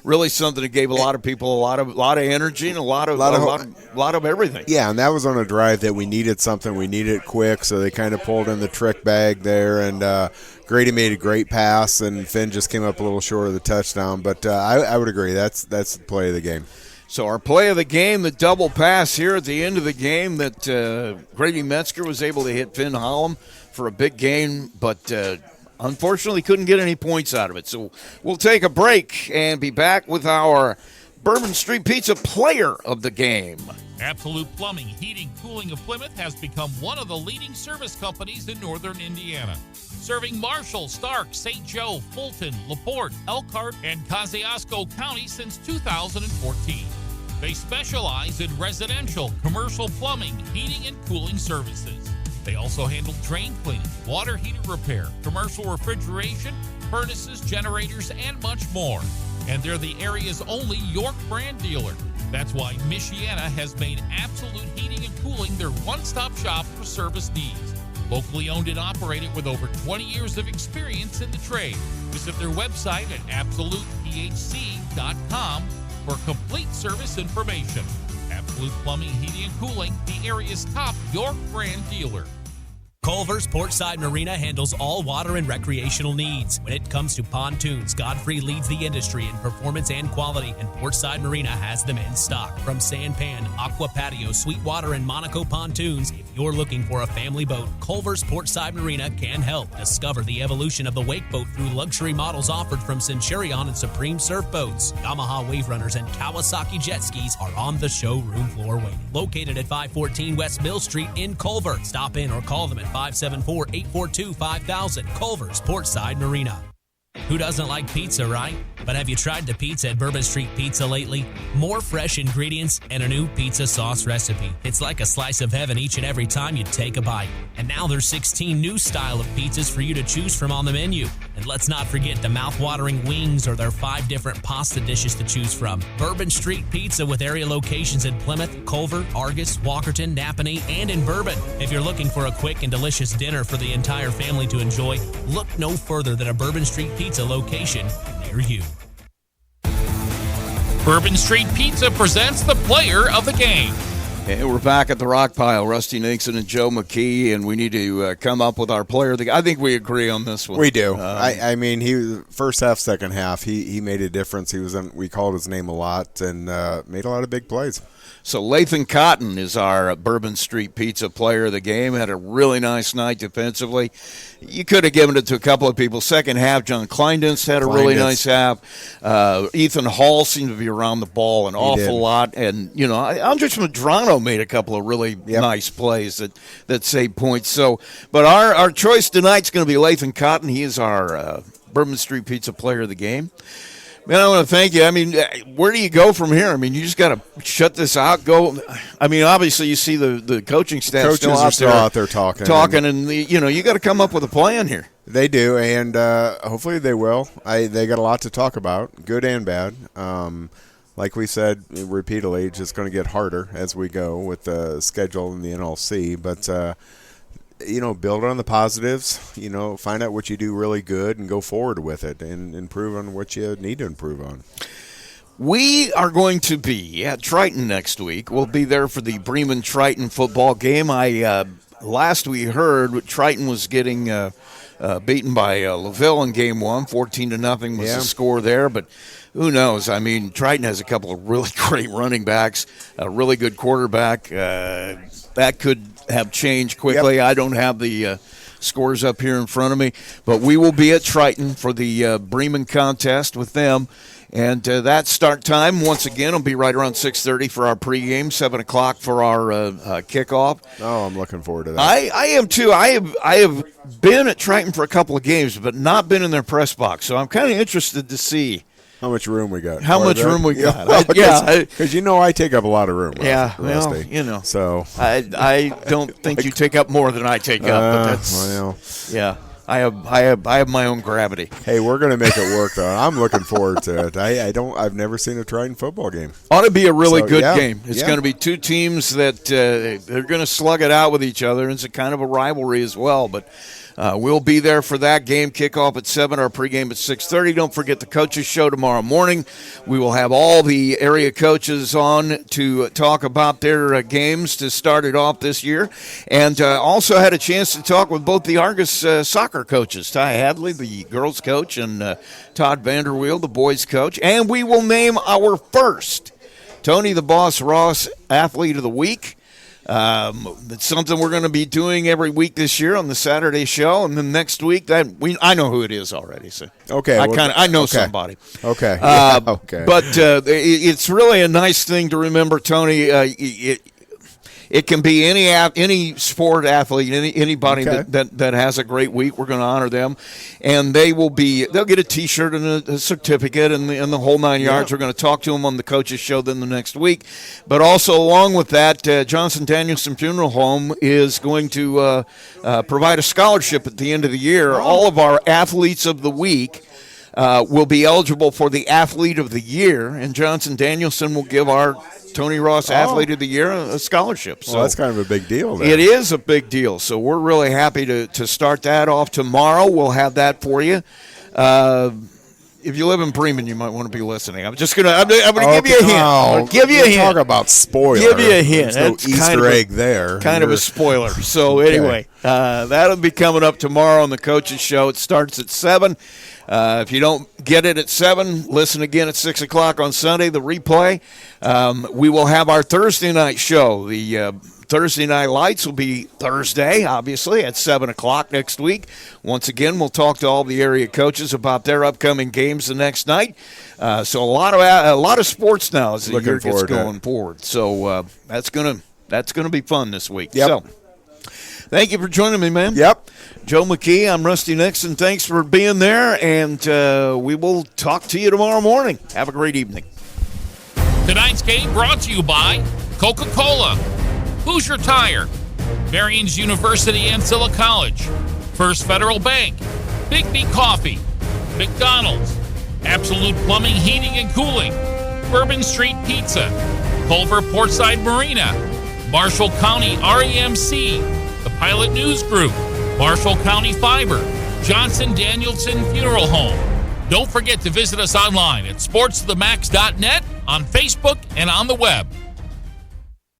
B: really something that gave a lot of people a lot of energy and a lot of everything.
A: Yeah, and that was on a drive that we needed something. We needed it quick, so they kind of pulled in the trick bag there, and Grady made a great pass, and Finn just came up a little short of the touchdown. But I would agree that's the play of the game.
B: So our play of the game, the double pass here at the end of the game that Grady Metzger was able to hit Finn Holm for a big gain, but unfortunately couldn't get any points out of it. So we'll take a break and be back with our Bourbon Street Pizza player of the game.
E: Absolute Plumbing, Heating, Cooling of Plymouth has become one of the leading service companies in northern Indiana. Serving Marshall, Stark, St. Joe, Fulton, LaPorte, Elkhart, and Kosciuszko County since 2014. They specialize in residential, commercial plumbing, heating, and cooling services. They also handle drain cleaning, water heater repair, commercial refrigeration, furnaces, generators, and much more. And they're the area's only York brand dealer. That's why Michiana has made Absolute Heating and Cooling their one-stop shop for service needs. Locally owned and operated with over 20 years of experience in the trade. Visit their website at absolutephc.com for complete service information. Absolute Plumbing, Heating, and Cooling, the area's top York brand dealer.
J: Culver's Portside Marina handles all water and recreational needs. When it comes to pontoons, Godfrey leads the industry in performance and quality, and Portside Marina has them in stock. From Sanpan, Aqua Patio, Sweetwater, and Monaco pontoons, if you're looking for a family boat, Culver's Portside Marina can help. Discover the evolution of the wake boat through luxury models offered from Centurion and Supreme Surf Boats. Yamaha Wave Runners and Kawasaki jet skis are on the showroom floor waiting. Located at 514 West Mill Street in Culver. Stop in or call them at 574-842-5000. Culver's Portside Marina. Who doesn't like pizza, right? But have you tried the pizza at Bourbon Street Pizza lately? More fresh ingredients and a new pizza sauce recipe. It's like a slice of heaven each and every time you take a bite. And now there's 16 new style of pizzas for you to choose from on the menu. And let's not forget the mouth-watering wings or their 5 different pasta dishes to choose from. Bourbon Street Pizza with area locations in Plymouth, Culver, Argus, Walkerton, Napanee, and in Bourbon. If you're looking for a quick and delicious dinner for the entire family to enjoy, look no further than a Bourbon Street Pizza location near you.
E: Bourbon Street Pizza presents the player of the game.
B: And we're back at the Rock Pile. Rusty Nixon and Joe McKee, and we need to come up with our player of the game. I think we agree on this one.
A: We do. I mean, he was first half, second half. He made a difference. We called his name a lot and made a lot of big plays.
B: So Lathan Cotton is our Bourbon Street Pizza player of the game. Had a really nice night defensively. You could have given it to a couple of people. Second half, John Kleindens had a really nice half. Ethan Hall seemed to be around the ball an awful lot. And, you know, Andres Medrano made a couple of really nice plays that saved points. So, but our choice tonight's going to be Lathan Cotton. He is our Bourbon Street Pizza player of the game. Man, I want to thank you. I mean, where do you go from here? I mean, you just got to shut this out. Go. I mean, obviously, you see the coaching staff
A: still out there talking,
B: and you got to come up with a plan here.
A: They do, and hopefully they will. They got a lot to talk about, good and bad. Like we said repeatedly, it's just going to get harder as we go with the schedule in the NLC, but. Build on the positives, find out what you do really good and go forward with it and improve on what you need to improve on.
B: We are going to be at Triton next week. We'll be there for the Bremen-Triton football game. Last we heard, Triton was getting beaten by LaVille in game 1. 14-0 was the score there, but who knows? I mean, Triton has a couple of really great running backs, a really good quarterback. That could have changed quickly.
A: Yep.
B: I don't have the scores up here in front of me, but we will be at Triton for the Bremen contest with them. And that start time, once again, will be right around 6:30 for our pregame, 7 o'clock for our kickoff.
A: Oh, I'm looking forward to that.
B: I am too. I have been at Triton for a couple of games, but not been in their press box. So I'm kind of interested to see
A: how much room we got.
B: How much room we got.
A: Well, because I take up a lot of room.
B: Yeah,
A: Rusty.
B: well,
A: So
B: I don't think you take up more than I take up. But that's yeah. I have my own gravity.
A: Hey, we're gonna make it work though. I'm looking forward to it. I've never seen a Triton football game.
B: Ought to be a really good game. It's going to be two teams that they're going to slug it out with each other. It's a kind of a rivalry as well, but. We'll be there for that game. Kickoff at 7, our pregame at 6:30. Don't forget the coaches show tomorrow morning. We will have all the area coaches on to talk about their games to start it off this year. And also had a chance to talk with both the Argus soccer coaches, Ty Hadley, the girls coach, and Todd Vanderweel, the boys coach. And we will name our first Tony the Boss Ross Athlete of the Week. It's something we're going to be doing every week this year on the Saturday show, and then next week I know who it is already. So
A: okay,
B: I know somebody.
A: Okay, okay.
B: But it's really a nice thing to remember, Tony. It can be any sport athlete, anybody that has a great week. We're going to honor them, and they'll get a T-shirt and a certificate and the whole 9 yards. We're going to talk to them on the coaches show then the next week, but also along with that, Johnson Danielson Funeral Home is going to provide a scholarship at the end of the year. All of our athletes of the week will be eligible for the Athlete of the Year, and Johnson Danielson will give our Tony Ross Athlete of the Year a scholarship. So
A: that's kind of a big deal then.
B: It is a big deal. So we're really happy to start that off tomorrow. We'll have that for you. If you live in Bremen, you might want to be listening. I'm going to give you a hint. I'm going to give you a hint.
A: Talk about spoiler.
B: Give you a hint.
A: There's no Easter egg there.
B: Kind of a spoiler. So anyway, that'll be coming up tomorrow on the Coaches Show. It starts at 7. If you don't get it at 7, listen again at 6 o'clock on Sunday, the replay. We will have our Thursday night show. The Thursday Night Lights will be Thursday, obviously, at 7 o'clock next week. Once again, we'll talk to all the area coaches about their upcoming games the next night. So a lot of sports now as the year gets going forward. So that's gonna be fun this week.
A: Yep.
B: So thank you for joining me, man.
A: Yep.
B: Joe McKee, I'm Rusty Nixon. Thanks for being there, and we will talk to you tomorrow morning. Have a great evening.
E: Tonight's game brought to you by Coca-Cola, Hoosier Tire, Marion's University Ancilla College, First Federal Bank, Big Coffee, McDonald's, Absolute Plumbing, Heating and Cooling, Bourbon Street Pizza, Culver Portside Marina, Marshall County REMC, the Pilot News Group, Marshall County Fiber, Johnson Danielson Funeral Home. Don't forget to visit us online at sportsthemax.net, on Facebook, and on the web.